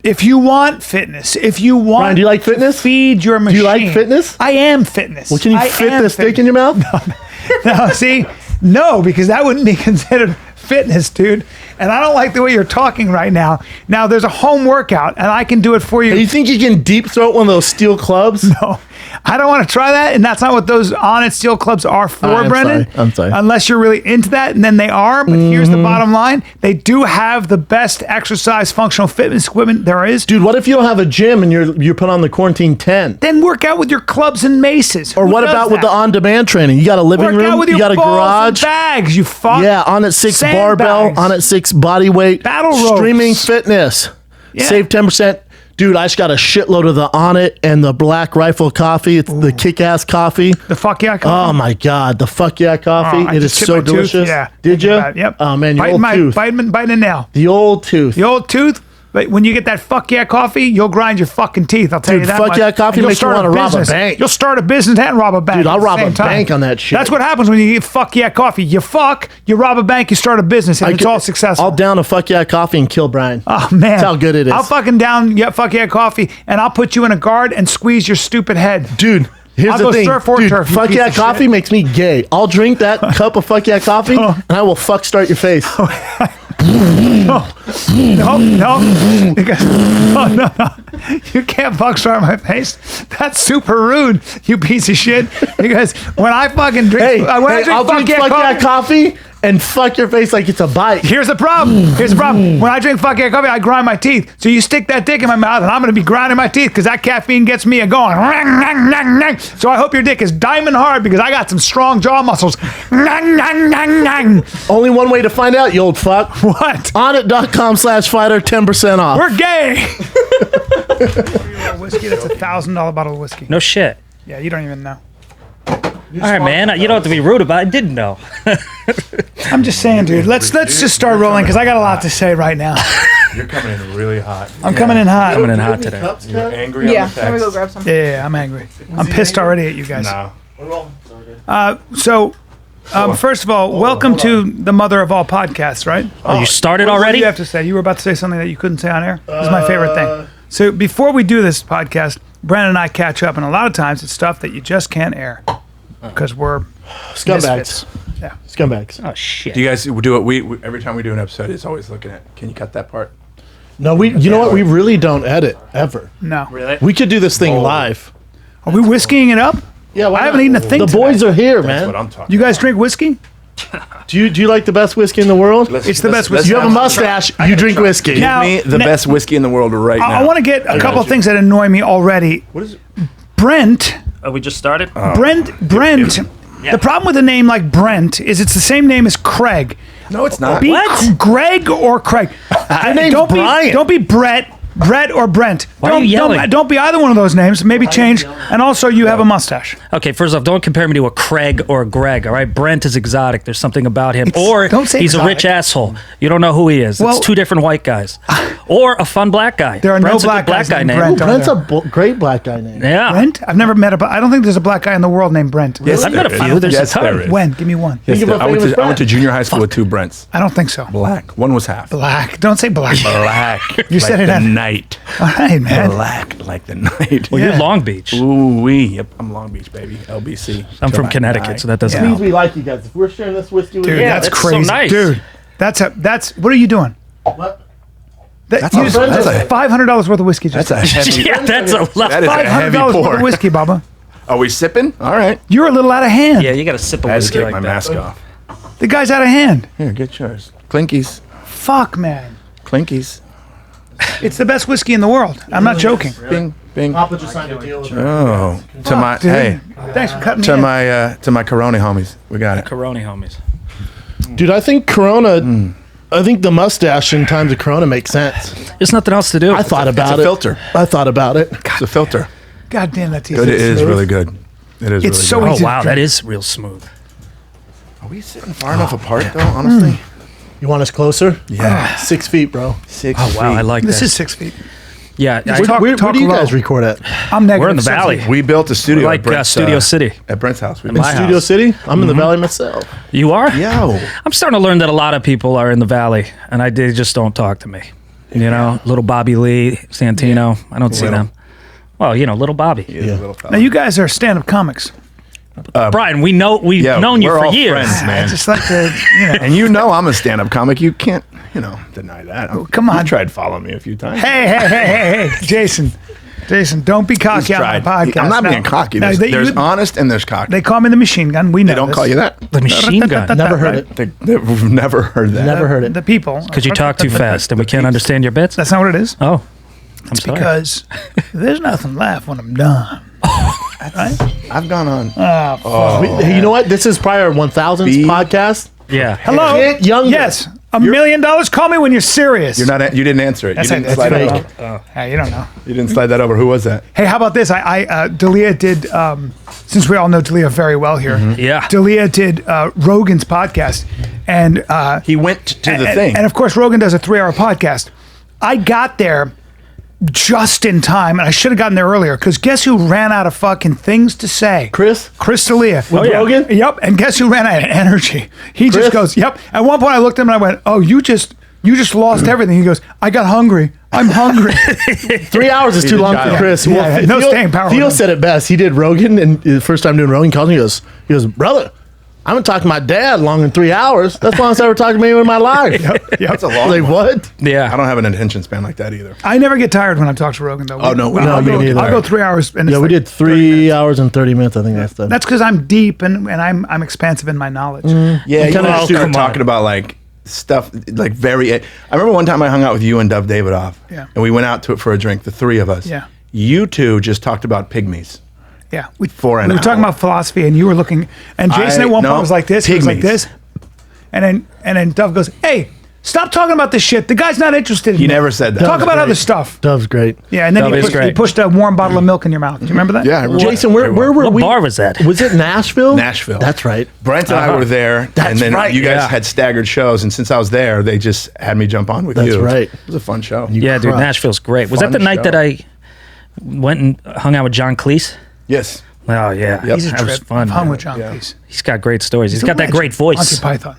If you want fitness, if you want, Brian, do you like fitness? Feed your machine. Do you like fitness? I am fitness. Well, can you fit this stick in your mouth? No, see, no, because that wouldn't be considered fitness, dude. And I don't like the way you're talking right now. Now, there's a home workout, and I can do it for you. You think you can deep throat one of those steel clubs? No, I don't want to try that, and that's not what those On-It steel clubs are for, I'm Brendan. sorry. I'm sorry. Unless you're really into that, and then they are. But here's the bottom line: they do have the best exercise functional fitness equipment there is. Dude, what if you don't have a gym and you're put on the quarantine tent? Then work out with your clubs and maces. Or Who what does about with that? the on-demand training? You got a living Work out room, with you your got a balls garage. and bags. You fuck. Yeah, on at 6 barbell, Sandbags. on at 6 body weight. Battle ropes. Streaming fitness. Yeah. Save 10%. Dude, I just got a shitload of the On It and the Black Rifle coffee. It's the kick-ass coffee. The fuck yeah coffee. Oh my God, the fuck yeah coffee. I it is just chipped so my tooth. delicious. Yeah. Did you? Yep. Oh man, your biting old tooth. Biting a nail. The old tooth. The old tooth. But when you get that fuck yeah coffee, you'll grind your fucking teeth. I'll tell Dude, you that fuck much. yeah coffee And you'll makes you start wanna rob a business. bank. You'll start a business and rob a bank. Dude, I'll at the rob same a time. bank on that shit. That's what happens when you eat fuck yeah coffee. You fuck, you rob a bank, you start a business, and it's all successful. I'll down a fuck yeah coffee and kill Brian. Oh man, That's how good it is. I'll fucking down fuck yeah coffee, and I'll put you in a guard and squeeze your stupid head. Dude, here's I'll the go thing. surf or Dude, turf, you fuck piece yeah of coffee shit. makes me gay. I'll drink that cup of fuck yeah coffee and I will fuck start your face. No, because, no. You can't fuck start my face. That's super rude, you piece of shit. Because when I fucking drink, Hey, when I drink I'll drink fuck yeah coffee and fuck your face like it's a bite. Here's the problem. When I drink fuck yeah coffee, I grind my teeth. So you stick that dick in my mouth, and I'm gonna be grinding my teeth because that caffeine gets me a going. So I hope your dick is diamond hard because I got some strong jaw muscles. Only one way to find out, you old fuck. What? Onit.com/fighter, 10% off. We're gay. Whiskey. That's $1,000 bottle of whiskey. No shit. Yeah, you don't even know. All right, man. You don't have to be rude about it. I didn't know. I'm just saying, dude. Let's just start rolling because I got a lot to say right now. You're coming in really hot. I'm coming in hot. Coming in hot today. You're angry Yeah, on the let me go text. grab some. Yeah, I'm angry. I'm pissed already at you guys. No. First of all, welcome to the mother of all podcasts, right? Oh, you started What do already? you have to say? You were about to say something that you couldn't say on air? This is my favorite thing. So before we do this podcast, Brandon and I catch up, and a lot of times it's stuff that you just can't air because we're Scumbags. misfits. Yeah. Scumbags. Oh, shit. Do you guys do it? We every time we do an episode, it's always looking at. Can you cut that part? No, you know what? We really don't edit, ever. No. Really? We could do this thing live. Are we whiskeying it up? Yeah, why I haven't not? eaten a thing The boys tonight. are here, That's man. what I'm talking. You guys drink whiskey? Do you like the best whiskey in the world? It's the best whiskey. You have a mustache, you drink whiskey. Now- me the now- best whiskey in the world right now. I want to get a couple of things that annoy me already. What is it? Brent. Oh, we just started? Brent. The problem with a name like Brent is it's the same name as Craig. No, it's not. Be What? Greg or Craig. name's don't Brian. Don't be Brett or Brent. Why are you yelling? Don't be either one of those names. Maybe change. And also, you have a mustache. Okay, first off, don't compare me to a Craig or a Greg, all right? Brent is exotic. There's something about him. Or don't say he's a exotic. rich asshole. You don't know who he is. Well- It's two different white guys. Or a fun black guy. There are no Brent's a black good guys black guy named name. Brent. Brent's a great black guy name. Yeah. Brent? I've never met I don't think there's a black guy in the world named Brent. Yes, I've met a there few. is. There's Yes, a ton. there is. When? Give me one. Yes, Think of a I went famous to Brent. junior high school with two Brents. I don't think so. Black. One was half. Black. Don't say black. Black. You said it the at- night. All right, man. Black like the night. Well, Yeah. you're Long Beach. Ooh wee. Yep, I'm Long Beach, baby. LBC. I'm Till from I Connecticut, die. so that doesn't Yeah. Means help. we like you guys. If we're sharing this whiskey with Dude, you, that's that's so crazy. nice. Dude, that's what are you doing? What? That's you a- just- that's a- $500 worth of whiskey. Just That's a heavy. Yeah, that's a lot. That is a heavy $500 worth pour. of whiskey, Baba. Are we sipping? All right. You're a little out of hand. Yeah, you got to sip a I had to whiskey take like my that. mask off. The guy's out of hand. Here, get yours. Clinkies. Fuck, man. Clinkies. It's the best whiskey in the world. I'm not joking. Bing, bing. Papa just signed a deal with her. Oh, to my Dude. hey, Thanks for cutting me to in. my Corona homies. We got it. Corona homies. Dude, I think Corona, I think the mustache in times of Corona makes sense. There's nothing else to do. I thought It's about a it. filter. I thought about it. It's a filter. God damn, that's easy. Good. It is really good. It is. It's really so good. Oh, easy to wow, drink. that is real smooth. Are we sitting far enough apart though? Honestly. You want us closer? Yeah. 6 feet, bro. 6 Oh, wow, I like This that. is 6 feet. Yeah, Where Talk do you low. guys record at? I'm negative. we're in the 6 valley. feet. We built a studio Like, at Brent's, Studio City. At Brent's house. We my built- Studio house. City? I'm in the valley myself. You are? Yo. I'm starting to learn that a lot of people are in the valley, and they just don't talk to me. You know, little Bobby Lee, Santino. I don't see them. Well, little Bobby. He is a little fella. Now you guys are stand-up comics. Brian, we've known you we're for all years. friends, man. I just like to, And I'm a stand-up comic. You can't, deny that. come on. You tried following me a few times. Hey, Jason, don't be cocky on the podcast. I'm not No. being cocky. No, There's honest and there's cocky. They call me the machine gun. We know They don't this. call you that. The machine gun. Never heard Right. it. We've never heard that. Never heard it. The people. Because you talk too fast and we can't understand your bits. That's not what it is. Oh, I'm sorry. Because there's nothing left when I'm done. Right? I've gone on. You know what? This is probably our 1000th Be- podcast. Yeah. Hello. Get younger. Yes. $1 million. Call me when you're serious. You didn't answer it. That's You didn't it. slide That's that fake. over. Hey, you don't know. You didn't slide that over. Who was that? Hey, how about this? Dalia did, since we all know Dalia very well here. Yeah. Dalia did Rogan's podcast. And He went to the and, thing. And of course, Rogan does a 3-hour podcast. I got there just in time, and I should have gotten there earlier, because guess who ran out of fucking things to say? Chris? Dalia. With Rogan? Yep. And guess who ran out of energy? He Chris? just goes, yep. At one point, I looked at him and I went, oh, you just lost everything. He goes, I got hungry. I'm hungry. 3 hours is too a long for child. Chris. Yeah, no staying power Theo with him. said it best. He did Rogan, and the first time doing Rogan, he calls me. He goes, brother, I haven't talked to my dad longer than 3 hours. That's the longest I ever talked to anyone in my life. That's a long Like, one. what? Yeah. I don't have an attention span like that either. I never get tired when I talk to Rogan, though. Oh, no, we I'll don't. go, Me neither. I'll go 3 hours. And Yeah, it's we like did 30 minutes. 3 hours and 30 minutes. I think that's the. That's because I'm deep and I'm expansive in my knowledge. Yeah, you kinda and I understood- were talking about like stuff like very. I remember one time I hung out with you and Dove Davidoff. Yeah. And we went out to it for a drink, the three of us. Yeah. You two just talked about pygmies. Yeah, we For an we were talking hour. about philosophy, and you were looking, and Jason at one point was like this, he was like pygmies. this, and then Dove goes, "Hey, stop talking about this shit. The guy's not interested in He it. never said that. Talk about great. other stuff." Dove's great. Yeah, and then Dove is he great. pushed a warm bottle of milk in your mouth. Do you remember that? Yeah, I remember Jason, that where very well. were What we? bar was that? Was it Nashville? Nashville. That's right. Brent and I were there, That's and then right, you guys yeah. had staggered shows, and since I was there, they just had me jump on with That's you. right. It was a fun show. Yeah, dude, crushed. Nashville's great. Was that Fun the night show. that I went and hung out with John Cleese? Yes. Oh, yeah. Yep. He's a That was trip. fun. I've hung man. with John Yeah. Cleese. He's got great stories. He's a got that legend. great voice. Monty Python,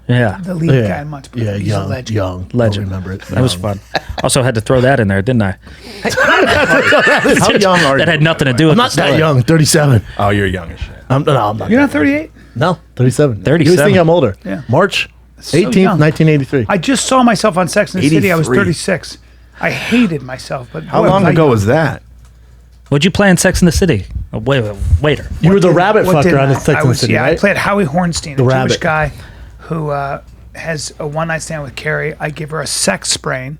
Yeah. the lead guy in Monty Python. Yeah, He's a legend. young. Legend. Don't remember it. That was fun. Also had to throw that in there, didn't I? How young are you? That had nothing to do with I'm not the that story. young. 37. Oh, you're young as shit. I'm not. You're not 38. No, 37. 37. You always think I'm older. Yeah. March So 18th, young. 1983. I just saw myself on Sex and the City. I was 83. 36. I hated myself, but How boy, long I ago young. was that? What'd you play in Sex in the City? A waiter. You were the rabbit What fucker did on the I? Sex I and the was, City, yeah, I right? played Howie Hornstein, a Jewish rabbit. guy who has a one-night stand with Carrie. I give her a sex sprain,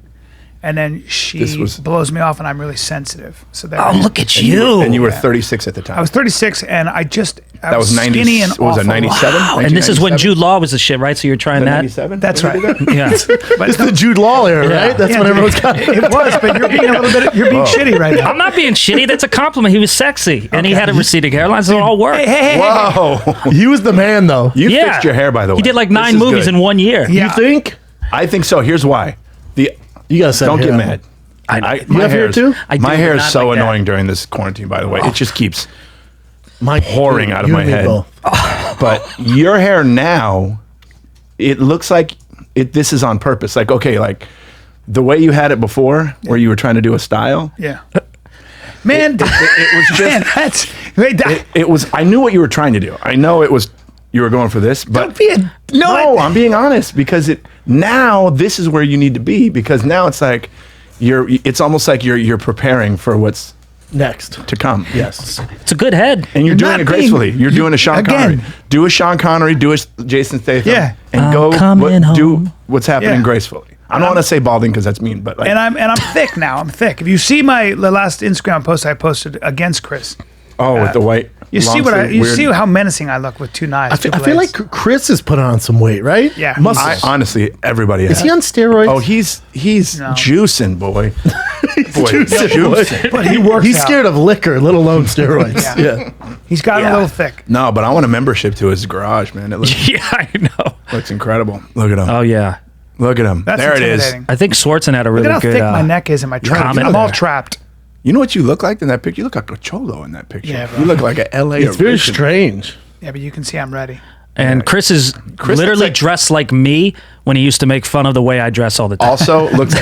and then This she was- blows me off, and I'm really sensitive. So that Oh, look at you. And you were 36 at the time. I was 36, and I that was 90. skinny and What was it, awful. 97? And this is when Jude Law was the shit, right? So you're trying that? 97? That's right. Yeah. But It's the Jude Law era, Yeah. right? That's yeah, when dude, everyone's got it was, but you're being a little bit. You're being shitty right now. I'm not being shitty. That's a compliment. He was sexy. And he had a receding hairline, so it all worked. Hey, Whoa. He was the man, though. You Yeah. fixed your hair, by the way. He did like This 9 is movies good. in 1 year. Yeah. You think? I think so. Here's why. You gotta say Don't get mad. I My have hair hair is, too? I my do, hair but is not so like that. annoying during this quarantine, by the way. It just keeps My pouring out of you my and me head. both. But your hair now, it looks like this is on purpose. Like, okay, like the way you had it before, where you were trying to do a style, Yeah. Man, it was just, man, that's wait, that, it was, I knew what you were trying to do. I know it was, you were going for this, but don't be a no, I'm being honest because now this is where you need to be because now it's like it's almost like you're preparing for what's Next. to come. Yes. It's a good head. And you're doing not it being- gracefully. You're doing a Sean again. Connery. Do a Sean Connery, do a Jason Statham. Yeah. And I'm go coming do home. what's happening Yeah. gracefully. I don't want to say balding because that's mean, but like, And I'm thick now. I'm thick. If you see the last Instagram post I posted against Chris, with the white. you see long what sleeve, you weird- see how menacing I look with 2 knives. I feel like Chris is putting on some weight, right? Yeah. Muscles. honestly, everybody Is has. he on steroids? Oh, he's No. juicing, boy. Boy, juicing. but he works. He's out. scared of liquor, let alone steroids. Yeah. He's gotten a little thick. No, but I want a membership to his garage, man. It looks, Yeah, I know. looks incredible. Look at him. Oh, yeah. Look at him. That's there it is. intimidating. I think Swartzen had a really Look at how good. thick my neck is in my trap. comment I'm all there. trapped. You know what you look like in that picture? You look like a cholo in that picture. Yeah, bro. you look like a LA. It's very original. strange. Yeah, but you can see I'm ready. And Chris is Chris literally looks like- dressed like me when he used to make fun of the way I dress all the time. Also looks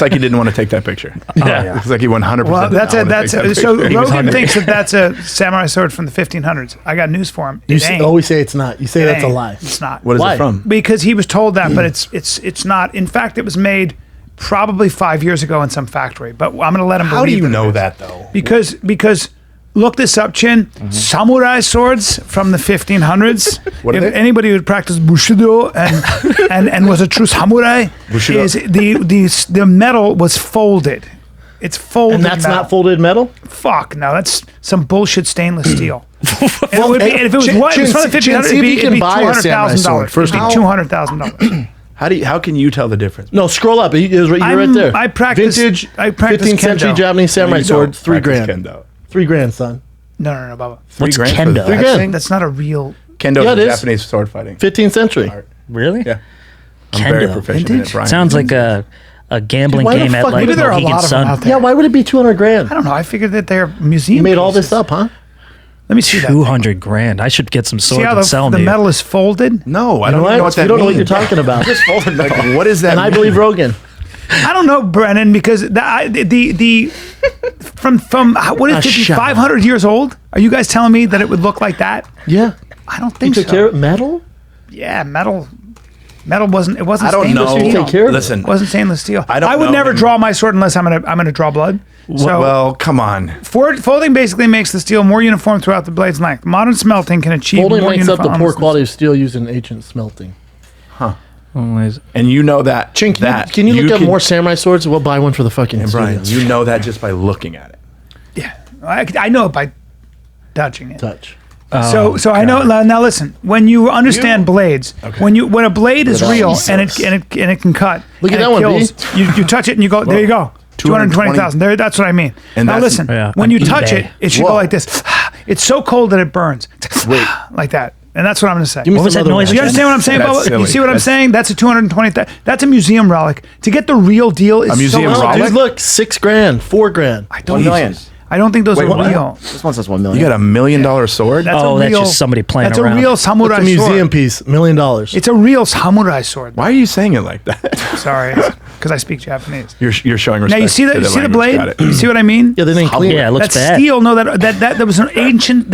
like he didn't want to take that picture. Yeah. Looks like he 100%. Well, that's it. so was Rogan hungry. thinks that that's a samurai sword from the 1500s. I got news for him. It ain't. always say it's not. You say It that's a ain't. lie. It's not. What is Why? it from? Because he was told that, but it's not. In fact, it was made probably 5 years ago in some factory. But I'm going to let him. How do believe you it know is. that though? Because look this up, Chin. Mm-hmm. Samurai swords from the 1500s. What are If they? anybody who practiced bushido and was a true samurai, Bushido. is the metal was folded. It's folded. And that's metal. not folded metal? Fuck no, that's some bullshit stainless steel. And it would be, and if it was Chin- what it was from the Chin, 1500s, see it'd if be, you it'd can be buy a samurai sword, $200,000. first It'd of be all. $200,000. How can you tell the difference? No, scroll up. You're right there. I practice. Vintage I practice 15th century kendo. Japanese samurai You sword, don't $3 practice grand. Kendo. $3 son. No, Bubba. What's $3 for kendo? that $3 thing? That's not a real. Kendo Yeah, is it is. Japanese sword fighting. 15th century. Really? Yeah. I'm very Kendo. proficient in it, Vintage? Brian. Sounds like a gambling Why the game at fuck- like Maybe there are a Mohegan lot of them Sun. out there. Yeah, why would it be $200,000? I don't know. I figured that they're museum. You made all pieces. this up, huh? Let me see that. 200 grand. I should get some See swords how and sell the them. metal is folded? No, I You don't know know what? what that You don't know what means. you're talking about. Like, what is that? And I mean? believe Rogan. I don't know, Brennan, because the from what is shut 500 years old? Are you guys telling me that it would look like that? Yeah. I don't You think took so. care of metal? Yeah, metal wasn't. It wasn't. I don't stainless know. Steel. You take care of it. Listen, It wasn't stainless steel. I don't would know never him. draw my sword unless I'm gonna draw blood. So well, come on. folding basically makes the steel more uniform throughout the blade's length. Modern smelting can achieve Folding more makes up the uniform. poor quality of steel used in ancient smelting. Always. And you know that. Chin, can you look up more samurai swords? We'll buy one for the fucking Brian, studio. you know that just by looking at it. Yeah, I know it by touching it. Touch. So I know. Now listen, when you understand blades, when a blade is real and it can cut, Look at and that it one, kills, you touch it and you go, there you go, 220,000. There, that's what I mean. And now that's- listen, Yeah, when on you touch eBay. it, it should go like this. It's so cold that it burns. Wait. Like that. And that's what I'm going to say. Give me What was some that other noise ones. You understand what I'm saying, That's Bubba? You silly. see what I'm That's- saying? That's a 220,000. That's a museum relic. To get the real deal is A museum so relic? Dude, look, $6 grand, $4 grand. I don't, 1 million. I don't think those Wait, are what? real. This one says 1 million. You got $1 million sword? That's Oh, a that's real, just somebody playing That's around. a real samurai It's a museum sword. piece, $1 million. It's a real samurai sword. Why are you saying it like that? Sorry, because I speak Japanese. You're showing Now respect. you see to that? You see the language. blade? Got it. You see what I mean? Yeah, they didn't clean Yeah, it it. looks That's bad. steel. No, that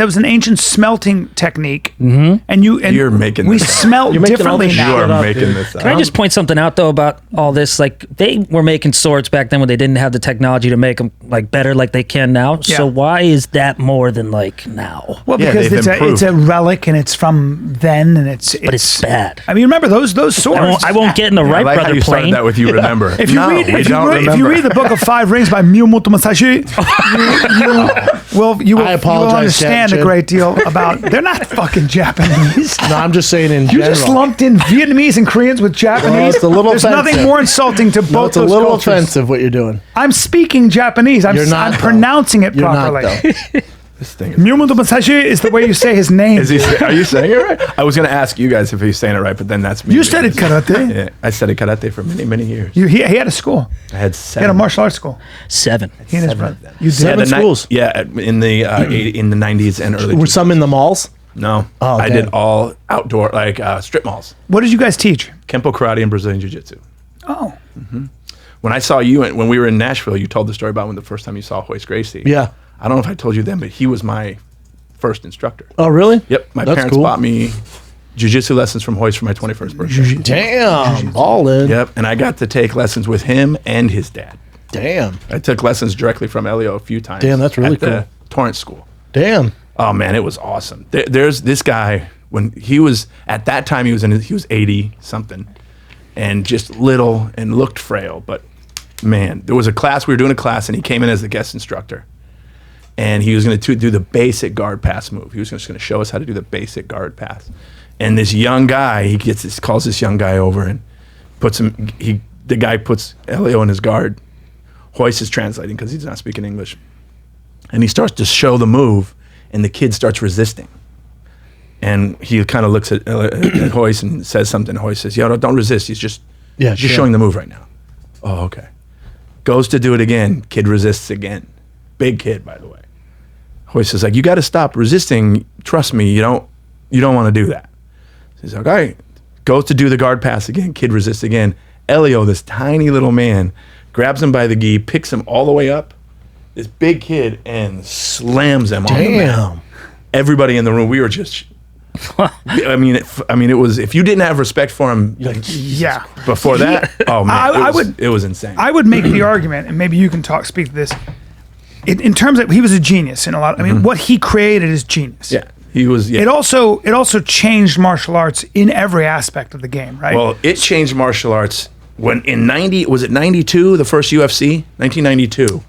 was an ancient smelting technique. Mm-hmm. And You're making we this up. smelt You're making all differently this now. You shit are up, making dude. this up. Can I just point something out though about all this? Like they were making swords back then when they didn't have the technology to make them like better like they can now. Yeah. So why is that more than like now? Well, Yeah, because they've it's a relic and it's from then and it's But it's bad. I mean, remember those swords? I won't get in the I Wright like how brother you started plane. that with you remember. If you No, read, we if don't you remember. read the Book of Five Rings by Miyamoto Masashi, you will apologize, understand a Chin. great deal about. They're not fucking Japanese. No, I'm just saying in You general. just lumped in Vietnamese and Koreans with Japanese. Well, it's a little There's offensive. nothing more insulting to both No, it's a those little cultures. offensive what you're doing. I'm speaking Japanese. I'm You're not, I'm though. pronouncing it You're not, properly. though. This thing is. Miyamoto Masashi is the way you say his name. Are you saying it right? I was going to ask you guys if he's saying it right, but then that's me. You studied karate. Yeah, I studied karate for many, many years. He had a school. I had He 7. had a martial arts school. 7. He and his brother. You did. Seven the ni- schools. Yeah, in the in the 90s and early. Were some in the malls? No, Oh, I damn. did all outdoor, like strip malls, What did you guys teach? Kempo karate, and Brazilian jiu jitsu. Oh, When I saw you, when we were in Nashville, you told the story about when the first time you saw Hoist Gracie. Yeah. I don't know if I told you then, but he was my first instructor. Oh, really? Yep, my That's parents cool. bought me jiu-jitsu lessons from Hoist for my 21st birthday. Damn. Ballin'. Yep, and I got to take lessons with him and his dad. Damn. I took lessons directly from Elio a few times. Damn, that's really at the cool. Torrance School. Damn. Oh man, it was awesome. There's this guy when he was at that time he was 80 something, and just little and looked frail. But man, there was a class we were doing a class, and he came in as the guest instructor, and he was going to do the basic guard pass move. He was just going to show us how to do the basic guard pass. And this young guy, calls this young guy over and puts him. The guy puts Elio in his guard. Hoist is translating because he's not speaking English, and he starts to show the move. And the kid starts resisting. And he kind of looks at Hoist and says something. Hoist says, yo, don't resist. He's just showing the move right now. Oh, okay. Goes to do it again. Kid resists again. Big kid, by the way. Hoist is like, you got to stop resisting. Trust me, you don't You don't want to do that. So he's like, all right. Goes to do the guard pass again. Kid resists again. Elio, this tiny little man, grabs him by the gi, picks him all the way up. This big kid and slams him on the mat. Damn. Everybody in the room, we were just. I mean, it was. If you didn't have respect for him, Yeah. before that, oh man, it was insane. I would make the argument, and maybe you can speak to this. In terms of, he was a genius in a lot. I mean, what he created is genius. yeah, he was. Yeah. It also changed martial arts in every aspect of the game, right? Well, it changed martial arts when in 92, the first UFC, 1992.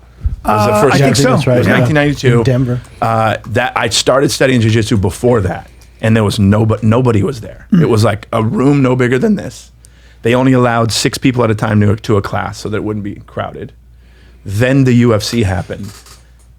Was the first I think so. That's right. It was Yeah. 1992. In Denver. That I started studying jiu-jitsu before that, and there was nobody was there. It was like a room no bigger than this. They only allowed 6 people at a time to a class so that it wouldn't be crowded. Then the UFC happened.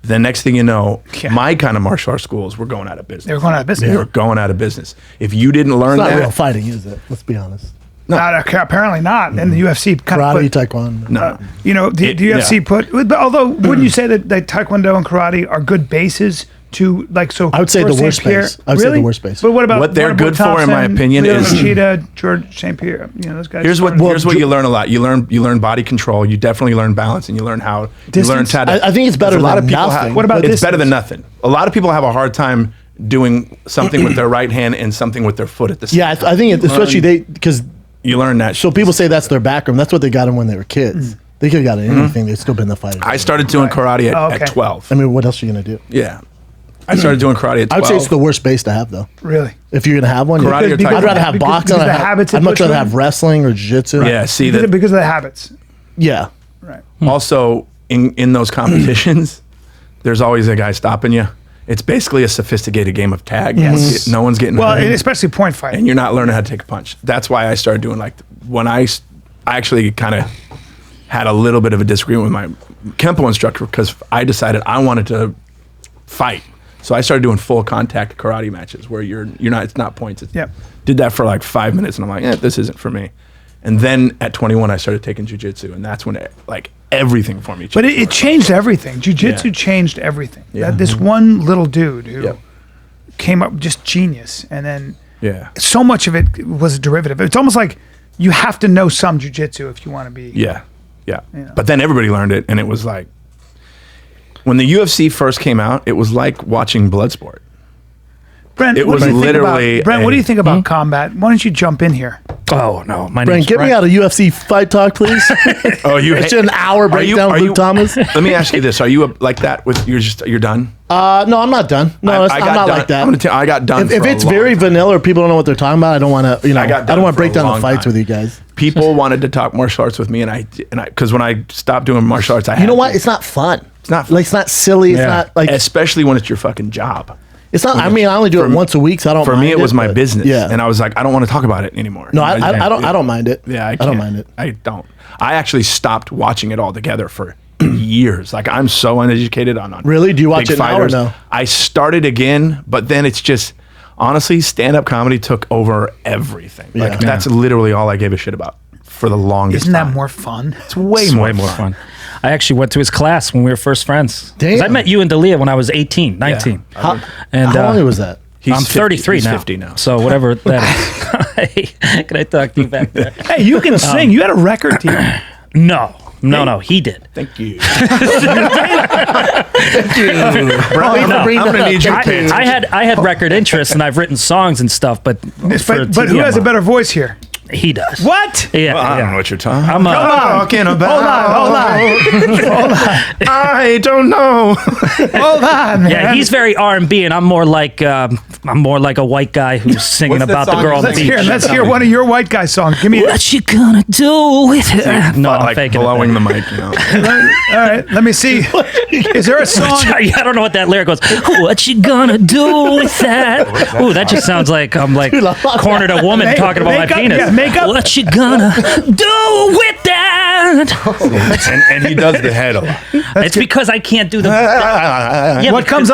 The next thing you know, my kind of martial arts schools were going out of business. They were going out of business. They were going out of business. If you didn't learn It's not that, real fighting, is it? Let's be honest. Apparently not. And the UFC kind Karate, of put, taekwondo. no. the UFC put. But although, wouldn't you say that Taekwondo and Karate are good bases to like? So I would say the George worst St. Pierre- base. I would say the worst base. But what about What they're about good for, in my Thompson, opinion, Leo is- Machida, George St. Pierre. You know those guys. Here's started- what you learn a lot. You learn body control. You definitely learn balance, and you learn how Distance? you learn how to. I think it's better a lot than of people nothing. Have, What about it's distance? better than nothing. A lot of people have a hard time doing something with their right hand and something with their foot at the same Yeah, time. I think especially because You learn that. so people say that's their background. That's what they got them when they were kids. They could have got anything. They'd still been in the fight. I started doing karate okay. at 12. I mean, what else are you gonna do? Yeah, I started doing karate at 12. I would say it's the worst base to have, though. Really? If you're gonna have one, Karate or I'd rather taekwondo? have Because- boxing. because the habits it I'd much puts rather you have in. wrestling or jiu-jitsu. Yeah, see Because that. of the habits. Yeah. Right. Also, in those competitions, there's always a guy stopping you. It's basically a sophisticated game of tag. Yes. No one's getting Well, hurt. and especially point fighting. And you're not learning how to take a punch. That's why I started doing when I actually kind of had a little bit of a disagreement with my Kempo instructor because I decided I wanted to fight. So I started doing full contact karate matches where you're not, it's not points. Yep. Did that for like 5 minutes and I'm like, this isn't for me. And then at 21, I started taking jiu-jitsu, and that's when everything for me changed. But it changed everything. Jiu-jitsu Yeah. changed everything. Yeah. This one little dude who Yep. came up just genius, and then Yeah. so much of it was a derivative. It's almost like you have to know some jiu-jitsu if you want to be. Yeah. But then everybody learned it, and it was like, when the UFC first came out, it was like watching Bloodsport. Brent, It what was do you think literally about, Brent, what do a- you think about combat? Why don't you jump in here? Oh no, my Brent, name's get me out of UFC fight talk, please. Oh, you It's an hour breakdown with Luke Thomas. Let me ask you this: are you like that? You're done? No, I'm not done. No, I'm not done. like that. I'm gonna tell you, I got done. If for a it's long very time. vanilla or people don't know what they're talking about, I don't want to. I got done don't want for to a break down the long fights time. with you guys. People wanted to talk martial arts with me, and because when I stopped doing martial arts, You know what? It's not fun. It's not fun. like it's not silly. It's Yeah. not like especially when it's your fucking job. it's not. I mean, I only do it once a week, so I don't. For mind me, it was my but- business, Yeah, and I was like, I don't want to talk about it anymore. no, I don't mind it. Yeah, I don't can't. mind it. I don't. I actually stopped watching it altogether for years. Like I'm so uneducated on Really? Do you watch big it now or fighters. no? I started again, but then it's just honestly, stand-up comedy took over everything. Like Yeah. that's literally all I gave a shit about for the longest Isn't that time. more fun? It's way It's more way more fun. I actually went to his class when we were first friends. 'Cause I Damn. met you and Dalia when I was 18, 19. How, And how long was that? He's I'm 50 33 he's now. 50 now. So whatever that is. Hey, can I talk to you back there? Hey, you can sing. You had a record deal. No, he did. Thank you. Bring I'm that gonna up. need your pants. I had record interest and I've written songs and stuff, but But who has a better voice here? He does. What? Yeah, Well, I don't know what you're talking. I'm talking about. Hold on. I don't know. Hold on, man. yeah, he's very R&B, and I'm more like a white guy who's singing What's that about the song girl on the Let's beach. hear one of your white guy songs. Give me What you gonna do with her? No, I'm like faking blowing it. the mic, you know. All right, let me see. Is there a song? I don't know what that lyric was. What you gonna do with that? Ooh, that just sounds like I'm like cornered a woman talking about my make up- penis. yeah, make up- What you gonna do with that? mind. and he does the head a lot. It's because I can't do the. Yeah, What comes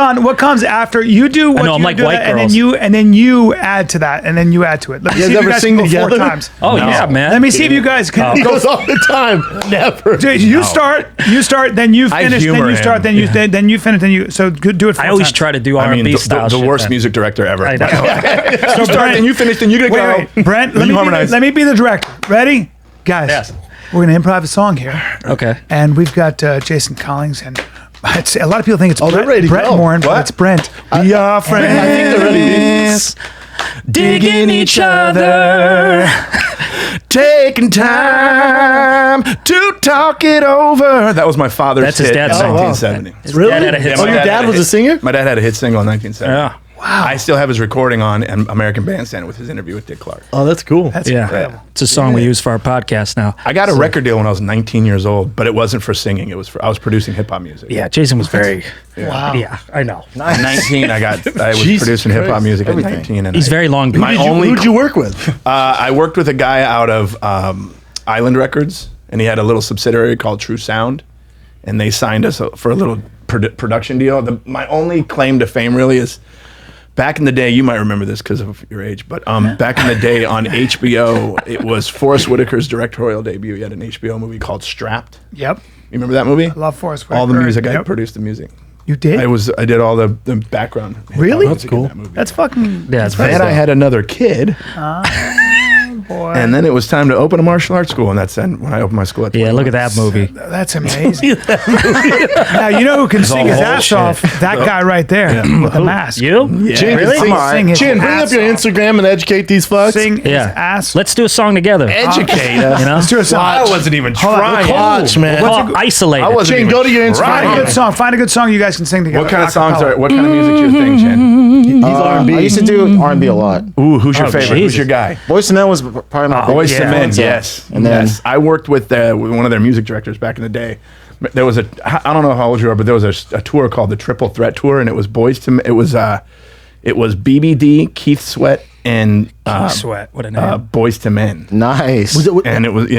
after you do? What know, I'm you like do white that, and girls. then you add to that, and then you add to it. Let me You see guys if you ever guys sing can go 4 together? times. Oh yeah, man. Let me see if you guys can. He goes all the time. Never. Dude, you start, then you I finish, then humor you start, him. then you finish, then you. So do it. 4 I always times. try to do I R&B mean, style. the shit, worst man. music director ever. I know. You start, then you finish, then you get Wait, Brent. Let me be the director. Ready, guys? Yes. We're gonna improv a song here. Okay. And we've got Jason Collings, and it's, a lot of people think it's they're ready to Brent go. Morin, but What? it's Brent. We are friends. I think they're ready. Digging each other. Taking time to talk it over. That was my father's That's his hit dad's in song. 1970. Really? dad had a hit Oh, song. your My dad had was a hit- singer? My dad had a hit single in 1970. Yeah. Wow. I still have his recording on American Bandstand with his interview with Dick Clark. Oh, that's cool. That's Yeah. incredible. It's a song we use for our podcast now. I got a record deal when I was 19 years old, but it wasn't for singing. It was I was producing hip hop music. Yeah, Jason was very. Wow. Yeah, I know. At 19, I was Jesus producing hip hop Christ. music Everything. at 19. And He's very long. My only Who'd you work with? I worked with a guy out of Island Records, and he had a little subsidiary called True Sound, and they signed us for a little production deal. My only claim to fame really is back in the day. You might remember this because of your age, but back in the day on HBO, it was Forrest Whitaker's directorial debut. He had an HBO movie called Strapped. Yep. You remember that movie? I love Forrest All the Whitaker. music. I Yep. produced the music. You did? I did all the background. Really? That's cool. That's fucking. Yeah, it's Then very. I had another kid, Boy. and then it was time to open a martial arts school, and that's when I opened my school. At Yeah, 21. look at that movie. That's amazing. Now you know who can sing his whole ass shit. off? That guy right there with the mask. You? Yeah. Chin, Really? sing, Sing his Chin, bring up ass your off. Instagram and educate these fucks. Sing his Yeah. ass. Let's do a song together. Educate us. You know? Let's do a song. I wasn't even Hold on, trying. Watch, man. Oh, isolate. I wasn't Chin, even go to your trying. Find a good song. Find a good song you guys can sing together. What kind of A songs cappella. are? What kind of music your thing, Chin? He's R&B. I used to do R&B a lot. Ooh, who's your favorite? Jesus. Who's your guy? Boyz II Men was probably my Boys biggest to Men. influence, yeah. Yes, And then yes. I worked with one of their music directors back in the day. There was I don't know how old you are, but there was a tour called the Triple Threat Tour, and it was it was BBD, Keith Sweat, and Sweat. What a name. Boys to Men. nice. And it was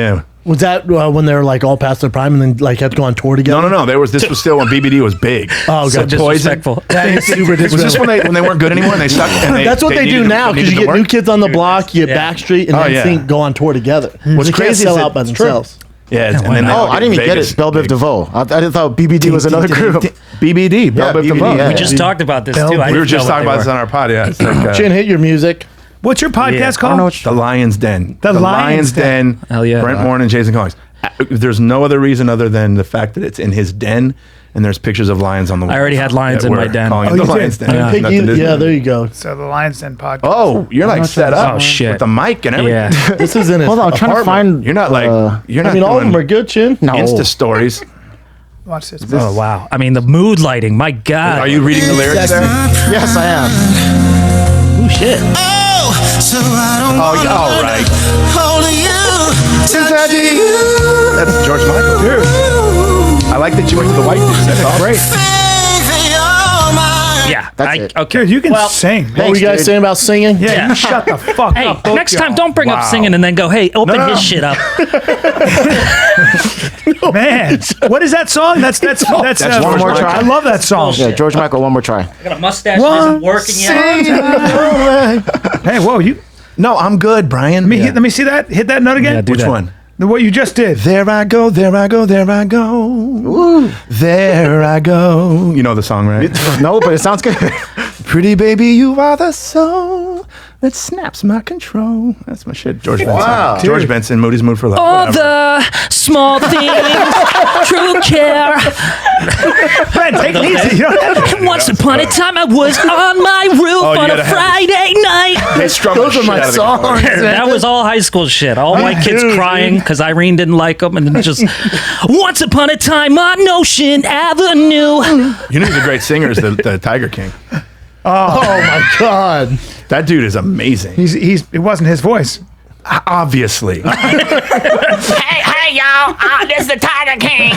Was that when they were like all past their prime and then like had to go on tour together? No. This was still when BBD was big. Oh, So God. Poison. Disrespectful. Super Was this disrespectful. when they weren't good anymore and they sucked? And That's what they do needed now to because you get work? new kids on the block, you get Yeah. Backstreet, and Oh, then yeah. think go on tour together. What's They can't crazy sell is out by it's true. themselves. Yeah, and why then not? Oh, I didn't even get Vegas it. Belle Biv big. DeVoe. I thought BBD was another group. BBD, Belle Biv BBD, DeVoe. yeah. We just talked about this Bell too. I Biv. We were didn't just know what talking they about this were. on our pod. Yeah, it's like, Chin, hit your music. What's your podcast I called? don't know what The Lion's Den. The Lion's Den. Hell yeah. Brent Morin and Jason Collings. There's no other reason other than the fact that it's in his den and there's pictures of lions on the wall. I already had lions in my den. Calling Oh, it the you did? Lion's Den. Yeah. Hey, Nothing to do- yeah, there you go. So the Lions Den podcast. Oh, you're like set up Oh, shit. with the mic and everything. Yeah. This is in his Hold on, I'm trying to apartment. find. You're not like you're not I mean, all of doing them are good, Chin. No. Insta stories. Watch this. Oh wow. I mean the mood lighting. My God. Are you reading the lyrics there? Yes, I am. Oh shit. So I don't Oh, yeah, all right. hold you. That's George Michael. Dude. I like that you went to the white dudes. That's all great. Yeah. That's it. Okay. Dude, you can Well, sing. What were you Thanks, guys dude. saying about singing? Yeah, you shut the fuck Hey, up. both next time y'all. don't bring up Wow. singing and then go, hey, open No, no. his shit up. Man, what is that song? That's That's One More Try. I love that song. Yeah, George Michael, One More Try. I got a mustache One that isn't working yet. Hey, whoa, you. No, I'm good, Brian. Let me see that. Hit that note again. Yeah, do Which that. one? What you just did. There I go, there I go, there I go. There I go. You know the song, right? No, but it sounds good. Pretty baby, you are the soul that snaps my control. That's my shit. George Benson. Wow. George Dude. Benson, Moody's Mood for Love. All whatever. the small things, true care. Brent, take it easy. You don't have to. Once upon a time, I was on my roof you on a gotta have Friday night. They strung Those the are shit my out of the songs. guitar. That was all high school shit. All white kids dude, crying because Irene didn't like them, and then just once upon a time on Ocean Avenue. You know who's a great singer is the Tiger King. Oh my God. That dude is amazing. It wasn't his voice. Obviously. Hey, y'all! This is the Tiger King.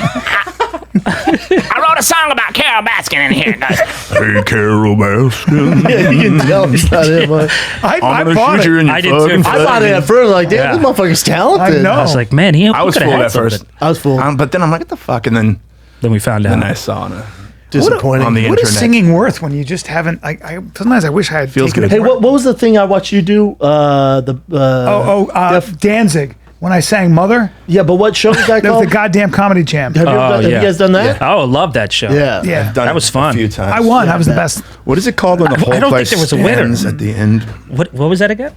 I wrote a song about Carol Baskin in here, guys. Hey, Carol Baskin. Yeah, you can tell it's not him. I I'm bought gonna shoot you it. in your I did too. fucking I thought it at first, like, damn, Yeah. this motherfucker's talented. I know. I was like, man, he I was could've fooled had at first. something. I was fooled. But then I'm like, what the fuck? And then Then we found out. I saw on Disappointing. on the What is internet. singing worth when you just haven't? Like, sometimes I wish I had Feels taken good. it. Hey, what was the thing I watched you do? Danzig when I sang "Mother." Yeah, but what show is that That was called? the goddamn comedy jam. Have you guys done that? Oh, love that show. Yeah. Yeah, Done That it was fun. A few times. I won. I was the best. What is it called when the whole I don't think place there was a winner. stands at the end? What was that again?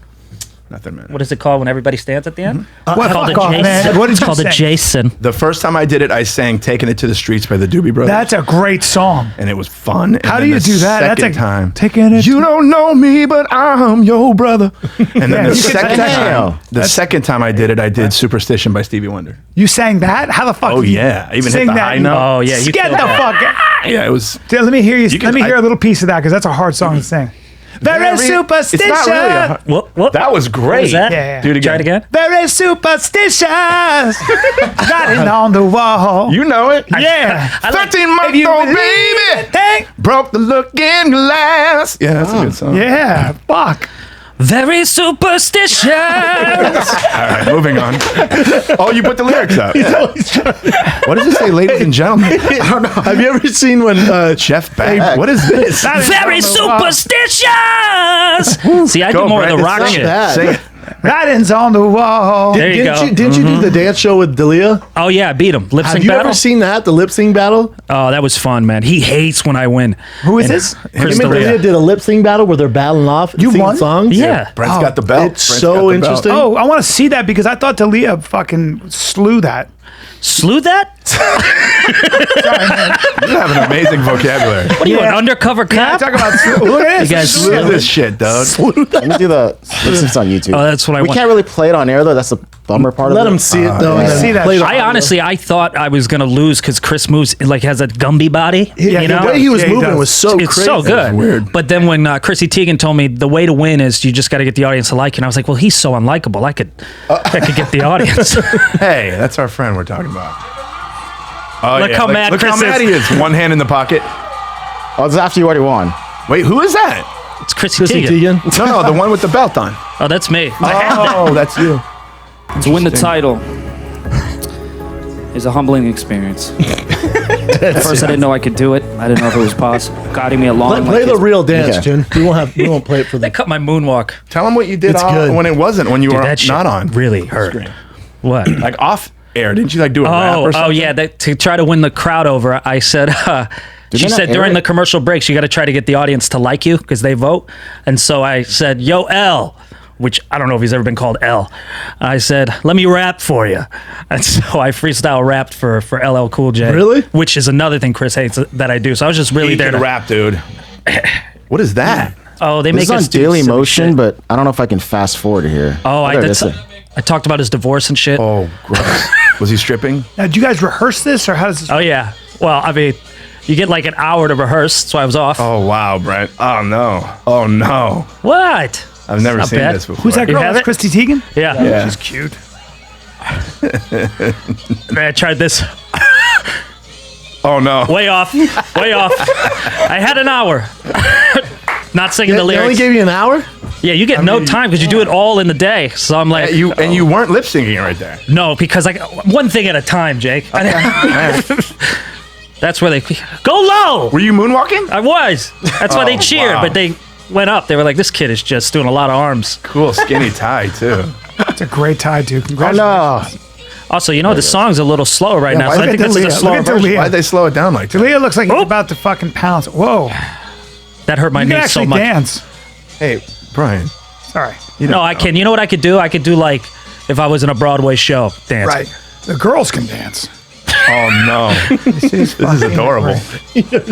Nothing, man. What is it called when everybody stands at the end? What? Called Fuck a off, Jason. man. What did It's you called a sing? Jason. The first time I did it, I sang "Taking It to the Streets" by the Doobie Brothers. That's a great song. and it was fun. And How do then you the do that? That's Second a time. taking it. You don't know me, but I'm your brother. And then Yeah, the you can second take time, that. second time I did it, I did "Superstition" by Stevie Wonder. You sang that? How the fuck? Oh did you yeah, I even sing hit the that? high note. Oh yeah, you Get killed the that. fuck out. Yeah, it was. Dude, let me hear you. You can- Let me hear I- a little piece of that because that's a hard song to sing. Very superstitious. It's not really. A, What? that was great. What was that? Yeah. Do it again. Try it again. Very superstitious. Got it on the wall. You know it. Yeah. 13-month-old baby Hey. broke the looking glass. Yeah, that's a good song. Yeah. Fuck. Very superstitious. All right, moving on. Oh, you put the lyrics up. What does it say, ladies and gentlemen? I don't know. Have you ever seen when Jeff Beck. What is this? That is Very on the wall. superstitious. See, I do more of the Brent, rock sing shit. it. That. Sing it. Writing's on the wall. There you go. Didn't you do the dance show with Dalia? Oh yeah, I beat him. Lip Have sync you battle. ever seen that, the lip sync battle? Oh, that was fun, man. He hates when I win. Who is And this? Chris Him and D'Elia. Dalia did a lip sync battle where they're battling off and You singing won? songs. Yeah. Brent's Oh, got the belt. It's Brent's so got the belt. interesting. Oh, I want to see that because I thought Talia fucking slew that. Slew that? You have an amazing vocabulary. What are you, an undercover Yeah, cop? talk about look at You this. guys Look at this shit, dog. Let me do the. This is on YouTube. Oh, that's what I We want. can't really play it on air though. That's the bummer part Let of it. them see it though. and then See that play shit. the I honestly, I thought I was gonna lose because Chris moves like has a Gumby body. Yeah, you he know, does. way he was Yeah, he moving does. was so it's crazy. so good. weird. But then when Chrissy Teigen told me the way to win is you just got to get the audience to like you, and I was like, well, he's so unlikable. I could get the audience. Hey, that's our friend we're talking about. Oh, Look how mad look Chris how mad is. he is. One hand in the pocket. Oh, it's after you already won. Wait, who is that? It's Chrissy Chrissy Teigen. Teigen. No, the one with the belt on. Oh, that's me. Oh, that's you. To win the title is a humbling experience. At first, I didn't know I could do it. I didn't know if it was possible. Guiding me along. Play like the his- real dance, Yeah. Jin. We won't play it for They the. cut my moonwalk. Tell him what you did It's good. when it wasn't, when you were That shit not on. really hurt. Screen. What? Like off air. Didn't you like do a rap or Oh, something? yeah. To try to win the crowd over, I said, she they not said air during it? the commercial breaks, you got to try to get the audience to like you because they vote. And so I said, yo, L, which I don't know if he's ever been called L. I said, let me rap for you. And so I freestyle rapped for LL Cool J. Really? Which is another thing Chris hates that I do. So I was just really He there can to rap, dude. What is that? Oh, they This make is on us do Daily silly Motion, shit. but I don't know if I can fast forward it here. Oh, There it is. I talked about his divorce and shit. Oh, gross. Was he stripping? Now, did you guys rehearse this or how does this? Oh yeah. Well, I mean, you get like an hour to rehearse, so I was off. Oh, wow, Brent. Oh, no. Oh, no. What? I've never Not seen bad. this before. Who's that You girl? have That's it? Christy Teigen. Yeah. Yeah. She's cute. Man, I tried this. Oh, no. Way off. Way off. I had an hour. Not singing the They only lyrics. gave you an hour. Yeah, you get no time because you do it all in the day. So I'm like, You weren't lip syncing it right there. no, because I one thing at a time, Jake. That's where they go low. Were you moonwalking? I was. That's why they Oh, cheered, wow. but they went up. They were like, this kid is just doing a lot of arms. Cool, skinny tie, too. It's a great tie, dude. Oh Congratulations. no! Also, you know, the song's a little slower right now, so I look think at this is a Dalia. slower Look at version. Dalia. Why'd they slow it down like that? Talia looks like he's about to fucking pounce. Whoa. That hurt my You knee can so actually much. dance. Hey, Brian. Sorry. No, I can. You know what I could do? I could do like if I was in a Broadway show dance. Right. The girls can dance. Oh, no. This is adorable.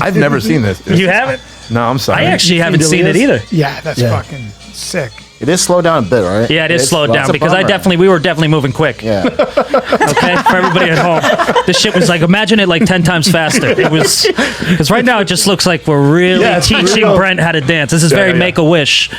I've never seen this. You haven't? No, I'm sorry. I actually haven't seen it either. Yeah, that's Yeah. fucking sick. It is slowed down a bit, right? Yeah, it is slowed That's down a because bummer. we were definitely moving quick. Yeah. Okay, for everybody at home, this shit was like imagine it like 10 times faster. It was because right now it just looks like we're really Yeah, it's teaching real. Brent how to dance. This is very yeah. Make a Wish.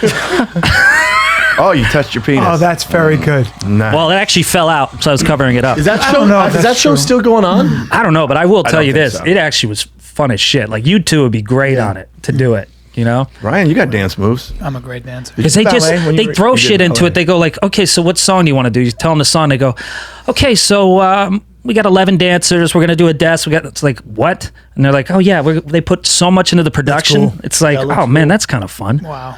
Oh, you touched your penis. Oh, that's very good. Nice. Well, it actually fell out, so I was covering it up. Is that I show? don't know if Is that's that show true. still going on? I don't know, but I will tell don't you think this. so. It actually was fun as shit. Like, you two would be great on it to do it, you know? Ryan, you got dance moves. I'm a great dancer. Because they just ballet when you they were- throw you did shit into ballet. it. They go like, okay, so what song do you want to do? You tell them the song. They go, okay, so we got 11 dancers. We're gonna do a desk. It's like, what? And they're like, oh yeah, they put so much into the production. cool. It's like, That looks oh man, cool. that's kind of fun. Wow.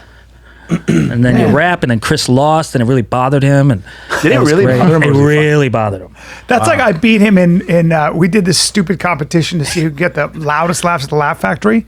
And then you rap, and then Chris lost, and it really bothered him. And Did it was really great. bother him, or It was it fun? really bothered him. That's like I beat him in we did this stupid competition to see who could get the loudest laughs at the Laugh Factory.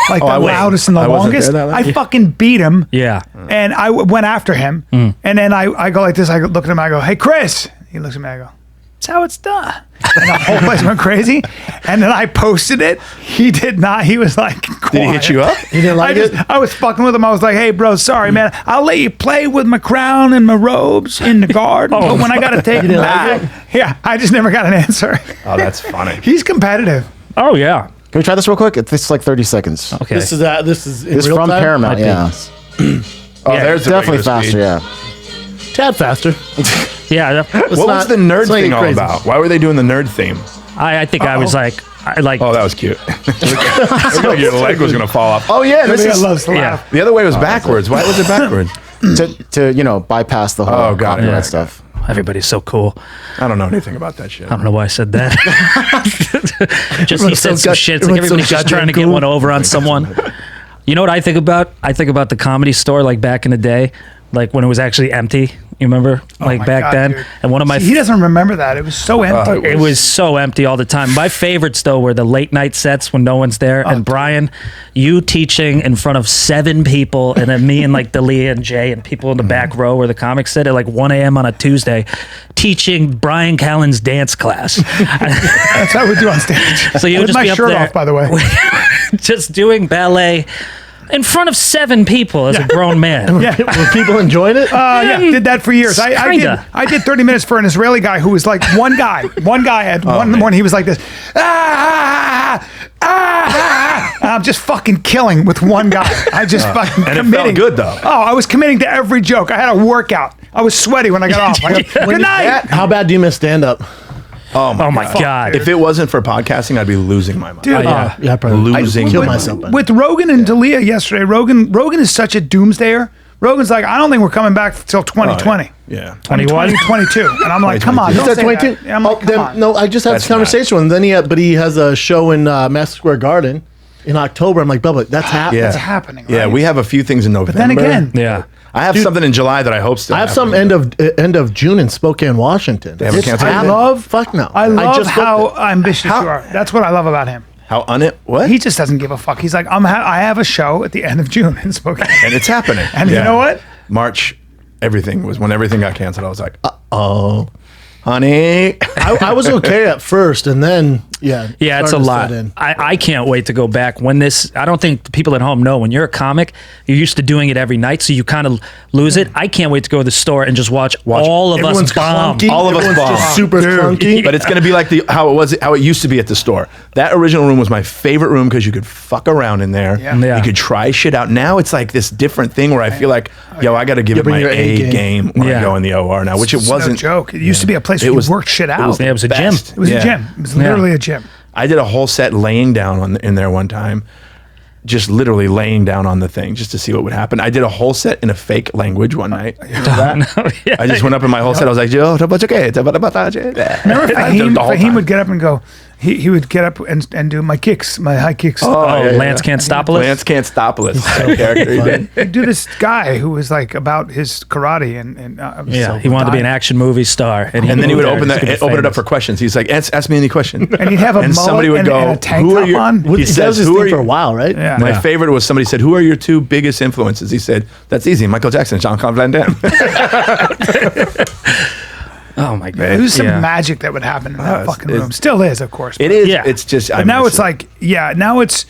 Like the I wasn't- loudest and the I wasn't longest. there that night. I fucking beat him. Yeah. And I went after him. And then I go like this. I look at him. I go, hey, Chris. He looks at me. I go, that's how it's done. And the whole place went crazy. And then I posted it. He did not. He was like, Did he hit you up? You didn't like it? I was fucking with him. I was like, hey, bro, sorry, man. I'll let you play with my crown and my robes in the garden. But when I got to take them didn't like back, yeah, I just never got an answer. Oh, that's funny. He's competitive. Oh yeah. Can we try this real quick? It's like 30 seconds. Okay. This is in It's real from time? Paramount, yeah. Oh, there's the Definitely regular faster, speed. yeah. Tad faster. yeah. What was not- the nerd let's not thing get all crazy. about? Why were they doing the nerd theme? I think I was like, Oh, that was cute. Looked like your leg was gonna fall off. Oh, yeah. This Everybody is loves to yeah. laugh. The other way was backwards. Why was it backwards? to bypass the whole Oh, got it. copyright Yeah. stuff. everybody's so cool. I don't know anything about that shit. I don't know why I said that. Just he said some shit. It's like everyone's so everybody's just trying to get goddamn one over on someone. You know what I think about? I think about the Comedy Store, like back in the day, like when it was actually empty. You remember, like my back God, then? dude. And one of my See, he doesn't remember that. It was so empty. it was so empty all the time. My favorites though were the late night sets when no one's there. And Brian, you teaching in front of 7 people, and then me and like Dalia and Jay and people in the back row where the comics sit at like 1 a.m. on a Tuesday, teaching Brian Callen's dance class. That's how we do on stage. So you would With just my be up shirt there, off, by the way. just doing ballet in front of 7 people as a grown man. Yeah. Were people enjoying it? Yeah, did that for years. Kinda. I did 30 minutes for an Israeli guy who was like one guy at 1 in the morning. He was like this. I'm just fucking killing with one guy. I just fucking And it committing. felt good, though. Oh, I was committing to every joke. I had a workout. I was sweaty when I got off. I go, good night. How bad do you miss stand up? Oh my God. If it wasn't for podcasting, I'd be losing my mind. Dude, yeah. Yeah, probably. Losing kill my myself. mind. with Rogan and Dalia yesterday, Rogan is such a doomsdayer. Rogan's like, I don't think we're coming back till 2020. Yeah. 21? 2022. And I'm like, come on. 2022. Don't Is that say 22? that. I'm like, come on. No, I just had That's this conversation with him. But he has a show in Madison Square Garden in October. I'm like, Bubba, that's happening. Yeah. It's happening, Yeah, right? we have a few things in November. Then again, Yeah. I have something in July that I hope still I have some happens. end of June in Spokane, Washington. They haven't It's canceled it? happening. I love- Fuck no. I love just how booked it. ambitious How- you are. That's what I love about him. How what? He just doesn't give a fuck. He's like, I have a show at the end of June in Spokane. And it's happening. And you know what? March, when everything got canceled. I was like, oh, honey. I was okay at first, and then yeah, Yeah, it's a started to lot. set in. I can't wait to go back. I don't think the people at home know when you're a comic, you're used to doing it every night, so you kind of lose it. I can't wait to go to the store and just watch all of us Everyone's bomb. clunky. All of us Everyone's bomb. just super clunky. But it's going to be like how it used to be at the store. That original room was my favorite room because you could fuck around in there. Yeah. You could try shit out. Now it's like this different thing where I feel like, yo, I got to give it bring my your A A game when Yeah. I go in the OR now, which it It's wasn't. no joke. It used to be a place where It you was- worked shit out. Yeah, it was a gym. best. It was Yeah. a gym. It was literally a gym. I did a whole set laying down in there one time, just literally laying down on the thing just to see what would happen. I did a whole set in a fake language one night. Yeah. I just went up in my whole set. I was like, "Yo, it's okay." Remember Fahim would get up and go, he would get up and do my kicks, my high kicks. Lance can't stop us. Lance can't stop us. That character he did. He'd do this guy who was like about his karate and Yeah, he wanted to be an action movie star, and And then he would moved there open just to be it up famous. for questions. He's like, ask me any question. And he'd have a and mullet somebody would and, go, and a tank "Who are top your?" on. He He does says, this "Who are thing for a you?" while, right? Yeah. My favorite was somebody said, "Who are your 2 biggest influences?" He said, "That's easy, Michael Jackson, Jean-Claude Van Damme." Oh my god, It was some Yeah. magic that would happen in that fucking it's- room. Still is, of course. It is. Yeah. It's just. But now it's like, now it's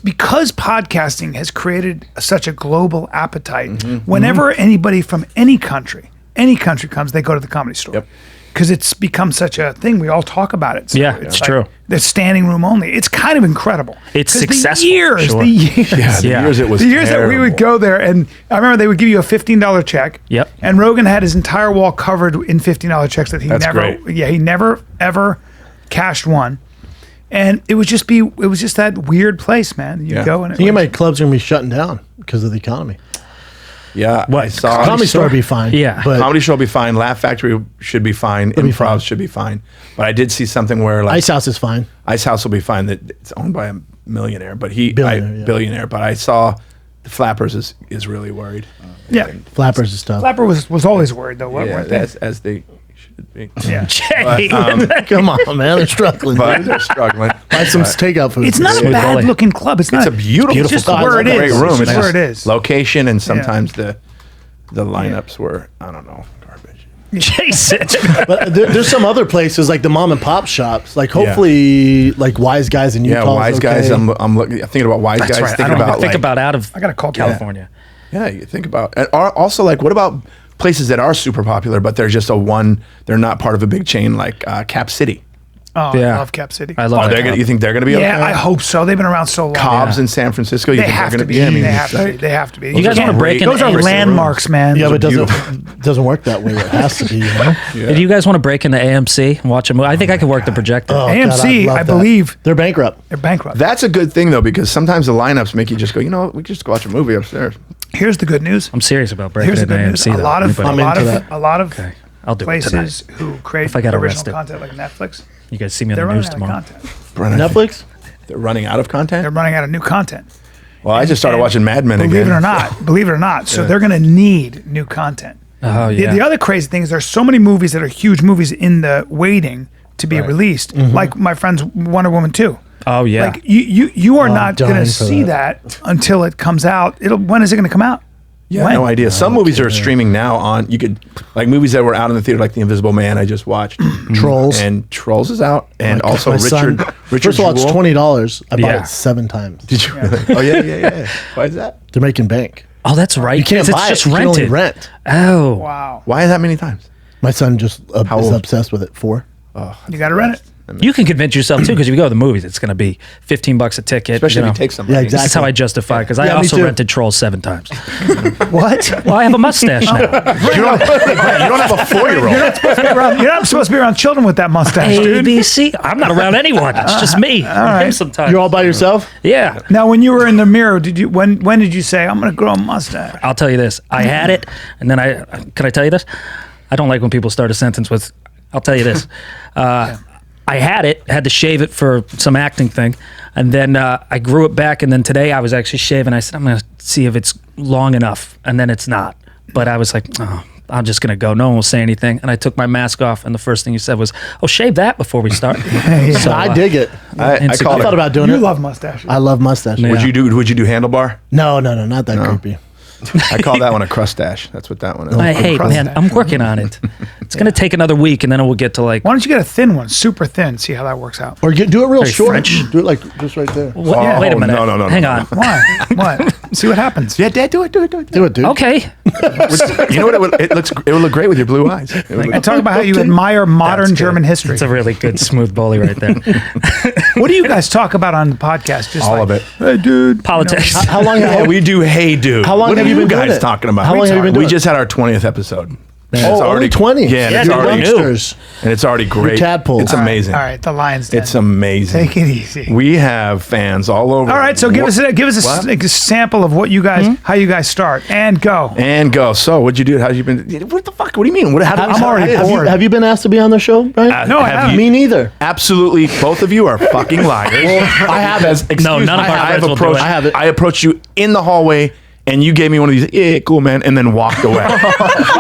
because podcasting has created such a global appetite. Mm-hmm. Whenever anybody from any country comes, they go to the Comedy Store. Yep. because it's become such a thing. We all talk about it. So Yeah, it's true. The standing room only. It's kind of incredible. It's 'Cause successful, The years, sure. the years. Yeah, the Yeah. years it was The years that we would terrible. go there, and I remember they would give you a $15 check. Yep. And Rogan had his entire wall covered in $15 checks that he That's never. great. Yeah, he never ever cashed one, and it was just that weird place, man. You Yeah. go and I think my clubs are gonna be shutting down because of the economy. Yeah, What? I saw. Comedy store would be fine. Yeah. but Comedy show will be fine. Laugh Factory should be fine. be Improv fine. should be fine. But I did see something where like Ice House is fine. Ice House will be fine. That it's owned by a millionaire, but Billionaire, yeah. billionaire. But I saw the Flappers is really worried. Yeah. Flappers is tough. Flapper was always worried though. Yeah, Weren't they? as they should be. Yeah. Jay. Come on, man, they're struggling. But dude. they're struggling. Buy some takeout food. It's not a Smooth bad bully. looking club. It's not. It's a beautiful, It's just spot. where it It's a is. great room. It's It's just where just it is. Location and sometimes the lineups were I don't know garbage. Jason. But there's some other places like the mom and pop shops. Like hopefully, like Wise Guys in Utah. Yeah, Wise Guys. I'm looking. I'm thinking about Wise That's Guys. right. I Thinking don't even about think like, about out of I gotta call California. Yeah, you think about and also like what about places that are super popular but they're just they're not part of a big chain like Cap City. Oh, Yeah. I love Cap City. I love that. You think they're gonna be Yeah, okay? I hope so. They've been around so long. Cobb's in San Francisco. You They think have they're to gonna be. be? I mean, They have to be. They have to be. You guys want to break in Those are the AMC? landmarks, man. Yeah, but Those are it doesn't work that way. It has to be. You know? Do you guys want to break into AMC and watch a movie? I think I could work the projector. Oh, AMC, God, love I that. believe- they're bankrupt. They're bankrupt. That's a good thing though because sometimes the lineups make you just go. You know what? We can just go watch a movie upstairs. Here's the good news. I'm serious about breaking Here's the into good news. AMC. A though. lot of Anybody? I'm a lot of Okay. I'll do it places tonight. who create If I got original arrested. content like Netflix, You guys see me on they're the running news out of tomorrow. content. Brennan, Netflix. They're running out of content. They're running out of new content. Well, I just started And watching Mad Men again. Believe it or not. So they're going to need new content. Oh, yeah. The other crazy thing is there's so many movies that are huge movies in the waiting to be released, like my friend's Wonder Woman 2. Oh, yeah. Like you are not dying going to for see that until it comes out. When is it going to come out? Yeah, When? no idea. Some movies are streaming now on. You could like movies that were out in the theater, like The Invisible Man. I just watched Trolls. and Trolls is out, and also My son- Richard. First of all, it's Jewell. $20. I bought Yeah. it 7 times. Did you really? Oh yeah. Why is that? They're making bank. Oh, that's right. You can't It's buy just it. You can only rented. rent. Oh. Wow. Why that many times? My son just How is old? obsessed with it. 4. You got to rent it. You can convince yourself too, because if you go to the movies, it's going to be $15 a ticket. Especially you if know. you take somebody. Yeah, exactly. This is how I justify because I Yeah, me also too. rented Trolls 7 times. What? Well, I have a mustache now. You don't have a 4-year-old. You're not supposed to be around children with that mustache, dude. ABC. I'm not around anyone. It's just me. right. Sometimes. You're all by yourself? Yeah. Now, when you were in the mirror, when did you say, I'm going to grow a mustache? I'll tell you this. I had it, and then can I tell you this? I don't like when people start a sentence with, I'll tell you this. I had to shave it for some acting thing, and then I grew it back, and then today I was actually shaving. I said, I'm going to see if it's long enough, and then it's not. But I was like, oh, I'm just going to go. No one will say anything. And I took my mask off, and the first thing you said was, oh, shave that before we start. So, I dig it. I Insecure. call I thought it. about doing You it. love mustaches. I love mustache. Yeah. Would you do handlebar? No, not that creepy. I call that one a crustache. That's what that one is. Hey, man, I'm working on it. It's going to take another week, and then we'll get to like, Why don't you get a thin one, super thin, see how that works out? Or do it real Very short. French. Do it like just right there. what, Oh, wait a minute. no. Hang on. Why? What? See what happens. Yeah, Dad, do it. Do it, dude. Okay. You know what? It would look great with your blue eyes. It would And look- talk about how you admire modern good. German history. It's a really good smooth bully right there. What do you guys talk about on the podcast? Just All like, of it. Hey, dude. Politics. How long Yeah, have we do. Hey, dude. How long what have are you you been doing guys it? talking about? How long have you been We doing it? just had our 20th episode. And Oh, only 20. Yeah, and Yeah, it's dude, already new. youngsters. and it's already great. tadpoles. It's All right, amazing. All right, the Lions Den. It's amazing. Take it easy. We have fans all over. All right, so give us a sample of what you guys, how you guys start, and go. And go. So, what'd you do? How'd you been? What the fuck? What do you mean? I'm already bored. Have you been asked to be on the show, Brian? No, I have haven't. you- Me neither. Absolutely, both of you are fucking liars. I haven't. No, none of our friends will do it. I haven't. I approached you in the hallway, and you gave me one of these. Yeah, cool, man, and then walked away.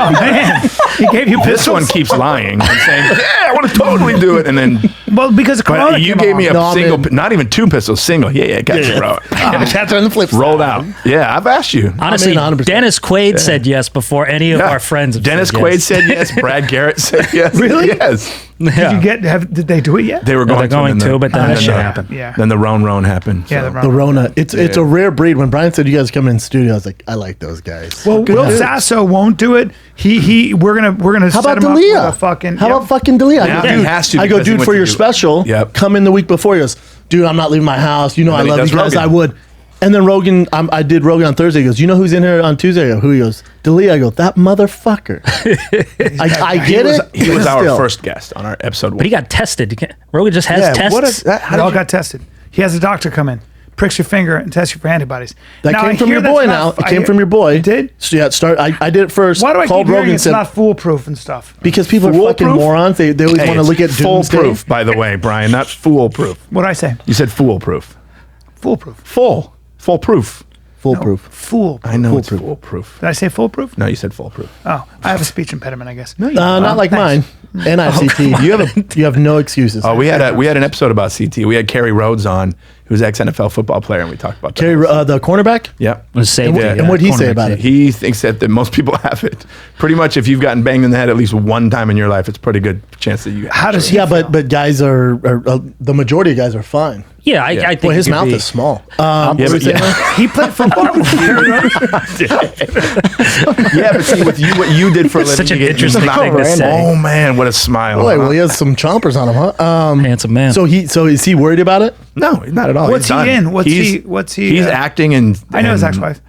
Oh man, he gave you This pistols. one keeps lying and saying, "Yeah, I want to totally do it. And then, Well, because Corona but you came gave me a along. single, not even 2 pistols, single. Yeah, got you, bro. Cats are on the flip side. Rolled out. Yeah, I've asked you. Honestly, 100%. Dennis Quaid said yes before any of our friends. Have Dennis said Quaid yes. said yes. Brad Garrett said yes. Really? Yes. Did you did they do it yet? They were they're going, going to, but then that shit the- happened. Yeah. Then the Roan happened. Yeah, so. The Rona. It's a rare breed. When Brian said you guys come in the studio, I was like, I like those guys. Well, Will Sasso won't do it. We're gonna How set about him up with D'Elia? a fucking. How Yep. about fucking D'Elia? Yeah, I go, he dude, has to I go, because he dude, went for to your do- special, Yep. come in the week before. He goes, dude, I'm not leaving my house. You know I then he love you does guys. Rogan. I would. And then Rogan, I did Rogan on Thursday. He goes, you know who's in here on Tuesday? I go, who? He goes, D'Elia. I go, that motherfucker. I get it. He was but our still. first guest on our episode. But he got tested. You can't, Rogan just has tests. What is that? They all got tested. He has a doctor come in, pricks your finger, and tests you for antibodies. That Now, I came from hear your that's boy not- now. It I came hear- from your boy. It did? So yeah, I did it first. Why do I keep called hearing Rogan it's said, not foolproof and stuff? because people are fucking Foolproof? morons. They always Hey, want to look at it's doomsday. foolproof, by the way, Brian, not foolproof. What did I say? You said foolproof. Foolproof. Foolproof. Foolproof. Fool. I know it's Foolproof. foolproof. Did I say foolproof? No, you said foolproof. Oh, I have a speech impediment, I guess. Not like mine. And ICT. You have no excuses. Oh, we had an episode about CT. We had Kerry Rhodes on, who was ex-NFL football player, and we talked about that. Kerry, the cornerback. Yep. Was saved. And what did he say about it? He thinks that most people have it. Pretty much, if you've gotten banged in the head at least one time in your life, it's a pretty good chance that you. How does he Yeah, feel? but guys are the majority of guys are fine. Yeah, I think Well, his he could mouth be- is small. Yeah, but, yeah. He played football with Kerry Rhodes? Yeah, but see, with you, what you did for a living, Such an you get- interesting you thing to smile. say. Oh man, what a smile! Boy, huh? well, he has some chompers on him, huh? Handsome man. So is he worried about it? No, not at all. What's He's he done. in? What's he? He's acting and I know his and- ex-wife.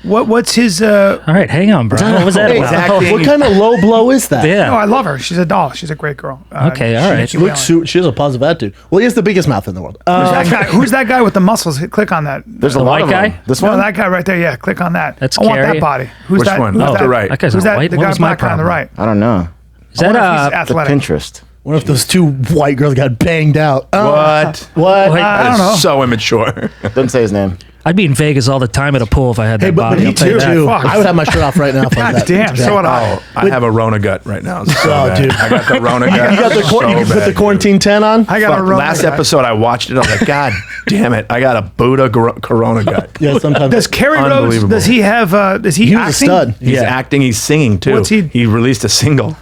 What's his? All right, hang on, bro. What was that Hey, about? acting. what kind of low blow is that? Yeah. No, I love her. She's a doll. She's a great girl. Okay, all right. She looks. She has a positive attitude. Well, he has the biggest mouth in the world. Who's that guy with the muscles? Click on that. There's a The lot white of guy? them. This No, one? that guy right there. Yeah, click on that. That's I want Carrie. that body. Who's Which that? one? Who's Oh, that? the right. That guy's Who's not that? white. The What guy was my back on the problem? right. I don't know. Is that He's The athletic. Pinterest. What if those two white girls got banged out? What? What? Wait, I That don't is know. so immature. Doesn't say his name. I'd be in Vegas all the time at a pool if I had that Hey, but body. me I'll tell you too. that. Fuck. I would have my shirt off right now. If I God was that. damn. So would I. Oh, I have a Rona gut right now. So Oh, bad. dude. I got the Rona gut. You got the so you can put bad, the quarantine 10 on. I got Fuck, a Rona last gut. episode I watched it. I was like, God damn it! I got a Buddha Corona gut. Yeah, sometimes. Does Kerry Rhodes? Unbelievable. Does he have? Is he He was a acting? stud. He's Yeah. acting. He's singing too. What's he- He released a single,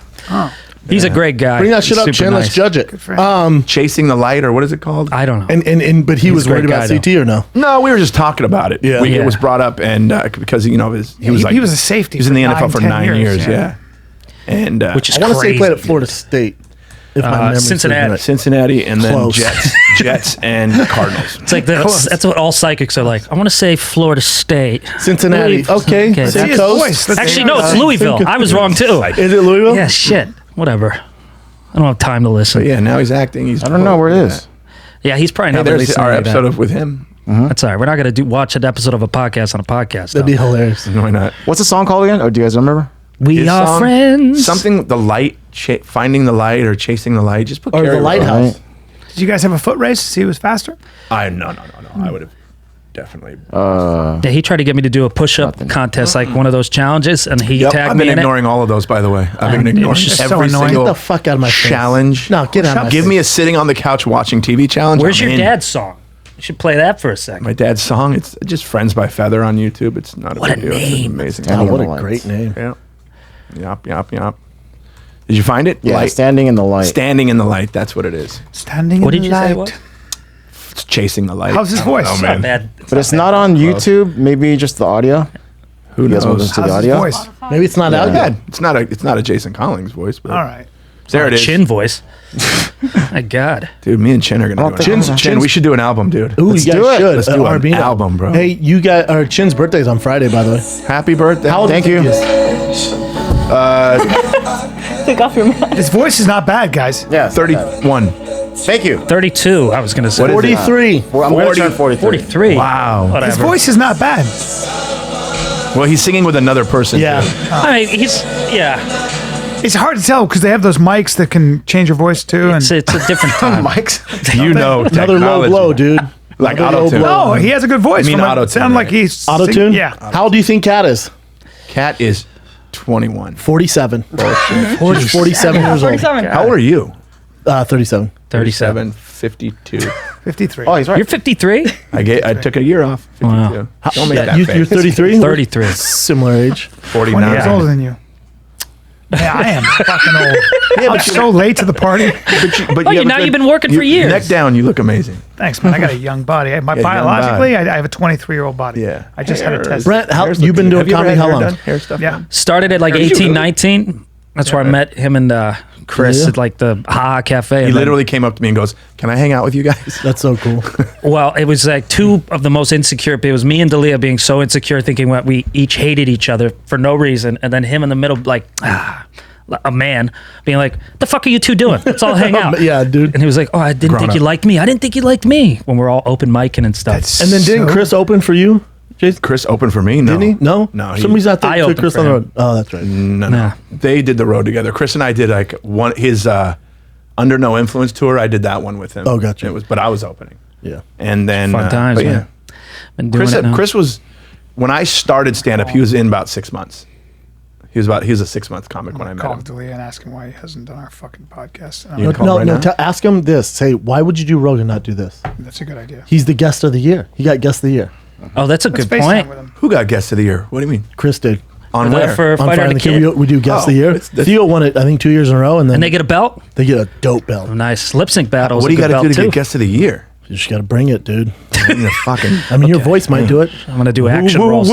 He's a great guy. Bring that shit up, Super Chin. Let's nice. judge it. for him. "Chasing the Light" or what is it called? I don't know. And but he He's was a great worried about guy, CT or no? No, we were just talking about it. Yeah. It Yeah. was brought up, and because he was He was a safety He was in for the NFL for 9, 10 9 years. years, Yeah, and Which is I want to say crazy. he played at Florida State. If my memory serves me Cincinnati. right. Cincinnati, and then Close. Jets, and Cardinals. It's like that's what all psychics are like. I want to say Florida State. Cincinnati. Okay. Okay, Same his coast. voice. Let's Actually, see. no, it's Louisville. I was wrong too. Is it Louisville? Yeah, shit. Whatever. I don't have time to listen. Yeah, now he's acting. He's I don't know where it is. Yeah, he's probably Hey, not there's releasing our any of episode that. of with him. That's all right. We're not going to watch an episode of a podcast on a podcast. That'd though. be hilarious. Why not? What's the song called again? Or do you guys remember? We His are song? friends. Something the light, finding the light or chasing the light. Just put Or Kerry the Rhodes. lighthouse. Right. Did you guys have a foot race to see who was faster? No. I would have definitely. Yeah, he tried to get me to do a push-up contest, like one of those challenges, and he Yep, tagged I've me been in ignoring all of those, by the way. I've been ignoring it's just so every annoying. single Get the fuck out of my face. challenge. No, get out of my Give face. me a sitting on the couch watching TV challenge. it. Where's I'm your in. dad's song? You should play that for a second. My dad's song. It's just "Friends" by Feather on YouTube. It's not a What big a deal. It's name. an amazing. Standing Oh, what in the a light. great name. Yeah. Yep. Did you find it? Yeah, Light. Standing in the Light. Standing in the light. That's what it is. Standing What in did the you say? light. What? It's chasing the light. How's his voice? Oh Not man. bad. But it's not on YouTube. Maybe just the audio. Who You guys want to knows? listen to the How's his audio? voice? Maybe it's not out Yeah, yet. it's not a Jason Collings voice, but All right. there it is. Chin voice. My God. Dude, me and Chin are gonna I do don't an think- album. Chin, we should do an album, dude. Ooh, Let's you do guys it. should. Let's do an R&B album, bro. Hey, you got our Chin's birthday's on Friday, by the way. Happy birthday! How old Thank do you. think he is? Take off your mask. His voice is not bad, guys. Yeah. 31. Thank you. 32, I was going to say. What is it? 43. Well, I'm going to turn 43. 43. Wow. Whatever. His voice is not bad. Well, he's singing with another person. Yeah. too. I mean, yeah. It's hard to tell because they have those mics that can change your voice too. And It's a different time. Mike's. You know, Another low technology. blow, dude. Like Another low auto-tune. blow. no, he has a good voice. You mean from it. auto-tune, Sound like right? he's Auto-tune? Yeah. How old do you think Kat is? Cat is 21. 47. She's 47 years old. 47. How old are you? 37. 37. 52. 53. Oh, he's right. You're 53? I took a year off. 52. Wow. Don't make that You're face. 33? 33. Similar age. 49. 20 years older than you. Yeah, I am fucking old. I'm so late to the party. But Well, now you've been working for years. Neck down, you look amazing. Thanks, man. I got a young body. young Biologically, I have a 23-year-old body. Yeah. I just had a test. Brent, Hair's you've been looking- doing have you ever comedy had how hair long? done? Hair stuff Yeah. done? Started at like Did you 18, really? 19. That's where I met him and Chris Yeah. at like the Ha Cafe. He and then- literally came up to me and goes, "Can I hang out with you guys?" That's so cool. Well, it was like two of the most insecure. It was me and Dalia being so insecure, thinking that we each hated each other for no reason, and then him in the middle, like a man, being like, "The fuck are you two doing? Let's all hang out." Yeah, dude. And he was like, "Oh, I didn't Grown think up. you liked me. I didn't think you liked me." When we're all open micing and stuff. And then didn't Chris open for you, Jason? Chris opened for me. No, Didn't he? No? no. For some reason I I thought opened Chris for on the him. road. Oh, that's right. No. Nah. They did the road together. Chris and I did like his Under No Influence tour. I did that one with him. Oh, gotcha. But I was opening. Yeah. And then Fun times, but man. Been doing Chris, it now. Chris was when I started stand up. He was in about 6 months. He was a 6-month comic when I met Call him. Dalia and ask him why he hasn't done our fucking podcast. And I'm You like, call No, right no. now? Ask him this. Say, why would you do Rogan not do this? that's a good idea. He's the guest of the year. He got guest of the year. Oh, that's a Let's good FaceTime point. with him. Who got guest of the year? What do you mean? Chris did. On For where? that, for On Fighter Fire and and the the Kid, Kid. we do guest of the year. it's- Theo won it, I think, 2 years in a row, and then And they get a belt? they get a dope belt. Nice. Lip sync battle. What do you got got to do to get guest of the year? You just got to bring it, dude. I mean, fucking. I mean, your voice might do it. I'm going to do action rolls.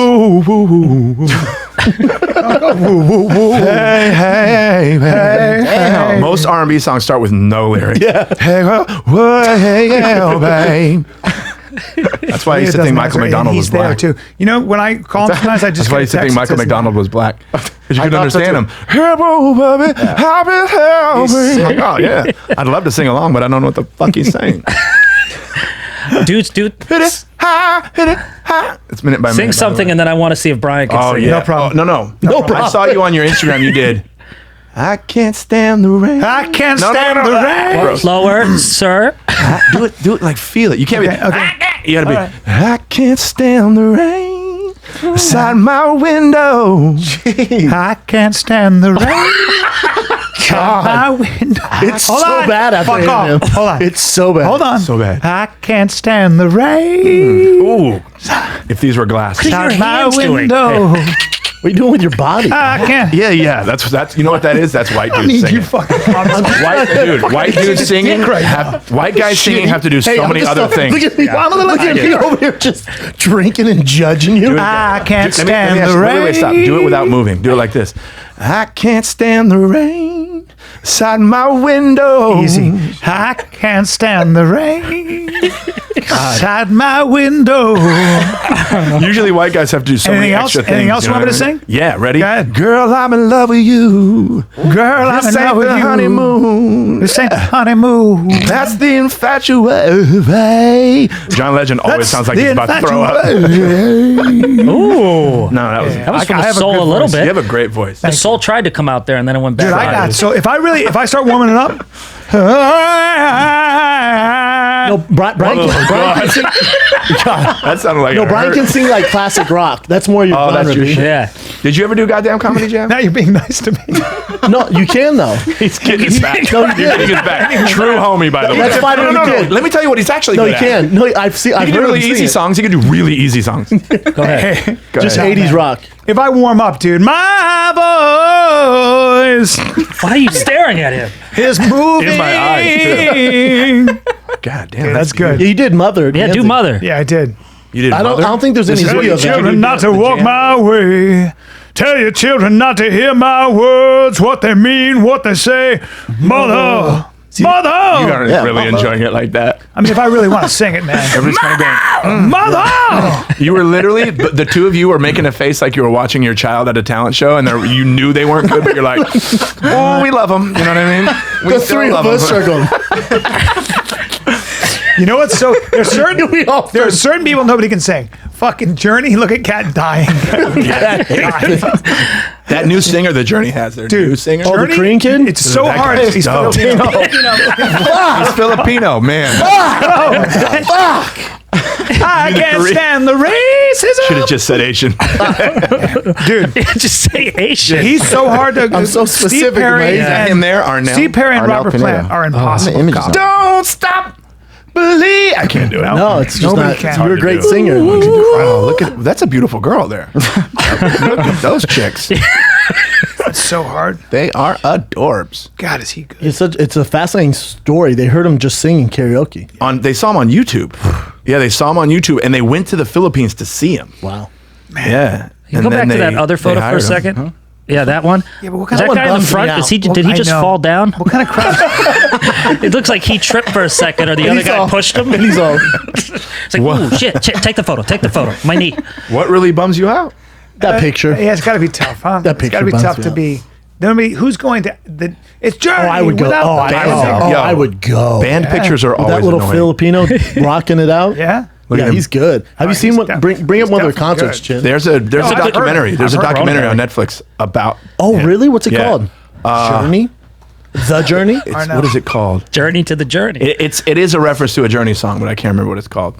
Hey. Most R&B songs start with no lyrics. Yeah. Hey, babe. That's why I used to think Michael McDonald was He's there black. too. You know, when I call him sometimes, I just That's why I used to get a think text Michael that says, McDonald was black. Because you couldn't thought so understand him. too. Hey, baby, help me. Like, oh, yeah. I'd love to sing along, but I don't know what the fuck he's saying. Dude, Hit it high. It's minute by minute. sing by the something, way. and then I want to see if Brian can Oh, sing yeah. it. No problem. No problem. I saw you on your Instagram. You did. I can't stand the rain. I can't No, no, stand no, no. the rain. Gross. Lower, sir. Do it like feel it. You can't Okay, be. okay. You gotta be. All right. I can't stand the rain beside my window. I can't stand the rain. My window. It's Hold so on. bad after Fuck hearing him. off. Hold on. It's so bad. Hold on. So bad. I can't stand the rain. Ooh. If these were glasses. What are your My hands doing? window. What are you doing with your body? I can't. Yeah. That's. You know what that is? That's white dudes You singing. fucking. White dudes singing. White guys singing have to do so many other things. Look at me. Look at me over here just drinking and judging you. I can't Let me stand ask the you- rain. wait, stop. Do it without moving. Do it like this. I can't stand the rain beside my window. Easy. I can't stand the rain. Outside my window. Usually white guys have to do so Anything many else? extra things. Anything else you know want me what to I mean? sing? Yeah, ready? Go ahead. Girl, I'm in love with you. Girl, I'm This in ain't love with the you. honeymoon. This ain't the honeymoon. That's the infatuation. John Legend always sounds like he's about to throw up. Ooh. No, that was. That was from I the have a soul good a little voice. bit. You have a great voice. The soul tried to come out there, and then it went back. Dude, I out. got so if I start warming it up. No, Brian can sing. That sounded like No, it Brian hurt. can sing like classic rock. That's more your Oh, genre. that's your dude. shit. Yeah. Did you ever do goddamn comedy jam? Now you're being nice to me. No, you can though. He's getting his back. No, You're getting his back. True homie, by the way. That's fine No, if no, you no. can. Let me tell you what he's actually No, good you at. can. No, I've He heard can do him really sing easy it. songs. He can do really easy songs. Go ahead. Go Just ahead. 80s rock. If I warm up, dude, my voice Why are you staring at him? is moving. In my eyes, God damn, that's good. Yeah, you did Mother. Yeah, do Mother. Yeah, I did. You did. I don't think there's This any is what video you of Tell that. your children not to walk my way. Tell your children not to hear my words, what they mean, what they say. Mother. Mother. You aren't Yeah, really enjoying it like that. I mean, if I really want to sing it, man. Everybody's kind of going. Mother. You were literally the two of you were making a face like you were watching your child at a talent show, and you knew they weren't good, but you're like, "Oh, we love them." You know what I mean? We The still three of love us are 'em. going. You know what? So there's certain people nobody can sing. Fucking Journey, look at Cat dying. That new singer that Journey has, their new singer. Oh, the Journey, Korean kid? It's so That hard. guy's He's dope. Filipino. He's Filipino, man. I can't Korean? stand the racism. Should have just said Asian. Dude, Just say Asian. he's so hard to. I'm so Steve specific, Perry right? Is that and- him there? Arnell? Steve Perry and Arnell Robert Pineda. Plant are impossible. images couples. Don't stop believe. I can't do it. No, it's just Nobody not. can. You're a to great do. singer. Oh, look at that's a beautiful girl there. Look at those chicks. It's so hard. They are adorbs. God, is he good? It's a fascinating story. They heard him just singing karaoke. They saw him on YouTube. Yeah, they saw him on YouTube, and they went to the Philippines to see him. Wow. Yeah. Go back to that other photo for a second. Yeah, that one. Yeah, but what Is kind that of guy in the bums me front? out. Is he? Well, Did he I just know. fall down? What kind of crap? It looks like he tripped for a second, or the other he's guy all- pushed him. And he's all. It's like, ooh, shit! Take the photo. Take the photo. My knee. What really bums you out? That picture. Yeah, it's got to be tough, huh? That It's got to picture be bums tough me to out. be. Who's going to? It's Journey. I would go. without Oh, the band. Yo, I would go. Band pictures are With always that little annoying. Filipino rocking it out. Yeah. Look at Yeah, him. he's good. Have you seen he's what? def- Bring up he's one of their definitely concerts, good. Chin. There's a I've heard documentary. it. There's a I've heard documentary on Coronavirus. Netflix about. Oh, him. really? What's it Yeah. called? Journey. The Journey. It's, know. what is it called? Journey to the journey. It is a reference to a Journey song, but I can't remember what it's called.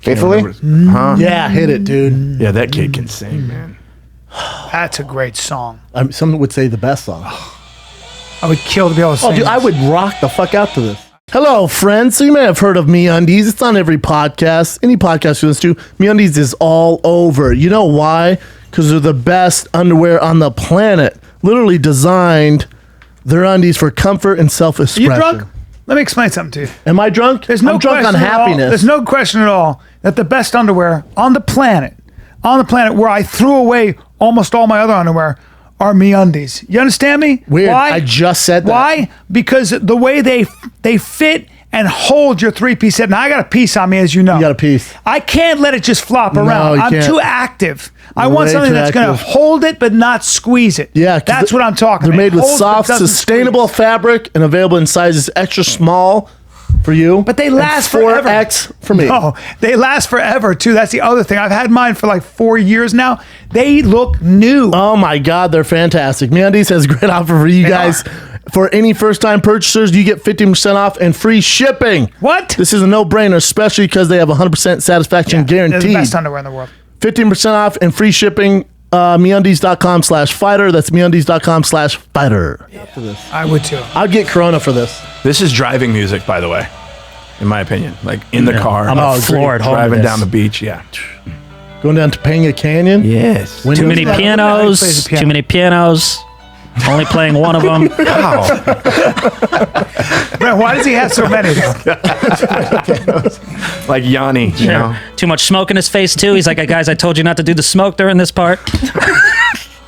Faithfully? Huh? Yeah, hit it, dude. Yeah, that kid can sing, man. That's a great song. Some would say the best song. I would kill to be able to sing. Oh, dude, I this. would rock the fuck out to this. Hello, friends. So you may have heard of MeUndies. It's on every podcast. Any podcast you listen to, MeUndies is all over. You know why? Because they're the best underwear on the planet. Literally designed their undies for comfort and self-expression. You drunk? Let me explain something to you. Am I drunk? There's no I'm drunk on question at all- happiness. There's no question at all that the best underwear on the planet, where I threw away almost all my other underwear, are MeUndies. You understand me? Weird. Why? I just said that. Why? Because the way they fit and hold your three-piece set. Now I got a piece on me, as you know. You got a piece. I can't let it just flop around. you I'm can't. too active. I You're want way something too that's going to active. hold it but not squeeze it. Yeah, 'cause that's what I'm talking They're about. made It with holds but soft, doesn't sustainable squeeze. fabric and available in sizes extra small for you. But they and last forever. 4X for me. No, they last forever too. That's the other thing. I've had mine for like 4 years now. They look new. Oh my God, they're fantastic. MeUndies has a great offer for you guys. For any first-time purchasers, you get 15% off and free shipping. What? This is a no-brainer, especially because they have 100% satisfaction They're guaranteed. the best underwear in the world. 15% off and free shipping. MeUndies.com/fighter. That's MeUndies.com/fighter. I would too. I'd get Corona for this. This is driving music, by the way, in my opinion. Like in the car, I'm on the agreed. floor at home. driving with down the this. beach. Yeah. Going down Topanga Canyon. Yes. Windows Too many down. pianos. Plays the piano. Too many pianos. Only playing one of them. Wow. Man, why does he have so many? Like Yanni, you know. Too much smoke in his face too. He's like, "Hey, guys, I told you not to do the smoke during this part."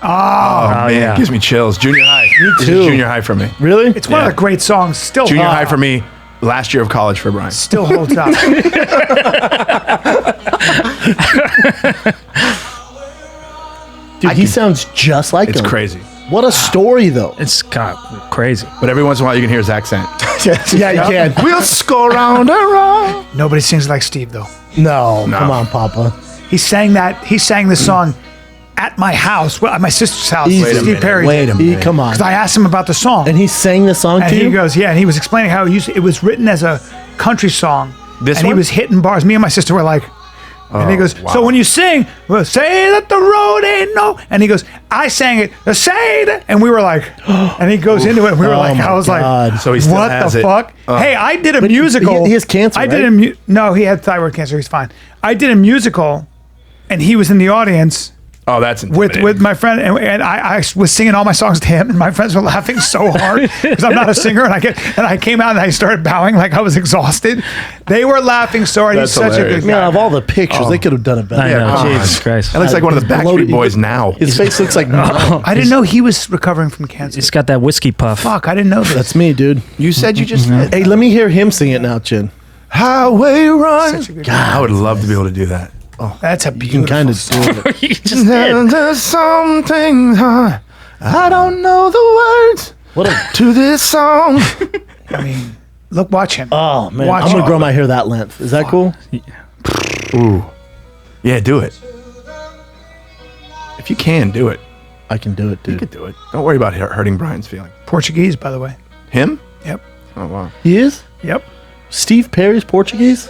Oh, man, yeah. it gives me chills. Junior high. This too. is junior high for me. Really? It's one of the great songs. Still, Junior high for me. Last year of college for Brian. still holds up. Dude, he sounds just like It's him. crazy. What a story, though. It's God, crazy. But every once in a while you can hear his accent. Yeah, you can. We'll score round and round. Nobody sings like Steve though. No, come on, Papa. He sang this song at my house, well, at my sister's house. Easy. Wait a Steve minute. Perry. Wait a He, minute. come on. Because I asked him about the song, And he sang the song and to he you? goes, "Yeah," and he was explaining how it was written as a country song. This and one? he was hitting bars. Me and my sister were like, and he goes, wow. "So when you sing, well, say that the road ain't no," and he goes, "I sang it, say that," and we were like, and he goes into it, and we were Oh like, my I was God. like, So he still what has the it. fuck? Hey, I did a But musical. he has cancer, I did right? no, he had thyroid cancer. He's fine. I did a musical, and he was in the audience. Oh, that's With my friend, and I was singing all my songs to him, and my friends were laughing so hard because I'm not a singer, and I came out and I started bowing like I was exhausted. They were laughing so hard. That's He's such a hilarious. good Man, guy. of all the pictures, they could have done it better. I know. come on. Jesus Christ. That looks like one of the He's bloated. Backstreet Boys now. His face looks like I didn't know he was recovering from cancer. He's got that whiskey puff. Fuck, I didn't know this. That's me, dude. You said you just Hey, let me hear him sing it now, Chin. highway run. Such a good I would love to be able to do that. That's a You beautiful can kind of song. do it. You just did. There's something I don't know the words What a... to this song. I mean, look, watch him. Oh, man. Watch I'm going it. to grow my hair that length. Is that cool? Ooh, yeah, do it. If you can, do it. I can do it, You dude. could do it. Don't worry about hurting Brian's feeling. Portuguese, by the way. Him? Yep. Oh wow. He is? Yep. Steve Perry's Portuguese?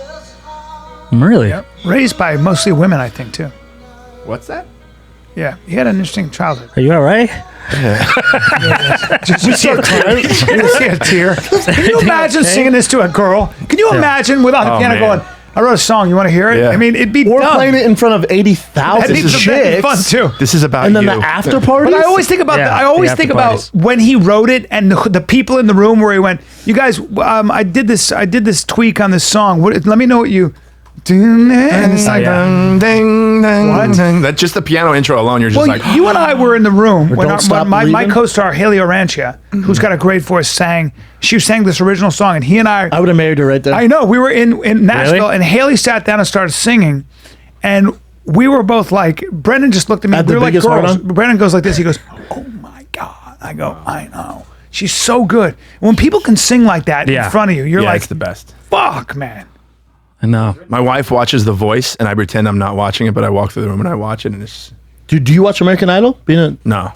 Really? Yep. Raised by mostly women, I think, too. What's that? Yeah, he had an interesting childhood. Are you all right? Just see a tear. See a tear. Can you imagine singing this to a girl? Can you imagine without the piano man. going, I wrote a song, you want to hear it? Yeah. I mean, it'd be Or dumb. playing it in front of 80,000 That'd be chicks. fun, too. This is about And then you. the after party. But I always think about Yeah, I always the think after about parties. when he wrote it and the people in the room where he went, you guys, I did this tweak on this song. Let me know what you do. And it's like, Ding, ding, What? ding. That's just the piano intro alone. You're just well, like, you and I were in the room when, Don't Stop when my Believing? co-star Haley Orantia, who's got a great voice, she sang this original song, and he and I would have married her right there. I know. We were in Nashville, Really? and Haley sat down and started singing, and we were both like, Brendan just looked at me. Had We the were like biggest heart girls. on? Brendan goes like this. He goes, "Oh my god!" I go, "I know." She's so good. When people can sing like that Yeah. in front of you, you're yeah, like, it's the best. "Fuck, man." I know. My wife watches The Voice, and I pretend I'm not watching it, but I walk through the room and I watch it, and it's Do you watch American Idol? no.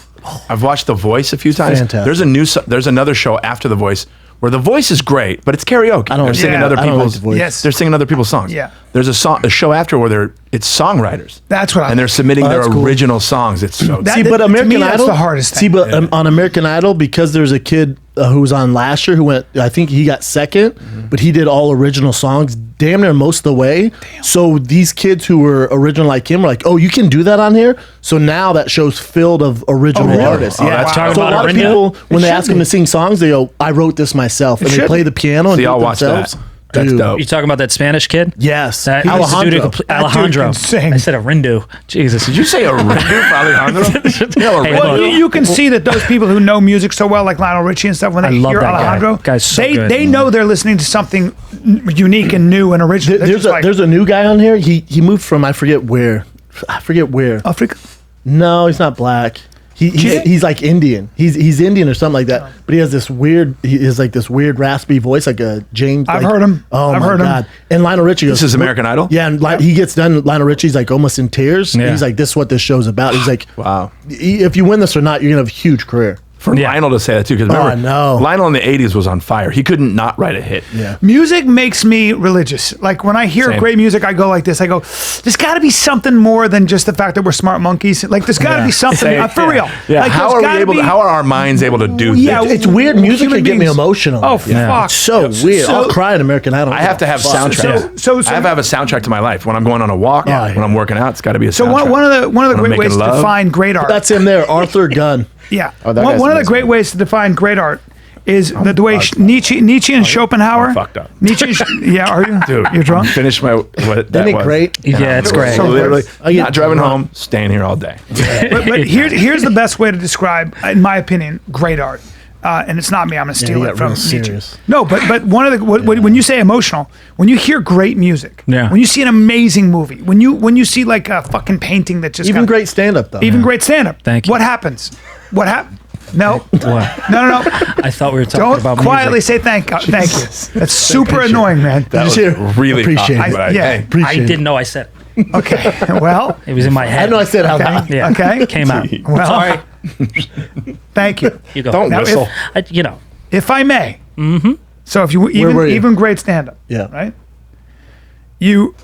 I've watched The Voice a few times. Fantastic. There's another show after The Voice where The Voice is great, but it's karaoke. I don't- They're singing yeah, other I don't like people's. The Voice. Yes. They're singing other people's songs. Yeah. There's a show after where it's songwriters. That's what I. And they're submitting their that's cool. original songs. It's so. That- See, but to American me, that's Idol, the hardest See, thing. but on American Idol, because there's a kid who was on last year who went, I think he got second, but he did all original songs, damn near most of the way. So these kids who were original like him were like, "Oh, you can do that on here." So now that show's filled of original really? artists. Oh, yeah, that's talking so a about lot of Arinda? people when they should ask them be. to sing songs, they go, "I wrote this myself," and they should play be. the piano and See, do I'll it watch themselves. that. That's Dude. dope. You talking about that Spanish kid? Yes, That, he used to do Alejandro. the That dude Alejandro. can sing. I said Arindu. Jesus. Did you say a Rindu for Alejandro? No, Hey, Well, look. you can see that those people who know music so well, like Lionel Richie and stuff, when they I love hear that guy. Alejandro, Guy's so they good. they know they're listening to something unique and new and original. They're There's just like, there's a new guy on here. He moved from I forget where. Africa. No, he's not black. He's like Indian. He's Indian or something like that. But he has this weird. He has like this weird raspy voice, like a James. I've like- heard him. Oh I've my heard him. god! And Lionel Richie goes. This is American Idol? Yeah, and he gets done. Lionel Richie's like almost in tears. Yeah. He's like, "This is what this show's about." He's like, Wow. If you win this or not, you're gonna have a huge career." For Lionel to say that too, because remember, I know. Lionel in the '80s was on fire. He couldn't not write a hit. Yeah. Music makes me religious. Like when I hear Same. great music, I go like this. I go, there's got to be something more than just the fact that we're smart monkeys. Like there's got to be something Same. for real. Yeah. Like, How there's are we gotta able? be- How are our minds able to do Yeah, this? It's weird. Music human can get me beings- emotional. Oh fuck! It's so weird. So- I'll cry in American Idol. I have to have soundtracks. So- I have to have a soundtrack to my life. When I'm going on a walk, Yeah. when I'm working out, it's got to be a So soundtrack. one of the When I'm great making ways to love. define great art. That's him there, Arthur Gunn. Yeah. Oh, that one guy's of the amazing. great ways to define great art is the way Nietzsche and Schopenhauer. I'm fucked up. Nietzsche, yeah, are you? Dude, You're drunk? Finish my. What that Isn't it was. great? Yeah, it's great. So Literally, I get not driving drunk. home, staying here all day. But here's the best way to describe, in my opinion, great art. And it's not me. I'm going to steal you it got from real Nietzsche. serious. No, but one of the when you say emotional, when you hear great music, Yeah. when you see an amazing movie, when you see like a fucking painting that just Even got- great stand up though. even great stand up. Thank you. What happens? What happened? No, What? no. I thought we were talking Don't about quietly music. say thank you. That's super annoying, man. That was hear? really Appreciate awkward, it. but Yeah. hey, I Appreciate it. didn't know I said it. Okay, well, It was in my head. I know I said out loud. Yeah. Okay. Came out. well, Sorry. thank you. You go. Don't Now, whistle. You know. If I may. Mm-hmm. So if you were you? even great stand up, Yeah. right? You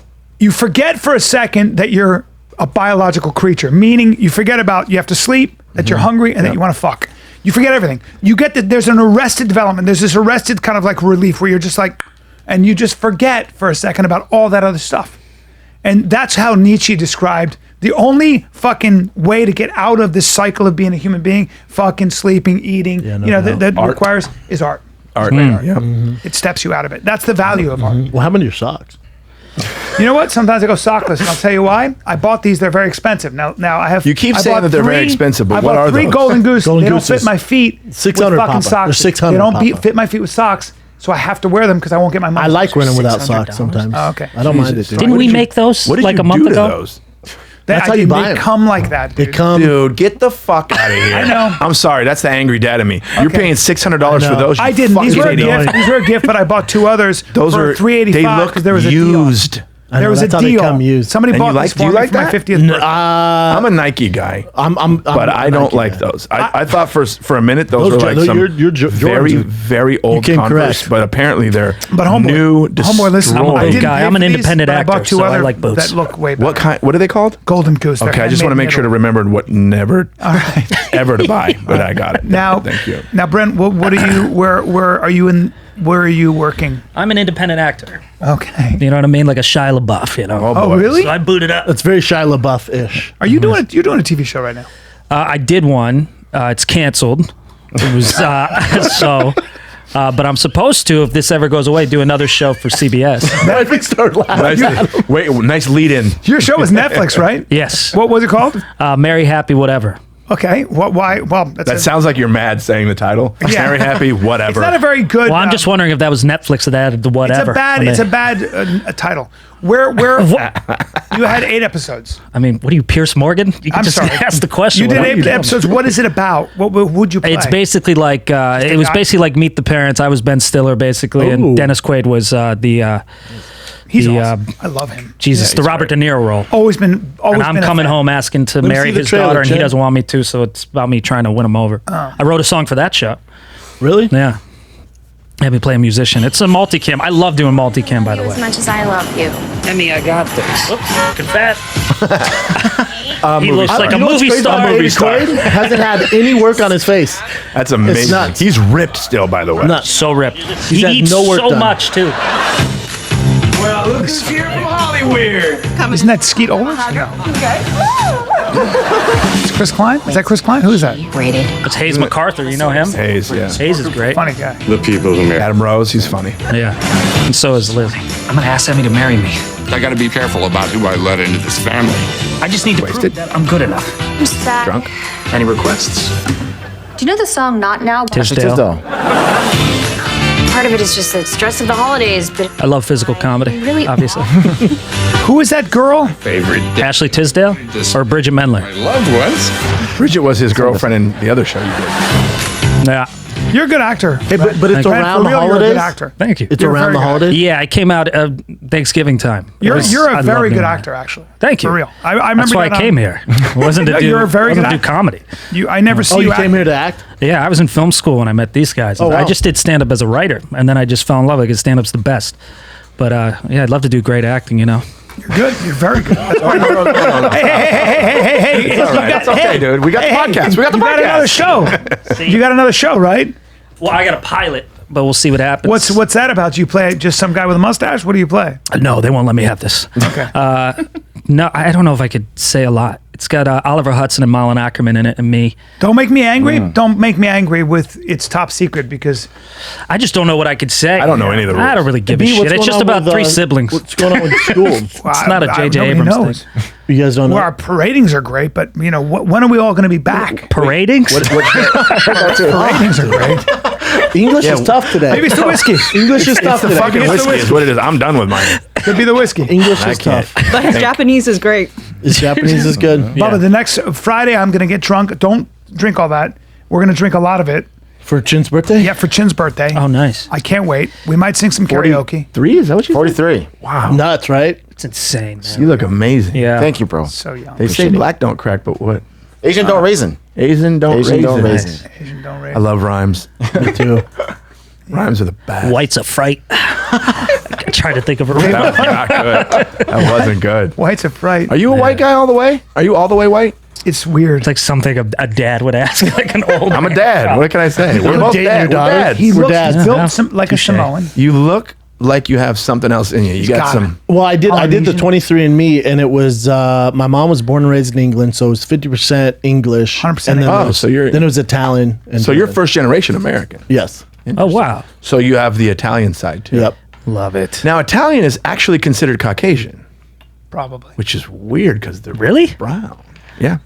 forget for a second that you're a biological creature, meaning you forget about you have to sleep, that you're hungry, and that you want to fuck. You forget everything. You get that there's an arrested development. There's this arrested kind of like relief where you're just like, and you just forget for a second about all that other stuff. And that's how Nietzsche described the only fucking way to get out of this cycle of being a human being, fucking sleeping, eating, Yeah, no you know, doubt. that Art. requires is art. Art. Yeah. It steps you out of it. That's the value of art. What happened to your socks? You know what? Sometimes I go sockless, and I'll tell you why. I bought these; they're very expensive. Now I have. You keep I saying bought that they're very expensive, but I what bought are three those? Golden Goose. Golden they don't Gooses. fit my feet. with 600, fucking Papa. socks. They're 600, They don't Papa. fit my feet with socks, so I have to wear them because I won't get my money. I like running without $600. socks sometimes. Oh, okay. I don't mind it, dude. Didn't we make those What did like you a month do to ago? those? That's how I you did. buy They 'em. come like that, dude. They come. Dude, get the fuck out of here. I know. I'm sorry. That's the angry dad of me. You're Okay. paying $600 for I know. those. you I didn't. These fucking were a idiot. gift. These were a gift, but I bought two others Those for are $385 They look because there was a deal. used. I There know, was a that's how they deal. come used. Somebody And bought you this do you for me like for my that? 50th birthday. I'm a Nike guy. But I don't like those. I thought for a minute those were like some very, very old came Converse, correct. but apparently they're But homeboy, listen, I'm a I big didn't guy. pay I'm for an these, independent but I actor, bought two so I other like boots. that look way better. What are they called? Golden Goose. They're Okay, I just want to handmade make sure to in remember what never ever to buy, but I got it. Now, thank you. Now, Brent, what are you? Where are you in? Where are you working? I'm an independent actor. Okay. You know what I mean? Like a Shia LaBeouf, you know? Oh, really? So I booted up. It's very Shia LaBeouf-ish. Are you doing it? You're doing a TV show right now. I did one. It's canceled. It was but I'm supposed to, if this ever goes away, do another show for CBS. Nice lead in. Your show is Netflix, right? Yes. What was it called? Mary Happy Whatever. Okay. What? Why? Well, That sounds like you're mad saying the title. Yeah. Very happy, whatever. It's not a very good. Well, I'm just wondering if that was Netflix that added the whatever. It's a bad title. Where you had 8 episodes. I mean, what are you, Pierce Morgan? You can I'm just sorry. ask the question. You did What are 8 doing? episodes. What is it about? What would you play? It's basically like it was guy? basically like Meet the Parents. I was Ben Stiller basically, Ooh. and Dennis Quaid was He's the, awesome. I love him. Jesus, the Robert De Niro role. Always been. And I'm been a coming fan. home asking to me marry see the his trailer, daughter, and he Jen. doesn't want me to. So it's about me trying to win him over. I wrote a song for that show. Really? Yeah. Had me play a musician. It's a multicam. I love doing multicam, by the As way. much as I love you. Emmy, I got this. Oops, looking fat. He looks like a You know what's movie crazy about star. Eddie Quaid? Hasn't had any work on his face. That's amazing. nuts. He's ripped still, by the way. Nuts. So ripped. He had eats no work so done. much too. Well, who's here from Hollywood? Isn't that Skeet Ulrich? No. It's Chris Klein? Is that Chris Klein? Who is that? Rated. It's Hayes MacArthur. You know him? Hayes, yeah. Hayes is great. Funny guy. The people who marry. Adam Rose, he's funny. Yeah. And so is Liz. I'm gonna ask Emmy to marry me. I gotta be careful about who I let into this family. I just need to prove that I'm good enough. Who's that? Drunk? Any requests? Do you know the song Not Now? Tisdale. Part of it is just the stress of the holidays, but I love physical comedy. Really? Obviously. Who is that girl? Favorite Ashley Tisdale or Bridget Mendler? my loved ones. Bridget was his girlfriend in the other show you did. Yeah. You're a good actor. Hey, but it's Thank you. around the For real, you're a holidays. good actor. Thank you. It's You're around very the good. holidays. Yeah, I came out Thanksgiving time. You're I a love very doing good that. actor, actually. Thank you. For real. I remember That's why that I came here. It wasn't to No, do. you're a very wasn't good to do actor. comedy. I never see Oh, you act. came here to act? Yeah, I was in film school when I met these guys. Oh, wow. I just did stand up as a writer, and then I just fell in love because stand up's the best. But yeah, I'd love to do great acting. You know. You're good. You're very good. That's why hey. All right, that's okay, dude. We got the podcast. We got the You got another podcast. show. You got another show, right? Well, I got a pilot, but we'll see what happens. What's that about? You play just some guy with a mustache? What do you play? No, they won't let me have this. Okay. No, I don't know if I could say a lot. It's got Oliver Hudson and Malin Ackerman in it, and me. Don't make me angry. Don't make me angry with It's Top Secret because I just don't know what I could say. I don't know any of the rules. I don't really give a B, shit. what's It's going just on about with, 3 siblings. What's going on with school? It's not a J.J. nobody Abrams knows. thing. You guys don't know? Well, our ratings are great, but when are we all going to be back? Parading? Ratings are great. English is tough today. Maybe it's the whiskey. English is tough the today. fucking Fucking It's the whiskey is what it is. I'm done with mine. Could be the whiskey. English I is can't. tough. But his Japanese is great. His Japanese is good. Bubba, the next Friday I'm going to get drunk. Don't drink all that. We're going to drink a lot of it. For Chin's birthday? Yeah, for Chin's birthday. Oh, nice. I can't wait. We might sing some karaoke. 3? Is that what you 43. Wow. Nuts, right? It's insane, man. You look amazing. Yeah. Thank you, bro. So young. They say black don't crack, but what? Asian don't raisin. Asian don't Asian don't raisin. raisin. Asian don't rate. I love rhymes. Me too. Rhymes are the best. White's a fright. I tried to think of a That was not good. That wasn't good. White's a fright. Are you a white guy all the way? Are you all the way white? It's weird. It's like something a dad would ask, like an old. I'm a dad. What can I say? We're both dating dad. your We're daughter? dads. He We're looks dads. built like a Samoan. You look like you have something else in you. You got got some. Well, I did the Polynesian? 23andMe, and it was my mom was born and raised in England, so it was 50% English, 100% and then Oh, it was, so you're- then it was Italian. And So you're first generation American. Yes. Oh wow, So you have the Italian side too. Yep. love it. Now Italian is actually considered Caucasian, Probably. which is weird because they're Really? brown. Yeah,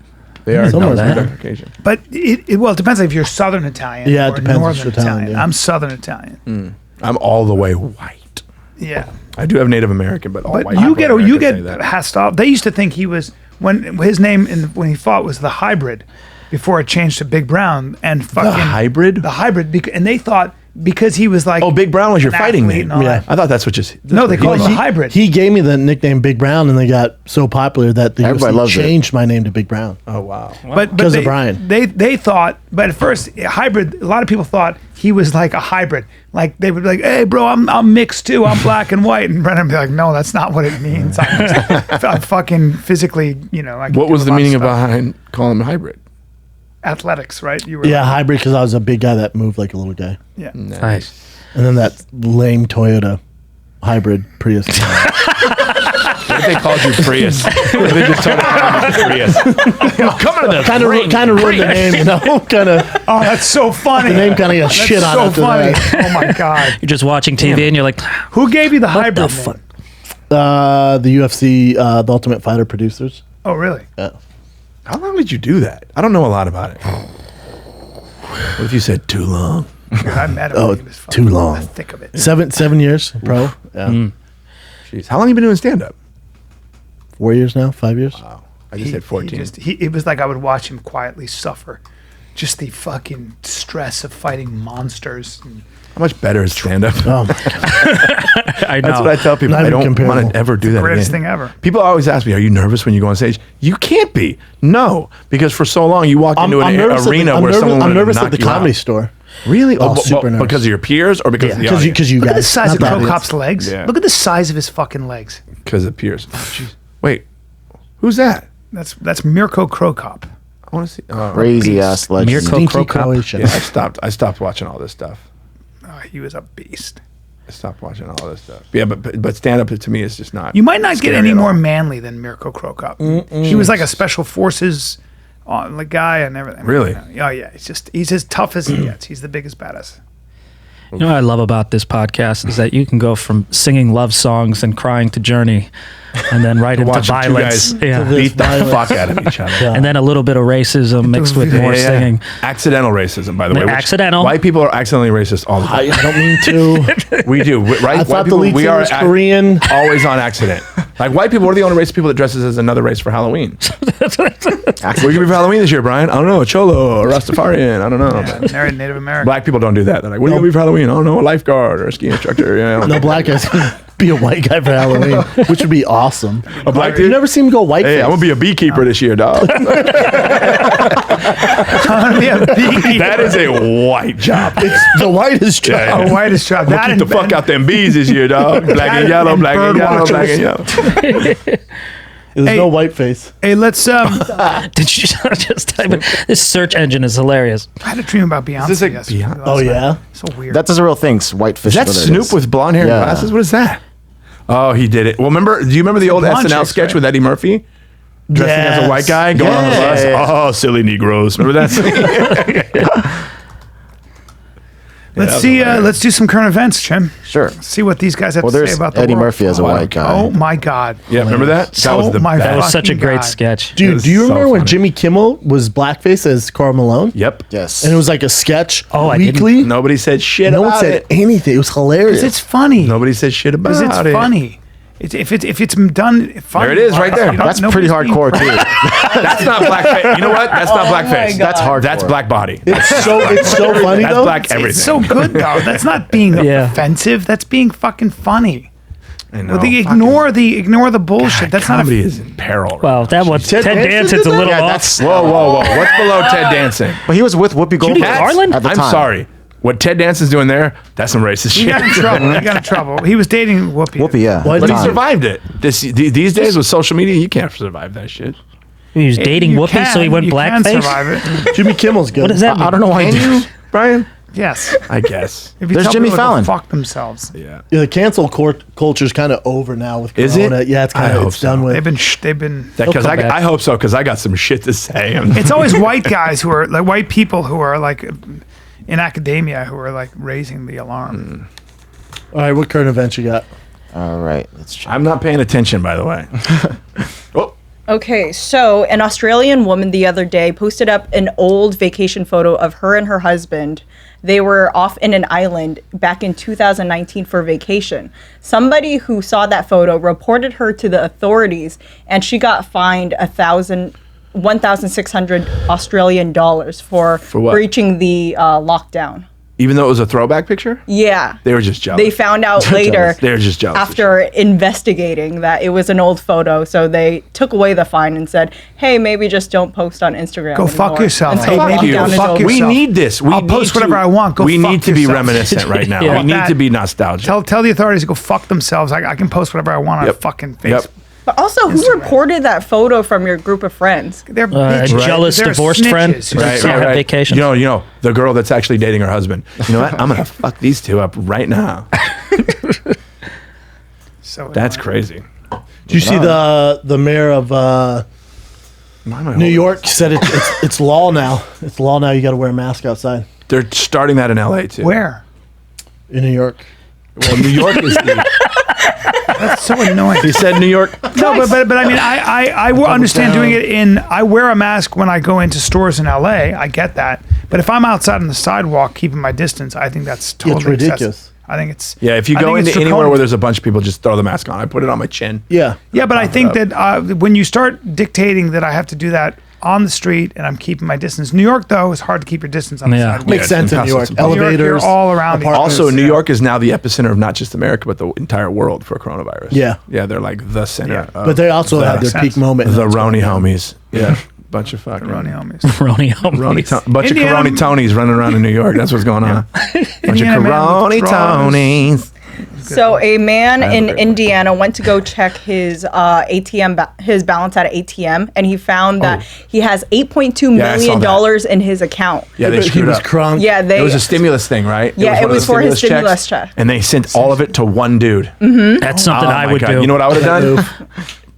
they are. Somewhere No, they're there. Caucasian. But it depends if you're Southern Italian Yeah, it or depends if Northern you're Italian, yeah. I'm Southern Italian. I'm all the way white. Yeah. I do have Native American, but all But white. you people get in you America say get that. passed off. They used to think he was when his name when he fought was the hybrid before it changed to Big Brown and fucking hybrid? The hybrid and they thought because he was like. Oh, Big Brown was your an fighting athlete name. and all that. I thought that's what just. No, they call him a hybrid. He gave me the nickname Big Brown, and they got so popular that the Everybody UFC loves it. changed my name to Big Brown. Oh wow. But Because of they, Bryan. They thought, but at first, hybrid. A lot of people thought he was like a hybrid. Like they would be like, "Hey, bro, I'm mixed too. I'm black and white." And Brendan would be like, "No, that's not what it means. I'm fucking physically, you know." I can What do was a the lot of meaning stuff. behind calling him a hybrid? Athletics, right? You were Yeah, hybrid because I was a big guy that moved like a little guy. yeah. Nice. And then that lame Toyota hybrid Prius. What if they called you Prius? What if they just started calling you Prius? Coming to the kind of ruined the name, you know? Kind of. Oh, that's so funny. The name kind of got That's shit on so after funny. that. Oh my god. You're just watching TV and you're like, Who gave you the hybrid the name? fuck? The UFC, the Ultimate Fighter producers. Oh, really? How long did you do that? I don't know a lot about it. What if you said too long? I met him. Oh, He was fucking too long. in the thick of it. 7 years, pro. Yeah. Jeez, how long you been doing stand up? 4 years now, 5 years. I just said 14. It was like I would watch him quietly suffer. Just the fucking stress of fighting monsters. How much better is stand up? Oh, I know. That's what I tell people. Not I even don't comparable. want to ever do that Greatest again. thing ever. People always ask me, "Are you nervous when you go on stage?" You can't be. No, because for so long you walk into an nervous arena at the, where someone I'm would nervous knock at the you comedy out. store. Really? Oh, super nervous. Because of your peers or because of the audience? Because you Look guys. at the size not of the Pro audience. Cop's legs. Yeah. Look at the size of his fucking legs. Because of peers. Oh, jeez. Wait, who's that? That's Mirko Krokop. I want to see. Oh, Crazy ass legend. Mirko Stinky Krokop. Croatian. yeah, I stopped watching all this stuff. Oh, he was a beast. I stopped watching all this stuff. Yeah, but stand up to me is just not. You might not get scary any at all. more manly than Mirko Krokop. He was like a special forces like guy and everything. Really? Oh yeah. He's as tough as he gets. He's the biggest badass. You know what I love about this podcast is that you can go from singing love songs and crying to Journey, and then right into Watching two violence. guys Yeah. beat the violence. fuck out of each other. And then a little bit of racism mixed with more singing. Accidental racism, by the way. which Accidental. White people are accidentally racist all the time. I don't mean to. We do, right? I thought the lead singer was Korean. Always on accident. Like white people are the only race of people that dresses as another race for Halloween. What are you gonna be for Halloween this year, Brian? I don't know, a cholo, a Rastafarian. I don't know. Yeah, married Native American. Black people don't do that. They're like, what are you gonna be for Halloween? I don't know, a lifeguard or a ski instructor. Yeah, No black guys can be a white guy for Halloween, which would be awesome. a black You dude. never seen him go white. Hey, I'm gonna be a beekeeper this year, dog. That is a white job. It's the whitest job. Yeah, yeah. Oh, whitest job. I'm gonna keep the fuck out them bees this year, dog. Black and yellow, black and yellow, black and yellow. There's Hey. no white face. Hey, let's. Did you just type in? This search engine is hilarious. I had a dream about Beyonce. this like yesterday, Beyonce? last Oh night. yeah. So weird. That's a real thing. White fish. Is that Snoop with blonde hair and Yeah. glasses? What is that? Oh, he did it. Well, do you remember the old blonde SNL chicks, sketch right? with Eddie Murphy? Dressing as a Yes. white guy going on the bus. Yes. Oh, silly Negroes. Remember that? let's was see. hilarious. Let's do some current events, Jim. Sure. See what these guys have Well, to say there's about the Eddie world. Murphy as a white guy. Oh my God. Yeah, remember that? That was the my best. That was such a Fucking great God. sketch. It Dude, was do you so remember when funny. Jimmy Kimmel was blackface as Karl Malone? Yep. Yes. And it was like a sketch Oh, I didn't- weekly. Nobody said shit No about one said it. anything. It was hilarious. Because it's funny. Nobody said shit about Because it. it's funny. If it's done funny. There it is, right there. That's pretty hardcore too. That's not blackface. You know what? That's not blackface. That's hardcore. That's black body. It's so funny That's though. black everything. It's so good though. That's not being Yeah. offensive. That's being fucking funny. I know. Well, ignore the bullshit. That's not comedy a, is in peril. right Well, that was Ted Danson's a little Yeah, off. that's. Whoa, whoa, whoa. What's below Ted Dancing? But he was with Whoopi Goldberg Garland? at the I'm time. sorry. What Ted Danson's doing there, that's some racist he shit. got in trouble. He got in trouble. He was dating Whoopi. Whoopi, yeah. Why at the But he time. survived it. These days with social media, you can't survive that shit. He was dating You Whoopi, so he went you can blackface. survive it. Jimmy Kimmel's good. What does that mean? I don't know why. Can you, Brian? Yes. I guess. If you There's tell Jimmy people to Fallon. Fuck themselves. Yeah. Yeah, the cancel culture's kind of over now with Is it? Corona. Yeah, it's kind I of hope it's so. done with. They've been. Because come back. I hope so, because I got some shit to say. It's always white guys who are like white people who are like in academia who are like raising the alarm. All right, what current events you got? All right, let's check. I'm not paying attention, by the way. Oh, Okay, so an Australian woman the other day posted up an old vacation photo of her and her husband. They were off in an island back in 2019 for vacation. Somebody who saw that photo reported her to the authorities, and she got fined $1,600 Australian dollars for what? breaching the lockdown. Even though it was a throwback picture? Yeah. They were just jealous. They found out later. They're just jealous. After investigating that it was an old photo, so they took away the fine and said, "Hey, maybe just don't post on Instagram." Go fuck anymore yourself. until Hey, the maybe lockdown is fuck over." yourself. We need this. I'll post whatever I want. Go we fuck need to be yourself. reminiscent right now. Yeah. We need to be nostalgic. Tell the authorities to go fuck themselves. I can post whatever I want on fucking Facebook. Yep. But also, who reported that photo from your group of friends? They're bitches. Jealous They're divorced friends. snitches. Right, right. Vacation. You know, the girl that's actually dating her husband. You know what? I'm gonna fuck these two up right now. So That's annoying. crazy. Do you see the mayor of New York said it's law now. It's law now. You got to wear a mask outside They're starting that in LA too. Where? in New York. Well, New York is. That's so annoying. He said New York. No, but I mean, I understand doing it in. I wear a mask when I go into stores in LA. I get that. But if I'm outside on the sidewalk, keeping my distance, I think that's totally It's ridiculous. excessive. I think it's. Yeah, if you I go think it's into anywhere draconian. where there's a bunch of people, just throw the mask on. I put it on my chin. Yeah. Yeah, but I think that when you start dictating that I have to do that on the street and I'm keeping my distance. New York, though, is hard to keep your distance on the sidewalk. Makes sense in New York. Elevators. You're all around. each other. Also, New York is now the epicenter of not just America, but the entire world for coronavirus. Yeah. Yeah, they're like the center. Yeah. of But they also the- had their peak moment. The Roni homies. Yeah. Bunch of fucking Roni homies. Roni homies. bunch Indiana- of Coroni Tonys running around in New York. That's what's going on. Bunch of Indiana man Coroni withdraws. Tonys. So a man in Indiana went to go check his his balance at an ATM, and he found that he has $8.2 Yeah, I saw million that. dollars in his account. Yeah, they He screwed was up. crunk. Yeah, It was a stimulus thing, right? Yeah, it one of was the for his checks, stimulus check. And they sent all of it to one dude. That's something Oh I my would God. do. You know what I would have done?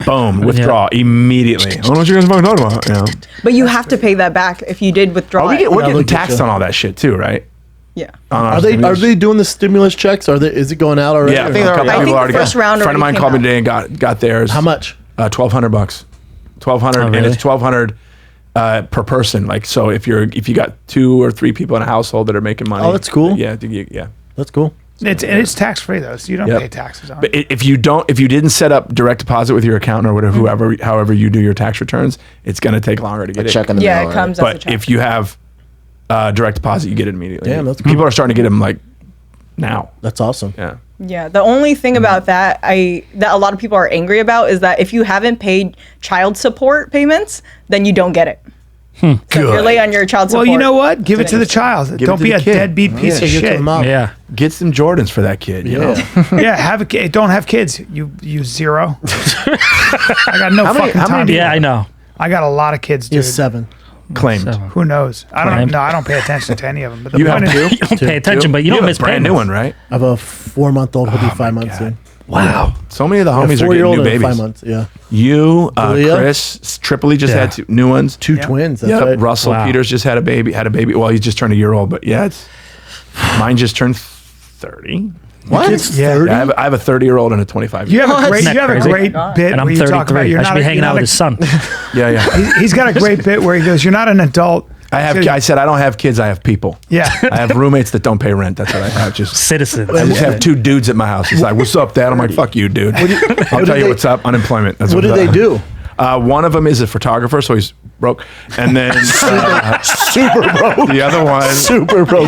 Boom, withdraw immediately. I don't know what you guys are fucking talking about. You know? But you have to pay that back if you did withdraw. We're it. getting look at taxed you. on all that shit too, right? Yeah. On our Are stimulus. they doing the stimulus checks? Is it going out already? Yeah, or I think not? a couple I people think the already got. first round A friend of mine already called me came today and got theirs. How much? $1,200. $1,200, Oh, and really? it's $1,200 per person. Like, so if you got 2 or 3 people in a household that are making money. Oh, that's cool. Yeah, yeah. That's cool. It's tax free though, so you don't Yep. pay taxes on But it. if you didn't set up direct deposit with your accountant or whatever, however you do your tax returns, it's going to take longer to get A it. check in the Yeah, mail. it comes as a But check. if you have direct deposit, you get it immediately. Damn, that's people are starting to get them like now. That's awesome. Yeah. Yeah, the only thing about that that a lot of people are angry about is that if you haven't paid child support payments, then you don't get it. So if you're late on your child support. Well, you know what? Give it to the child. Give Don't it to be the a kid. deadbeat piece of Take it to shit. the mom. Yeah. Get some Jordans for that kid. You know? Yeah, have a kid. Don't have kids. You zero. I got no fucking time. Yeah, I know. I got a lot of kids, He dude. has 7. Claimed. Who knows? I don't Claimed. know. I don't pay attention to any of them. But the You have point is, 2? You don't pay attention, but you don't have miss a brand new payments. one, right? I have a 4-month-old. He'll be 5 months soon. Wow. So many of the A homies are 4-year-old getting new and a 5 babies. months. Yeah. You, Leah? Chris, Tripoli just Yeah. had 2 new ones. 2 twins. That's Yep. right. Russell Wow. Peters just had a baby. Well, he just turned a year old, but yeah, mine just turned 30. What? Kids Yeah. 30? I have a 30-year-old and a 25. you have a great, Isn't that crazy? bit And I'm where you talk about 33. you're I not should be hanging you're out not with his son. Yeah. He's got a great bit where he goes, "You're not an adult." I said I don't have kids. I have people. Yeah. I have roommates that don't pay rent. That's what I have. Citizens. I just have 2 dudes at my house. He's like, "What's up, Dad?" I'm like, "Fuck you, dude." I'll tell you they- what's up. Unemployment. That's What do what's they up. do? One of them is a photographer, so he's broke, and then Super broke. the other one, Super broke.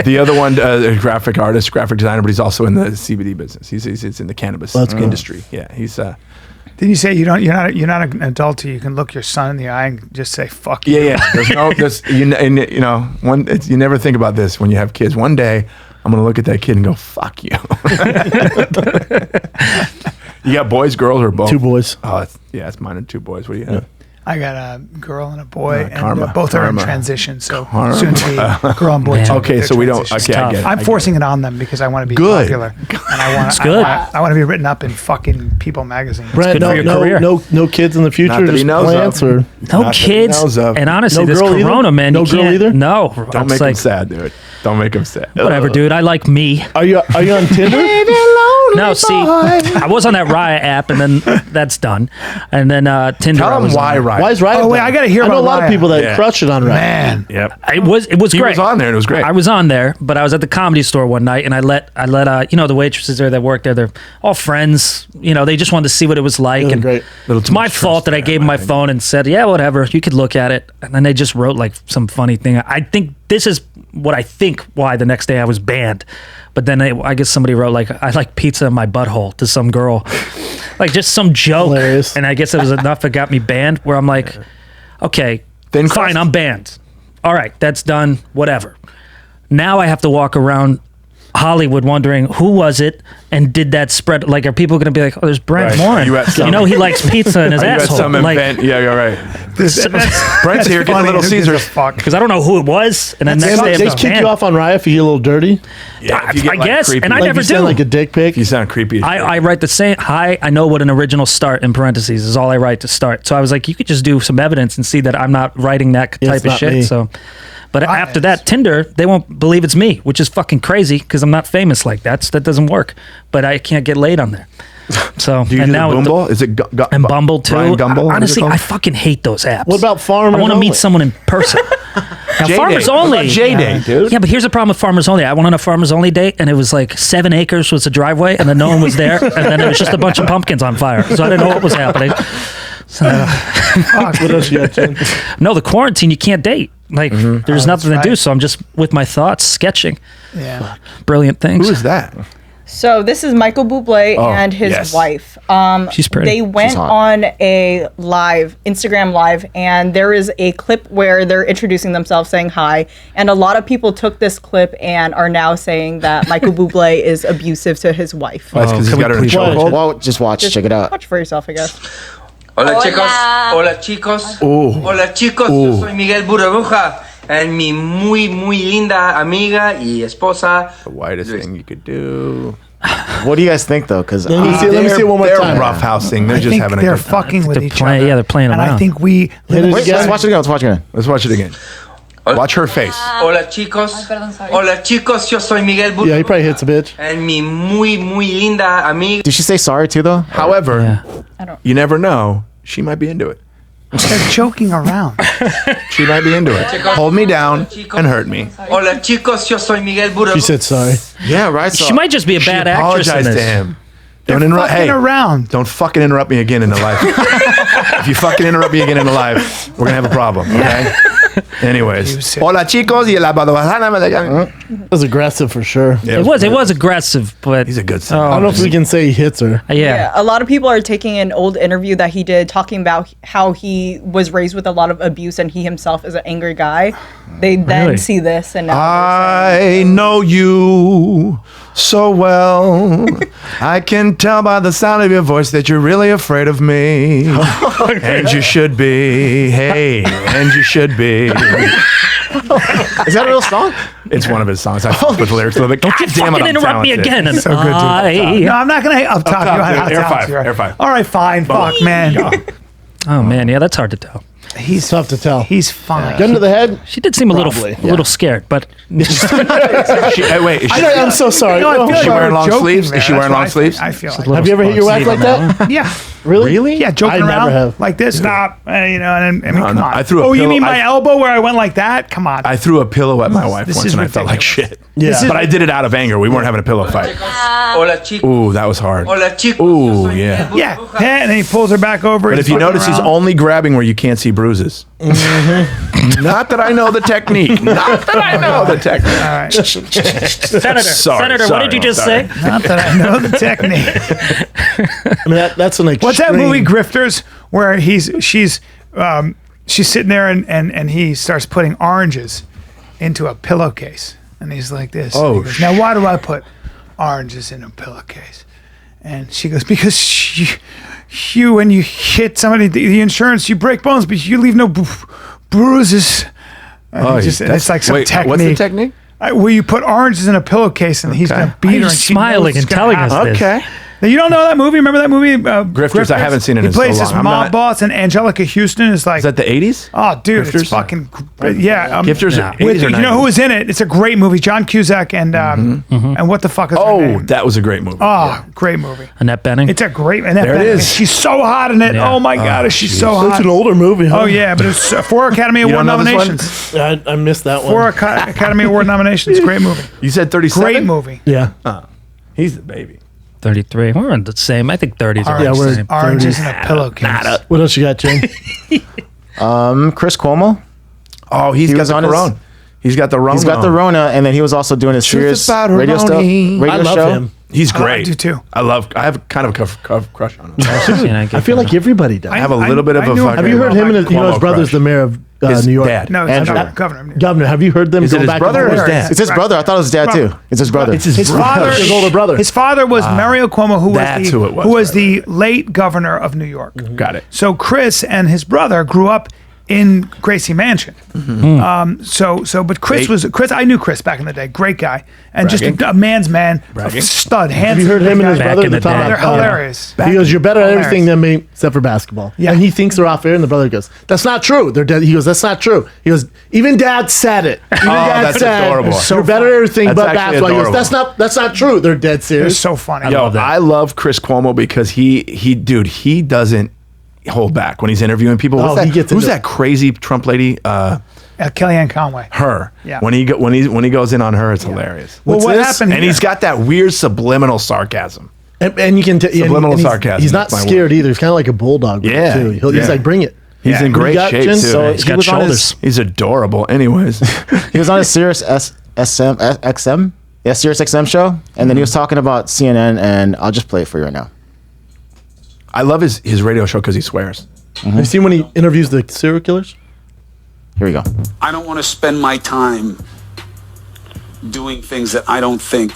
the other one, a graphic artist, graphic designer, but he's also in the CBD business. He's in the cannabis That's cool. industry. Yeah, he's Didn't you say you're not an adult till you can look your son in the eye and just say "fuck you"? yeah. You never think about this when you have kids. One day, I'm gonna look at that kid and go, "Fuck you." You got boys, girls, or both? 2 boys. Oh, it's mine and 2 boys. What do you have? I got a girl and a boy, and karma, both are in karma. transition. So Karma. soon to be girl and boy. Man. too, Okay, they're so we don't. transition. Okay, I tough. get it. I'm forcing it on them because I want to be Good. popular, and I want. It's good. I want to be written up in fucking People magazine. Brent, good for your no career. kids in the future. Not that he Just knows plants of. or No Not that he kids. knows of. And honestly, No this girl either? Corona, man, No you girl can't. either? No. Don't It's make like, him sad, dude. Don't make him sad. whatever, dude. I like me. are you on Tinder? No, see, I was on that Raya app, and then that's done. And then Tinder. Tell I him was why on. Riot. Why is Riot? Oh, wait, banned? I gotta hear I know a about lot of Riot. people that Yeah. crush it on Riot. Man. Yep. It was He great. was on there and it was great. I was on there, but I was at the Comedy Store one night, and I let the waitresses there that work there, they're all friends. They just wanted to see what it was like. They're And great. it's my fault that I gave them my phone and said, "Yeah, whatever, you could look at it." And then they just wrote like some funny thing. I think this is what I think why the next day I was banned. But then I guess somebody wrote like, "I like pizza in my butthole" to some girl, like just some joke. Hilarious. And I guess it was enough that got me banned. Where I'm like, okay, Thin fine, crust? I'm banned. All right, that's done. Whatever. Now I have to walk around Hollywood wondering who was it and did that spread. Like, are people going to be like, "Oh, there's Brent Right. Morin. You at some- He likes pizza in his Are you at asshole." some Like, event? Yeah, you're right. Brent's here getting Funny, Little who gives a Caesars. fuck? because I don't know who it was, and then They next day they I'm kick banned. you off on Riot if you get a little dirty. Yeah, if you I guess, creepy. and I Like never you send do. like a dick pic. You sound creepy. as shit. I write the same. Hi, I know what an original start in parentheses is. All I write to start. So I was like, you could just do some evidence and see that I'm not writing that Yeah, type it's of not shit. me. So, but after that, Tinder, they won't believe it's me, which is fucking crazy because I'm not famous like that. So that doesn't work. But I can't get laid on there. So Do you and do now the with Bumble? Is it and Bumble too. Brian Gumble? What is it Honestly, called? I fucking hate those apps. What about Farmers I want to Only? meet someone in person. Now, J-Day. Farmers What Only. about J-Day, dude? Yeah, but here's the problem with Farmers Only. I went on a Farmers Only date, and it was like 7 acres was the driveway, and then no one was there, and then it was just a bunch of pumpkins on fire. So I didn't know what was happening. So, What else you got, Jen? no, the quarantine, you can't date. Like, there's nothing to do, right. so I'm just with my thoughts, sketching Yeah. brilliant things. Who is that? So this is Michael Bublé and his yes. wife. She's pretty. They went hot. on a Instagram live, and there is a clip where they're introducing themselves, saying hi. And a lot of people took this clip and are now saying that Michael Bublé is abusive to his wife. That's because he's can got her we in please watch chokehold. Well, just watch. Check it out. Watch for yourself, I guess. Hola chicos, hola chicos, hola chicos, yo soy Miguel Burbuja, and mi muy linda amiga y esposa. The whitest thing you could do. What do you guys think though? Because Let me see it one more They're time. roughhousing. They're I just think having a they're good time. fucking with They're each playing- other. yeah, they're playing and I around. think we. Hit it let's again. watch it again. Let's watch it again. Let's watch it again. Watch her face. Hola chicos, hola chicos, yo soy Miguel Yeah, Burbuja, he probably hits a bitch. and mi muy linda amiga. Did she say sorry too though? However, Yeah. you never know. She might be into it. They're joking around. She might be into it. Hold me down and hurt me. Hola chicos, yo soy Miguel She Burbuja. said sorry. Yeah, right. So, She might just be a She bad actress in apologized this. to him. Don't They're interrupt. fucking Hey, around. don't fucking interrupt me again in the life. If you fucking interrupt me again in the life, we're gonna have a problem. Okay. Anyways, hola chicos y la That was aggressive for sure. Yeah, It was aggressive, but He's a good I son. don't know if we can say he hits her. yeah. A lot of people are taking an old interview that he did talking about how he was raised with a lot of abuse and he himself is an angry guy. They then Really? see this and now I know you so well. I can tell by the sound of your voice that you're really afraid of me. And you should be. Hey, and you should be. is that a real song? It's one of his songs. I fucked with the lyrics a little bit. God damn it, Fucking I'm interrupt me talented. again. And So good, dude. No, I'm not gonna up top top, you on dude. how Air talented five, you are. air five. All right, fine. Fuck, man. Oh man, yeah, that's hard to tell. He's Tough to tell. He's fine. Gun to the head. She did seem a Probably, little scared, but Wait, is she, I'm so sorry. No, I feel is like she we're wearing long joking sleeves? there. Is she That's wearing what long sleeves? I feel like. Have you ever hit your wife like that? Yeah. Really? Yeah, joking I around never have. like this. Stop. You know, and I mean, come no, on. I threw a Oh, you pillow- mean my I- elbow where I went like that? Come on. I threw a pillow at my wife This once is and I felt like ridiculous. shit. Yeah. But I did it out of anger. We weren't having a pillow fight. Hola chicos, Ooh, that was hard. hola chicos. Ooh, yeah. yeah. And then he pulls her back over. But he's if you fucking notice, he's around. only grabbing where you can't see bruises. Not that I know the technique. Not that I know the technique. All right. Senator, what did you just say? Not that I know the technique. I mean, that's an extreme. What's that movie Grifters where she's sitting there and he starts putting oranges into a pillowcase and he's like this. Oh, He goes, now why do I put oranges in a pillowcase? And she goes, because you when you hit somebody the insurance you break bones but you leave no bruises. Oh, It's like some wait, technique. what's the technique? Where you put oranges in a pillowcase and he's gonna beat Why are her you and she smiling knows and it's gonna telling us happen. this? Okay. Now, you don't know that movie? Remember that movie? Grifters? I haven't seen it He in so plays long. this I'm mob not- boss, and Angelica Houston is like. Is that the 80s? Oh, dude, Grifters? it's fucking. Yeah. Gifters Yeah. are 80s With, or you 90s? know who was in it? It's a great movie. John Cusack and what the fuck is her Oh, name? that was a great movie. Oh, great movie. Annette Bening. It's a great. And that There it Bening, is. She's so hot in it. Yeah. Oh my god, is she so It's hot? an older movie, huh? Oh yeah, but it's 4 Academy You Award don't know this one? nominations. I missed that 4 one. Academy Award nominations. Great movie. You said 37? Great movie. Yeah. He's the baby. 33. We're on the same. I think 30s are Yeah, the we're- same. Oranges in a pillowcase. What else you got, Jane? Chris Cuomo. Oh, he's He got was the on his- Corona. He's got the Rona. He's got the Rona, and then he was also doing his Truth serious about radio stuff. Ronnie. Radio I love show. him. He's I great. do too. I have kind of a crush on him. I feel like everybody does. I have a little bit of I a knew- fucking. Have you heard him and his, Cuomo his brother's crush. the mayor of His New York? dad. No, it's Andrew. governor. Governor, have you heard them Is go it his back brother or and his forth? dad? It's his brother. I thought it was his dad Brother. too. It's his brother. It's his His brother. father, His older brother. His father was Mario Cuomo, That's who it was, who was right, the late governor of New York. Got it. So Chris and his brother grew up in Gracie Mansion. But Chris. I knew Chris back in the day. Great guy, and just a man's man, a stud. Have you heard him and his Back brother? in the They're talking day. They're about, hilarious. He goes, "You're better at Hilarious. everything than me, except for basketball." Yeah. And he thinks they're off air, and the brother goes, "That's not true." They're dead. He goes, "That's not true." He goes, "Even Dad said it. Even Dad that's said adorable. you're better at everything That's but actually basketball." He goes, adorable. "That's not true." They're dead It's serious. so funny. Yo, I love Chris Cuomo because he doesn't hold back when he's interviewing people. Oh, he gets Who's into- that crazy Trump lady? Kellyanne Conway. Her. Yeah. When he goes in on her, it's hilarious. Well, what this? happened? And here? he's got that weird subliminal sarcasm. And you can tell Subliminal sarcasm, He's not that's my scared either. He's kind of like a bulldog. Yeah, too. He's yeah. like, "Bring it." He's in What do great you got, shape Jen? too. So He's he got was on shoulders. He's adorable. Anyways, He was on a Sirius XM. Yeah, Sirius XM show, and then he was talking about CNN, and I'll just play it for you right now. I love his radio show because he swears. Have you seen when he interviews the serial killers? Here we go. I don't want to spend my time doing things that I don't think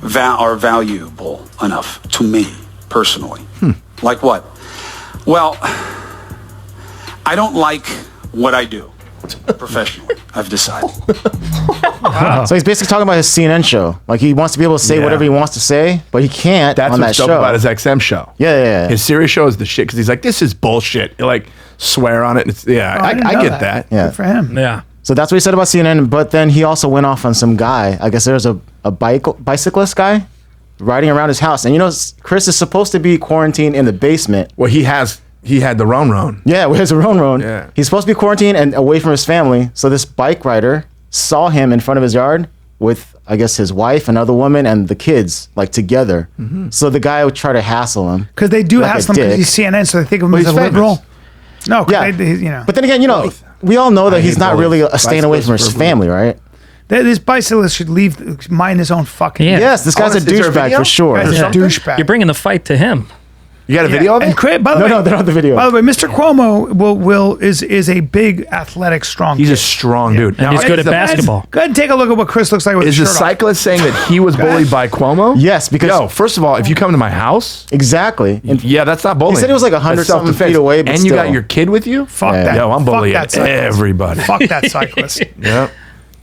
are valuable enough to me personally. Like what? Well, I don't like what I do professionally, I've decided. So he's basically talking about his CNN show. Like he wants to be able to say Yeah. whatever he wants to say, but he can't That's on that what's dope show. about his XM show. Yeah. His Sirius show is the shit because he's like, this is bullshit. He'll like swear on it. And it's, yeah, I didn't I know get that. Yeah. Good for him. Yeah. So that's what he said about CNN. But then he also went off on some guy. I guess there's a bicyclist guy riding around his house. And you know, Chris is supposed to be quarantined in the basement. Well, he had the Ron. Yeah, with his Ron. Yeah. He's supposed to be quarantined and away from his family. So this bike rider saw him in front of his yard with, I guess, his wife, another woman, and the kids, like together. So the guy would try to hassle him. Because they do Like a hassle him because dick. he's CNN, so they think of him Well, as a he's famous. liberal. No, 'cause Yeah. they, you know. But then again, you know, we all know that I he's hate not bullies. really staying away from his Bicyclists are family, right? This bicyclist should mind his own fucking. Yeah. Yes, this guy's a Is there a douchebag video? for sure. Guy's a douchebag. You're bringing the fight to him. You got a video of it? And by the No, way, no, they're not the video. By the way, Mr. Cuomo is a big, athletic, strong. He's kid. a strong dude. And he's good at the- basketball. Go ahead and take a look at what Chris looks like with Is his the shirt off. cyclist saying that he was bullied by Cuomo? Yes, because Yo, first of all, if you come to my house, exactly. And yeah, that's not bullying. He said it was like 100 That's something self-defense. feet away, but and you got still. your kid with you? Fuck Yeah. that. Yo, I'm Fuck bullying that cyclist. everybody. Fuck that cyclist. Yeah.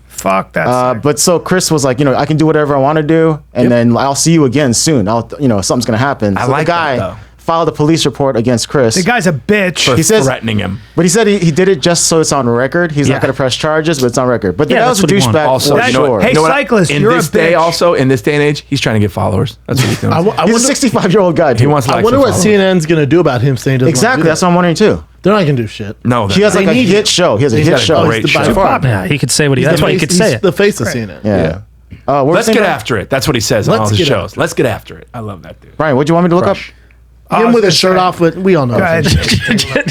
Fuck that. cyclist. But so Chris was like, you know, I can do whatever I want to do, and then I'll see you again soon. Something's gonna happen. I So like the that, guy though. filed a police report against Chris. The guy's a bitch. For He says- threatening him. But he said he did it just so it's on record. He's Yeah. not going to press charges, but it's on record. But the Yeah, guy was that's a what he wanted. douchebag Also, for you know sure. what? Hey, you know what? cyclist, in you're a this day, bitch. also in this day and age, he's trying to get followers. That's what he's doing. He's a 65-year-old guy. he Dude. wants. I likes wonder and what followers. CNN's gonna do about him saying he doesn't Exactly. wanna That's do what I'm wondering too. that. They're not gonna do shit. No, He has like a hit show. He has a He's hit got a show. great He's the by show. far. Yeah, he could say what he. He's That's the why he face- could say he's it. the face of CNN. Yeah. Let's get after it. That's what he says on all his shows. Let's get after it. I love that dude. Brian, what do you want me to look Crush. Him with his shirt off, but we all know. Go ahead.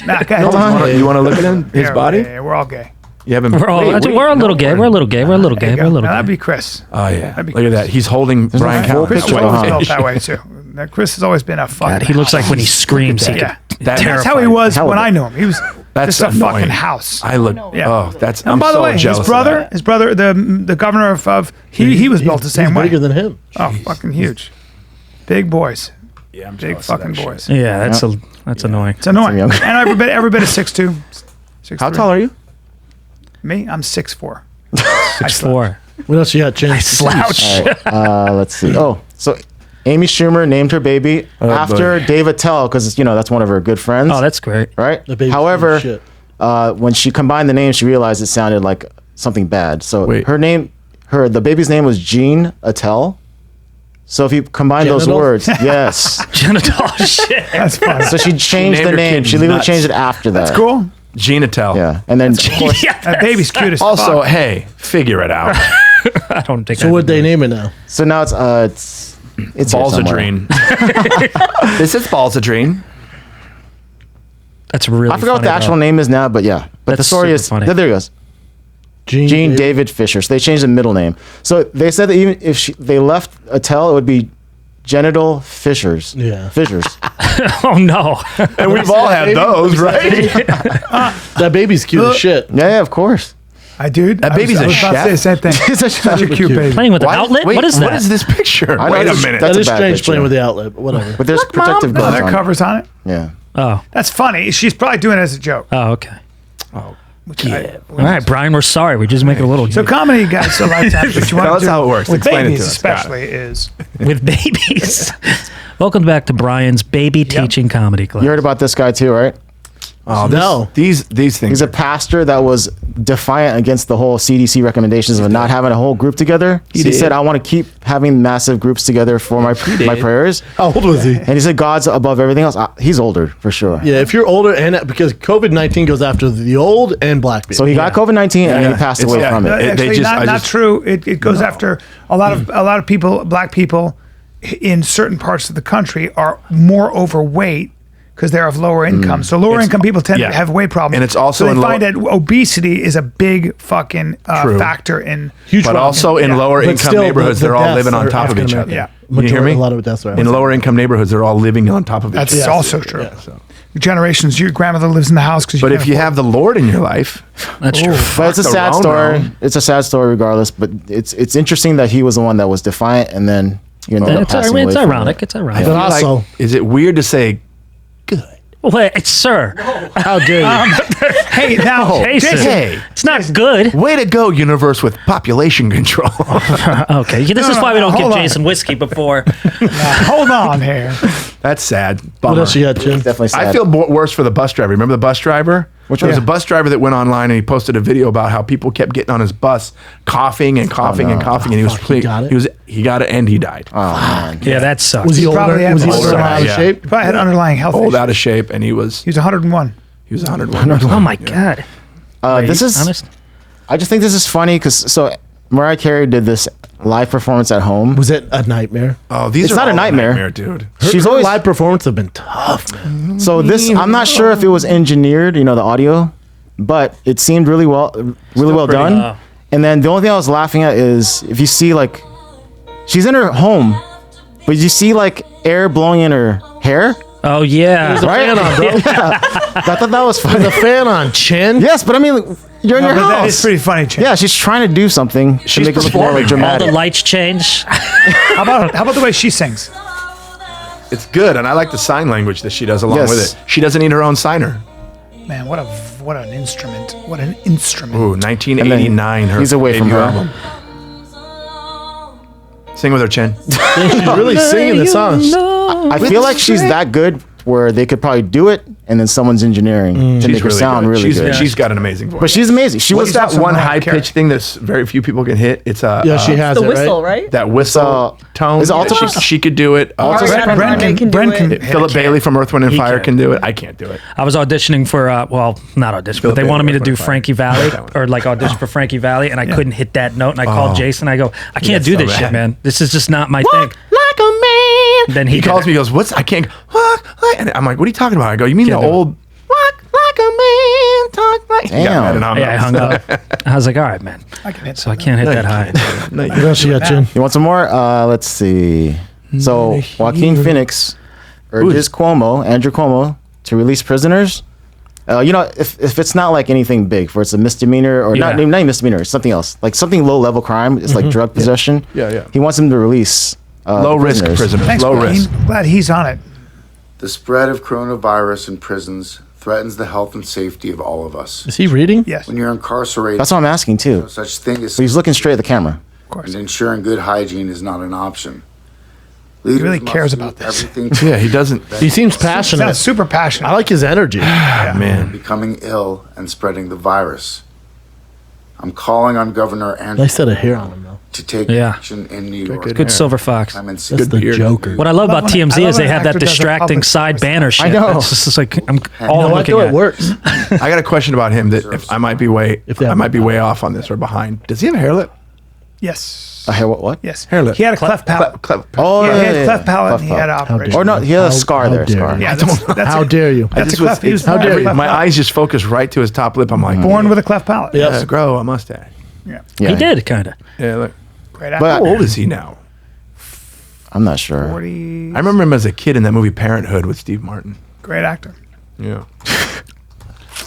Nah, go ahead. You want to look at him? His Yeah, body? yeah, we're all gay. You haven't. We're all, we're a little gay. We're a little gay. We're a little There gay. you We're a go. little Now, that'd gay. be Chris. Oh yeah. That'd be Look at that. He's holding Brian no full Callen. picture. Chris felt that way too. Now, Chris has always been a fucking. God, he looks like when he screams, he Yeah. could. That- That's how he was Hell when of it. I knew him. He was That's just a annoying. fucking house. I look. Yeah. Oh, that's. And I'm by the so way, jealous. his of brother, the governor of he was built the same He's way. bigger than him. Oh, fucking huge, big boys, that. Yeah, I'm big jealous of fucking that shit. boys. Yeah, that's annoying. It's annoying. young. And every bit is 6'2". 6'3". How tall are you? Me? I'm 6'4". 6'4". What else you got, Jen? Slouch. All right, let's see. Oh, so Amy Schumer named her baby after Dave Attell because that's one of her good friends. Oh, that's great. Right? The baby's However, shit. when she combined the names, she realized it sounded like something bad. So the baby's name was Jean Attell. So if you combine those Genital? words, yes. Genital shit. That's funny. So she changed named the her name. kid She legally nuts. changed it after that. That's cool. Gina Tell. Yeah, and then of course, That baby's cute as Also, fuck. hey, figure it out. I don't think. So what'd they name it now? so now it's here somewhere. Balzadrine. This is Balzadrine. That's really. I forgot what the funny, actual though. name is now, but yeah. But the That's story super is funny. there he goes. Gene David Fisher. So they changed the middle name. So they said that even if they left Attell, it would be genital fissures. Yeah. Fissures. Oh no. And we've all had those, right? That baby's cute as shit. Yeah, of course. Dude, That baby's I was a about to say chef. the same thing. It's a Such a cute baby. Playing with an Why- outlet? wait, What is that? What is this picture? I know, Wait a that's- minute. that's That a is bad strange picture. playing with the outlet, but whatever. But there's protective No, gloves there are on. covers on it. Yeah. Oh. That's funny. She's probably doing it as a joke. Oh, okay. Yeah. All right, Brian, we're sorry. We just make it a little So comedy, guys, a lot of times what you want Tell to us do how it works. with Explain it babies to us, Scott. especially is with babies. Welcome back to Brian's baby teaching comedy class. You heard about this guy too, right? Oh, No. These things. He's a pastor that was defiant against the whole CDC recommendations of not having a whole group together. He did. said, I want to keep having massive groups together for my prayers. How old was he? And he said, God's above everything else. He's older for sure. Yeah, if you're older, and because COVID-19 goes after the old and black people. So he got COVID-19 and he passed It's- away yeah. from No, it. They actually just- I not just- true. It goes after a lot of people, black people in certain parts of the country are more overweight because they're of lower income. So lower income people tend to have weight problems. And it's also so in they low- find that obesity is a big fucking factor in Huge But problem. also in Yeah. lower But income still, neighborhoods, the they're all deaths living on are top of each other. Yeah. You hear me? A lot of deaths are In lower income neighborhoods, they're all living on top of each That's other. also true. Generations, your grandmother lives in the house because But if you have the Lord in your life, That's true. But it's a the sad wrong story. round. It's a sad story regardless. But it's interesting that he was the one that was defiant and then you ended up It's, passing away it's from ironic. it. It's I ironic. feel But also- like, is it weird to say good? Wait, sir. How dare you? hey, now, Jason, Jason, Hey, it's not good. way to go, universe with population control. Okay, this is why we don't give hold on. Jason whiskey before. hold on here. That's sad. What Bummer. else you got, Jim? Definitely sad. I feel worse for the bus driver. Remember the bus driver? There was a bus driver that went online and he posted a video about how people kept getting on his bus, coughing and coughing and coughing, and he was he got it? he got it and he died. Oh, man. Yeah, that sucks. Was he older? probably had Was he older, older, out of yeah. shape? He probably had underlying health Old issues. out of shape, and he was He was 101. 101. Oh my god. This is. Honest? I just think this is funny because Mariah Carey did this live performance at home. Was it a nightmare? Oh, these It's are not a all nightmare. dude. She's always live performance have been tough, man. so this. I'm not sure if it was engineered, the audio, but it seemed really well done. And then the only thing I was laughing at is if you see like she's in her home, but you see like air blowing in her hair. Oh yeah. There's a fan on, bro. I thought that was funny. There's a fan on, Chin. Yes, but I mean, you're in No, your but house. that is pretty funny, Chin. Yeah, she's trying to do something to She's make it look more performing. like All dramatic. the lights change. How about the way she sings? It's good, and I like the sign language that she does along Yes. with it. She doesn't need her own signer. Man, what an instrument. What an instrument. Ooh, 1989. Her he's away from debut her. album. Sing with her, Chin. She's really singing the songs. I feel like she's that good where they could probably do it, and then someone's engineering to make her sound good. really she's, good. She's got an amazing voice. But she's amazing. She What's was that also one Mariah high Carey. pitched thing that's very few people can hit? It's a Yeah, she has The it, whistle, right? right? that whistle tone. is it alto? She could do it. Brent can do it. hit Philip it. Bailey from Earth, Wind and He Fire can. can do it. I can't do it. I was auditioning for not audition, but they Bailey, wanted me to Earth, do Wind, Fire. Frankie Valley That one. or like audition for Frankie Valley, and I couldn't hit that note. And I called Jason. I go, I can't gets do so this mad. shit, man. This is just not my thing. Like a man. Then He did calls it. me. He goes, "What's? I can't." And I'm like, "What are you talking about?" I go, "You mean Can't the do it. old walk like a man, talk like." He got Damn. mad and hung Yeah, I up. hung up. I was like, all right, man. I can hit So I can't hit that high. What else you got, Chin? You want some more? Let's see. So Joaquin Phoenix urges Andrew Cuomo, to release prisoners. If it's not like anything big, for it's a misdemeanor or not even misdemeanor, it's something else, like something low level crime, it's like drug possession. Yeah. He wants him to release Low risk prisoners. Thanks, Low Brian. risk. Glad he's on it. The spread of coronavirus in prisons threatens the health and safety of all of us. Is he reading? Yes. When you're incarcerated, That's what I'm asking too. no such thing as But he's looking straight at the camera. and ensuring good hygiene is not an option. He really cares about this. Yeah, he doesn't. He seems passionate. Sounds super passionate. I like his energy. Man. Becoming ill and spreading the virus. I'm calling on Governor Andrew Nice set of hair on him, though. to take Yeah. action in New York. Good silver fox. That's the Joker. What I love about when- I TMZ love is they when an have that actor does a distracting public side service banner shit. I know. That's just like I'm You all know I'm what, looking though? at. It works. I got a question about him that if I might be way off on this or behind. Does he have a hair lip? Yes. A hair what? Yes. Hair lip. He had a cleft palate. Oh, Yeah, yeah, he had yeah, cleft palate and he Cleft had palate. operation. Or no, he had a scar there. dare Scar. you. Yeah, that's How it. dare you? That's a just was- cleft. He was it's- born with a you? cleft My palate. eyes just focused right to his top lip. I'm like, Born with a cleft palate. yeah, grow a mustache. Yeah. Yeah. He did kind of. Yeah, look. Great But- actor. How old is he now? I'm not sure. 40. I remember him as a kid in that movie Parenthood with Steve Martin. Great actor. Yeah.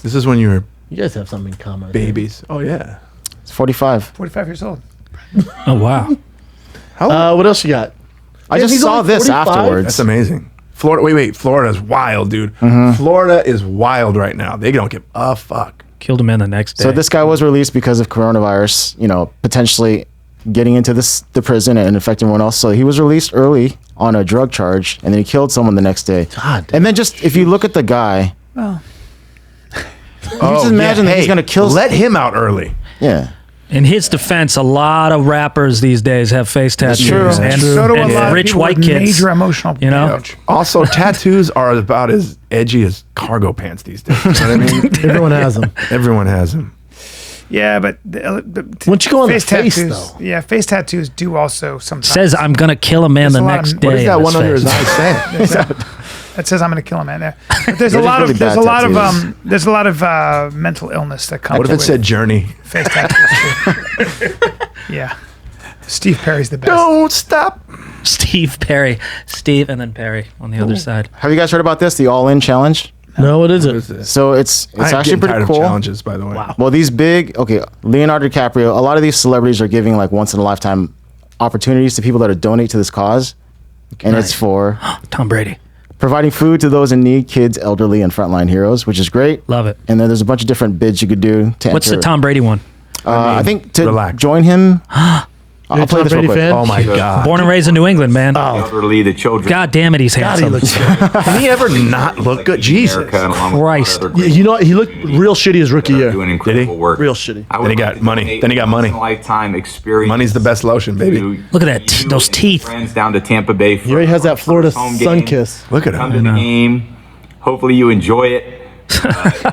This is when you were You guys have something in common. babies. Oh yeah. It's 45. 45 years old. Oh wow. What else you got? I Yeah, just he's saw only this 45? afterwards. That's amazing. Florida. Wait. Florida's wild, dude. Florida is wild right now. They don't give a fuck. Killed a man the next day. So this guy was released because of coronavirus, potentially getting into the prison and infecting everyone else. So he was released early on a drug charge, and then he killed someone the next day. God. And then just, if you look at the guy, Well, you just imagine that he's going to kill... Let him out early. Yeah. In his defense, a lot of rappers these days have face tattoos, true. and, so do a and lot of rich people white with kids. major emotional You know? damage. Also, tattoos are about as edgy as cargo pants these days. You know what I mean? Everyone has them. Everyone has them. Yeah, but Once you go on the face, tattoos, though. yeah, face tattoos do also sometimes. Says I'm gonna kill a man There's the a lot next of- day. What is that in one under face. his eye saying? That says I'm going to kill a man there. But there's a They're lot just of really bad there's a lot of mental illness that comes. What if it with said Journey? face tattoos? Yeah, Steve Perry's the best. Don't stop. Steve Perry, Steve, and then Perry on the other side. Have you guys heard about this? The All-In Challenge? No, what is What is it? this? So it's I am actually getting pretty tired of cool. challenges, by the way. Wow. Well, these Leonardo DiCaprio, a lot of these celebrities are giving like once-in-a-lifetime opportunities to people that are donate to this cause. And it's for Tom Brady. providing food to those in need, kids, elderly, and frontline heroes, which is great. Love it. And then there's a bunch of different bids you could do to What's the enter. Tom Brady one? I think to relax. join him. You're a I'll play Tom this real Brady quick. fan? Oh my God. Born and raised in New England, man. elderly, the children. God damn it, he's God, he handsome. looks good. Can he ever not look good? Jesus. America, and along with Christ. other Yeah, you know what? He looked real shitty his rookie year. doing incredible work. Real shitty. I would Then he like got to money. donate Then he got a money. Lifetime experience. Money's the best lotion, baby. to Look at that, you those and teeth. Friends down to Tampa Bay. He already has that Florida home sun game. kiss. Look at Come him. to the game. Hopefully you enjoy it.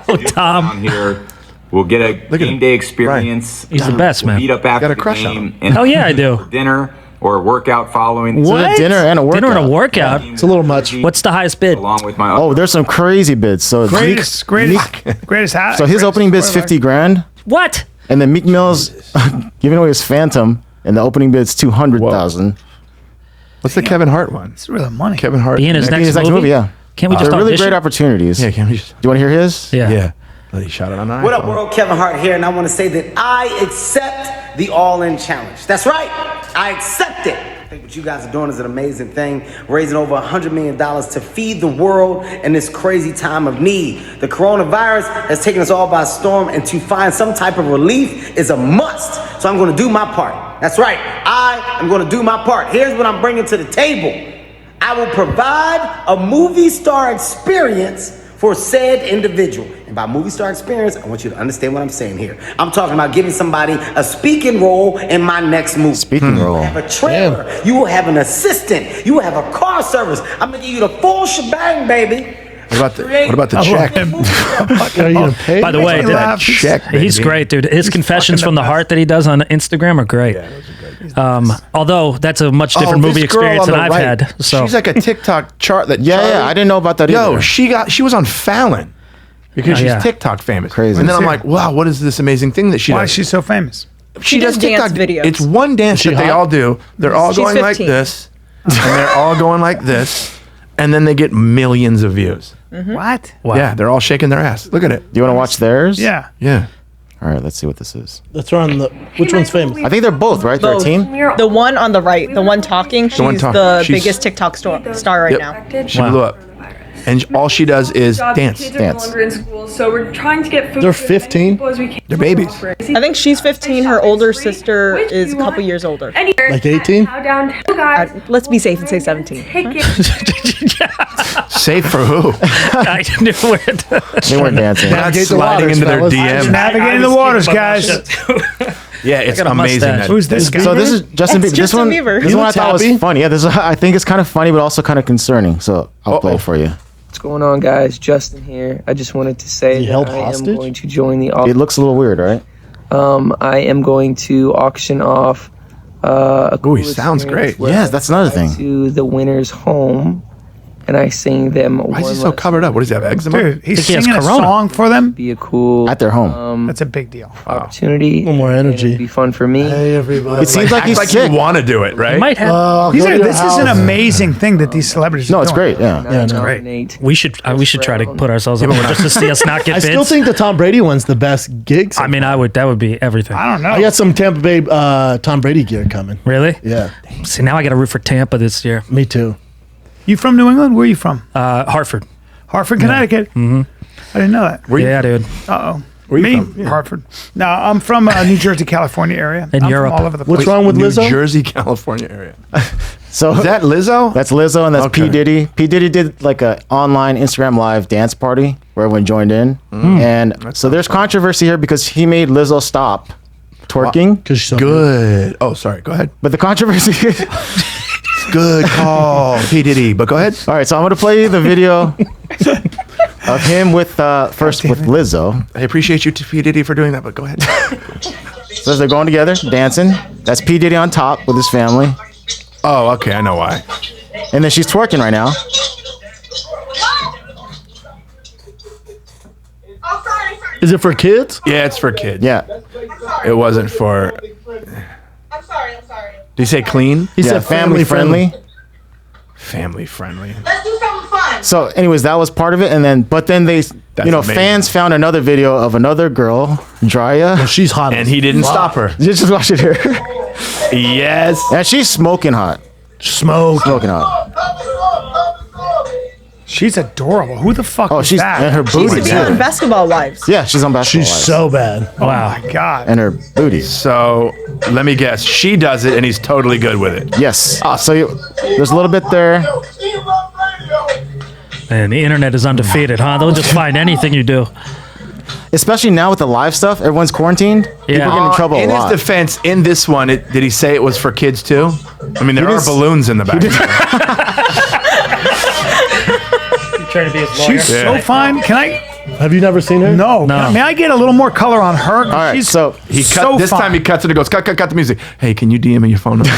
Oh, Tom. Down here, we'll get a Look at game him. day experience. He's the best, We'll man. meet up after Got a the crush on game. him. And Hell yeah, I do. for dinner or a workout following. So the dinner and a workout. Dinner and a workout. It's a little much. What's the highest bid? Along with my Oh, there's some crazy bids. So Greatest hat. So his opening bid's 50 grand, What? and then Meek Mill's giving away his Phantom, and the opening bid's 200,000. What's the Kevin Hart one? It's real money. Kevin Hart. Be in his Maybe next his next movie? movie, yeah. Can't we just They're really audition? great opportunities. Yeah, can we just? Do you want to hear his? Yeah. Yeah. Let me shout it on What up, iPhone. world? Kevin Hart here, and I want to say that I accept the All-In Challenge. That's right, I accept it. I think what you guys are doing is an amazing thing, raising over $100 million to feed the world in this crazy time of need. The coronavirus has taken us all by storm, and to find some type of relief is a must. So I'm going to do my part. That's right, I am going to do my part. Here's what I'm bringing to the table. I will provide a movie star experience for said individual. And by movie star experience, I want you to understand what I'm saying here. I'm talking about giving somebody a speaking role in my next movie. Speaking role. You have a trailer. You will have an assistant. You will have a car service. I'm gonna give you the full shebang, baby. What about the check? Are you gonna pay? By the way, Makes me laugh. Check, he's baby. great, dude. His confessions fucking from the the heart that he does on Instagram are great. Although that's a much different movie this girl experience on than the I've right, had. So she's like a TikTok chart that. Yeah, Charlie- yeah, I didn't know about that Yo, either. she was on Fallon because Oh, she's yeah. TikTok famous. Crazy. And then I'm Yeah. like, wow, what is this amazing thing that she Why does? is she so famous? She does dance videos. It's one dance Is she that they hot? all do. They're all She's going like 15. this, and they're all going like this, and then they get millions of views. What? wow. Yeah, they're all shaking their ass. Look at it. Do you want to watch theirs? Yeah. Yeah. All right, let's see what this is. That's on the. Which one's famous? I think they're both, right? They're a Both. team? The one on the right, the one talking, she's one talking. the She's- biggest TikTok star right now. She blew up. and all she does is dance. Kids are no longer in school, so we're trying to get food. They're 15. They're babies. I think she's 15. Her older sister is a couple years older. Like 18? Let's be safe and say 17. Safe for who? I knew it. They weren't dancing. We're not sliding into their DM. Navigating the waters, guys. Yeah, it's got a amazing. mustache. Who's this guy? So this is Justin Bieber. This one, Bieber. this You one I look thought happy. was funny. Yeah, I think it's kind of funny, but also kind of concerning. So I'll play it for you. What's going on, guys? Justin here. I just wanted to say You that held I hostage? am going to join the It looks a little weird, right? I am going to auction off a cool Ooh, he sounds experience great. where Yes, that's another thing. to the winner's home, and I sing them. Why is he so covered up? What does he have, eczema? Dude, he's he has singing a corona. song for them. Be a cool At their home. That's a big deal. opportunity. A little more and energy. it'd be fun for me. Hey, everybody. It seems like Act he's like sick. you want to do it, right? You might have. This is an amazing thing that these celebrities No, are it's doing. great. Yeah. Yeah, no. Nominate We should try to put ourselves up just to see us not get I bids. still think the Tom Brady one's the best gig. I mean, that would be everything. I don't know. I got some Tampa Bay Tom Brady gear coming. Really? Yeah, See, now I got to root for Tampa this year. me too. You from New England? Where are you from? Hartford. Hartford, Connecticut. Mm-hmm. I didn't know that. Yeah, dude. Uh-oh. Where you Me? from? Yeah. Hartford. No, I'm from New Jersey, California area. In I'm Europe. From all over the place. What's wrong with New Lizzo? Jersey, California area. So Is that Lizzo? that's Lizzo and that's Okay. P Diddy. P Diddy did like a online Instagram live dance party where everyone joined in, and so there's controversy here because he made Lizzo stop twerking. Because she's so Good. Oh, sorry. Go ahead. But the controversy. Good call, P Diddy. But go ahead. All right, so I'm gonna play you the video of him with first with Lizzo. I appreciate you, P Diddy, for doing that. But go ahead. So as they're going together, dancing. That's P Diddy on top with his family, Oh, okay. I know why. and then she's twerking right now. Is it for kids? Yeah, it's for kids. Yeah, It wasn't for. I'm sorry. Did you say clean? He yeah, said family friendly. Family friendly. Let's do something fun. So, anyways, that was part of it, and then they, amazing. fans found another video of another girl, Drya. Well, she's hot. And he didn't stop her. Just watch it here. Yes. And she's smoking hot. Smoking hot. She's adorable. Who the fuck Oh, is she's that? and her She used booty to be on too. Basketball Wives. Yeah, she's on Basketball She's Wives. so bad. Oh my god. And her booty. So let me guess. She does it, and he's totally good with it. Yes. There's a little bit there. And the internet is undefeated, huh? They'll just find anything you do. Especially now with the live stuff, everyone's quarantined. People get in trouble In a lot. his defense, in this one, did he say it was for kids too? I mean, there are balloons in the back. Trying to be his She's so fine. Can I? Have you never seen her? No. May I get a little more color on her? All right, so He cut so this fine. time. He cuts it and goes, cut the music. Hey, can you DM me your phone number?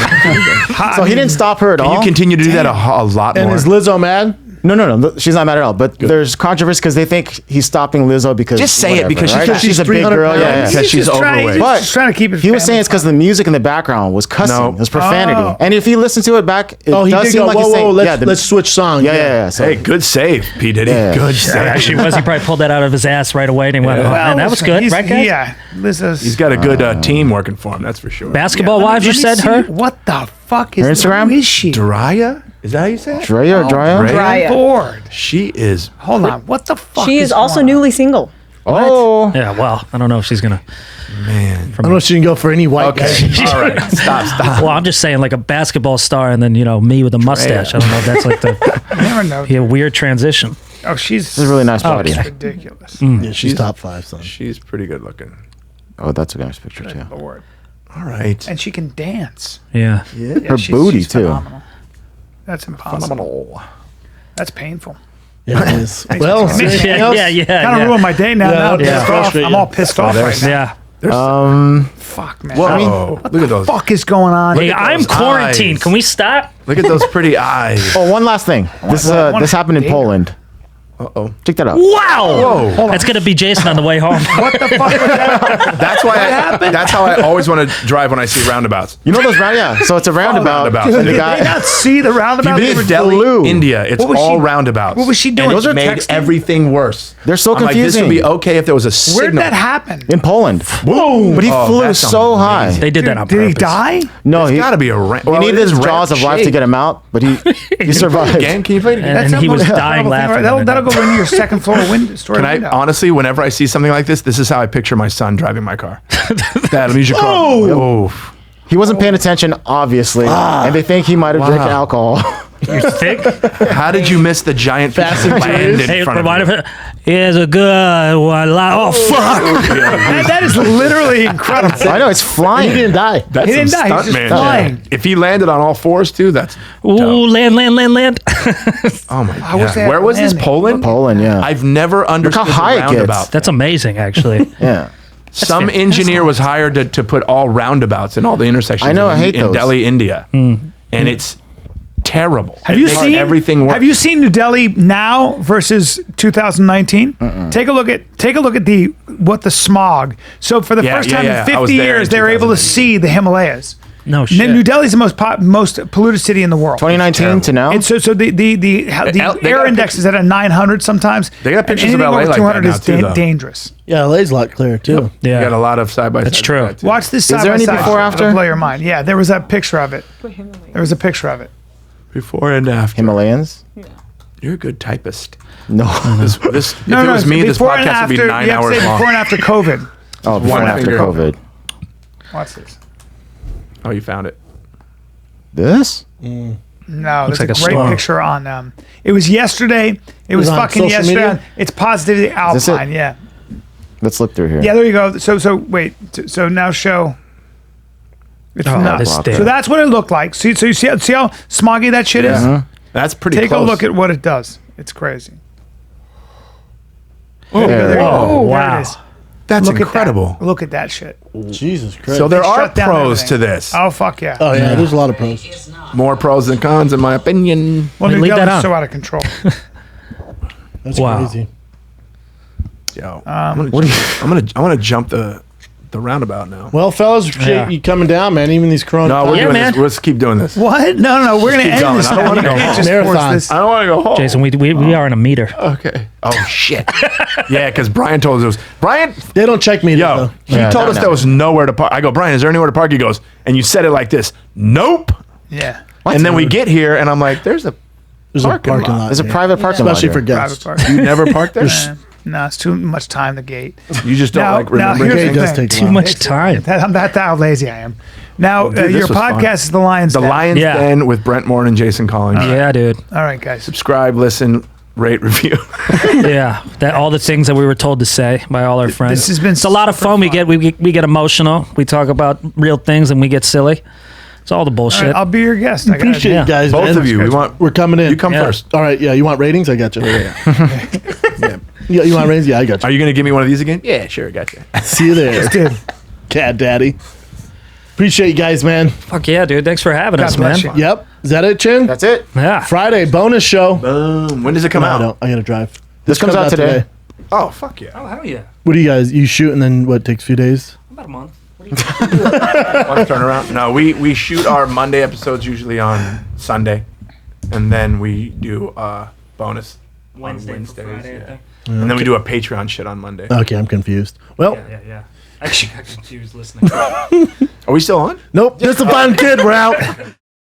So he didn't stop her at Can all. you continue to do that a lot And more? is Lizzo mad? No. She's not mad at all. But there's controversy because they think he's stopping Lizzo because Just say it, whatever, because right? she's a big 300 girl. pounds. Yeah. Because she's overweight. He's just trying to keep it. He was saying it's because the music in the background was cussing. No. It was profanity. Oh. And if you listen to it back, it He does did seem go, like he's whoa, saying, let's switch songs. Yeah. So, Hey, good save, P Diddy. Yeah. Good Yeah, save. actually was. He probably pulled that out of his ass right away and he went, oh, man, that was good, right, guys? Yeah. Lizzo's. He's got a good team working for him. That's for sure. Basketball Let me- Wives, you let me said see. her? What the fuck is Her Instagram? Who is she? Drya? Is that how you say it? Drya or Drya? I'm bored. She is. Hold on. What the fuck? She is also going on? newly single. Oh. Yeah, well, I don't know if she's going to. Man. I don't know if she can go for any white guy. All right. Stop. Well, I'm just saying, like a basketball star and then, me with a mustache. I don't know if that's like I never know. a weird transition. Oh, she's This is a really nice body. It's ridiculous. Yeah, she's top 5, son. She's pretty good looking. Oh, that's a nice picture too. Lord. All right. And she can dance. Yeah. Her booty too. Phenomenal. That's impossible. That's painful. Yeah, it is. Well, is there anything else? Kind of ruined my day now. Now I'm Yeah, pissed off. frustrate I'm you. all pissed off right now. Yeah. Fuck, man. Whoa. Look at those. Fuck is going on? Hey, at I'm those quarantined. eyes. Can we stop? Look at those pretty eyes. Oh, one last thing. This happened in Poland. Uh-oh. Check that out. Wow! Whoa. That's gonna be Jason on the way home. What the fuck was that? That's why that's how I always want to drive when I see roundabouts. You know those yeah. So it's a roundabout. roundabouts. And the Did guy, they not see the roundabout? You've They been were to Delhi, blue. India. It's What was all she- roundabouts. What was she doing? And Those it are made texting? everything worse. they're so I'm like, this would confusing. be okay if there was a signal. Where did that happen? in Poland. Boom! But he Oh, flew that sounds so high. amazing. They did that on Did purpose. he die? No, There's he got to be a ramp. We needed his jaws of life to get him out, but he survived. Again, can you play it again? And he was the most dying horrible thing, laughing. right? That'll go into your second floor window. Can I honestly, whenever I see something like this is how I picture my son driving my car. Dad, you should call. Oh, He wasn't paying attention, obviously, and they think he might have drank alcohol. You think? how did you miss the giant Fast thing and that landed Hey, in front remind of you? him. Here's a good one. Oh fuck! That is literally incredible. I know it's flying. He didn't die. That's He didn't some die, he's just stuntman flying. shit. If he landed on all fours too, that's Ooh, dope. land. Oh my I wish god! they had Where was this? landing. Poland? Poland, yeah. I've never understood how high the it gets. roundabout. That's amazing, actually. Yeah. Some engineer was hired to put all roundabouts in all the intersections. I know, I hate in those. Delhi, India, and it's terrible. Have you It makes seen everything work? Have you seen New Delhi now versus 2019? Take a look at what the smog. So for the Yeah, first yeah, time yeah. in I was 50 there years, in they were able to 2019. see the Himalayas. No And shit. then New Delhi's the most polluted city in the world. 2019 to now? And so the they air got index is at a 900 sometimes. They got and pictures of anything LA over like 200 that now is too, though. dangerous. Yeah, LA's a lot clearer too. You Yeah, got a lot of side by side. That's true. Watch this side there by any side. before, It'll after? blow your mind. Yeah, there was a picture of it. There was a picture of it. Before and after. Himalayans? You're a good typist. No. If it was me, this before and podcast would be after, 9 you have to hours say long. before and after COVID. Oh, before One and after finger. COVID. Watch this. Oh, you found it. This? No, there's like a a great storm. picture on. It was yesterday. It was on fucking social yesterday. media? It's Positivity this it? Alpine. Yeah, Let's look through here. yeah. There you go. So wait. So now show. It's Oh, not. this stinks. So that's what it looked like. So you see how smoggy that shit is. That's pretty Take close. a look at what it does. It's crazy. There. There you Oh, go. There wow. it is. That's Look incredible. At that. Look at that shit. Jesus Christ. So there They are shut down pros to everything. this. Oh fuck yeah. Oh yeah, there's a lot of pros. More pros than cons, in my opinion. Well, New leave that Delhi's on. so out of control. That's Wow. crazy. Yo, I want to jump the roundabout now. Well, fellas, appreciate Yeah. you coming down, man. Even these corona. No, we're Yeah, doing man. this. Let's keep doing this. What? No. We're gonna keep end going. this. I don't now. wanna You go can't home. just force Marathon. this. I don't want to go home. Jason, we are in a meter. Okay. Oh shit. Yeah, because Brian told us it was Brian. They don't check me. Yo, though. he Yeah, told no, us no. there was nowhere to park. I go, Brian, is there anywhere to park? He goes, and you said it like this. Nope. Yeah. And then we get here, and I'm like, there's a There's parking a parking lot. lot. There's a yeah. private parking lot. Especially for here. guests. Private park. You never parked there. No, it's too much time to gate. You just don't like remembering here's Okay, it the does thing. take a Too while. much time. That's how lazy I am. Now, Well, dude, your this was fun. podcast is The Lion's The Den. Lion's Yeah. Den with Brent Morin and Jason Collings. Yeah, dude. All right, guys. Subscribe, listen, rate, review. Yeah, that all the things that we were told to say by all our friends. This has been it's a lot of super fun. fun. We get emotional. We talk about real things and we get silly. It's all the All bullshit. right, I'll be your guest. I got it. Appreciate Yeah. you guys, Both man. of you. We want. We're coming in. You come Yeah. first. All right, yeah. You want ratings? I got you. Yeah. Yeah, you want ratings? Yeah, I got Are you. you gonna give me one of these again? Yeah, sure, gotcha. See you there, Dude, Cat Daddy. Appreciate you guys, man. Fuck yeah, dude. Thanks for having God us, man. bless you. Yep. Is that it, Chin? That's it. Yeah. Friday bonus show. Boom. When does it come No, I out? don't. I gotta drive. This comes out today. Oh, fuck yeah. Oh hell yeah. What do you guys? You shoot and then what takes a few days? About a month. One turnaround. No, we shoot our Monday episodes usually on Sunday, and then we do bonus Wednesday on for Wednesdays. Friday, I Yeah. think. And then we do a Patreon shit on Monday. Okay, I'm confused. Well, Yeah. Actually got confused listening. Are we still on? nope. Just a fun kid. We're out.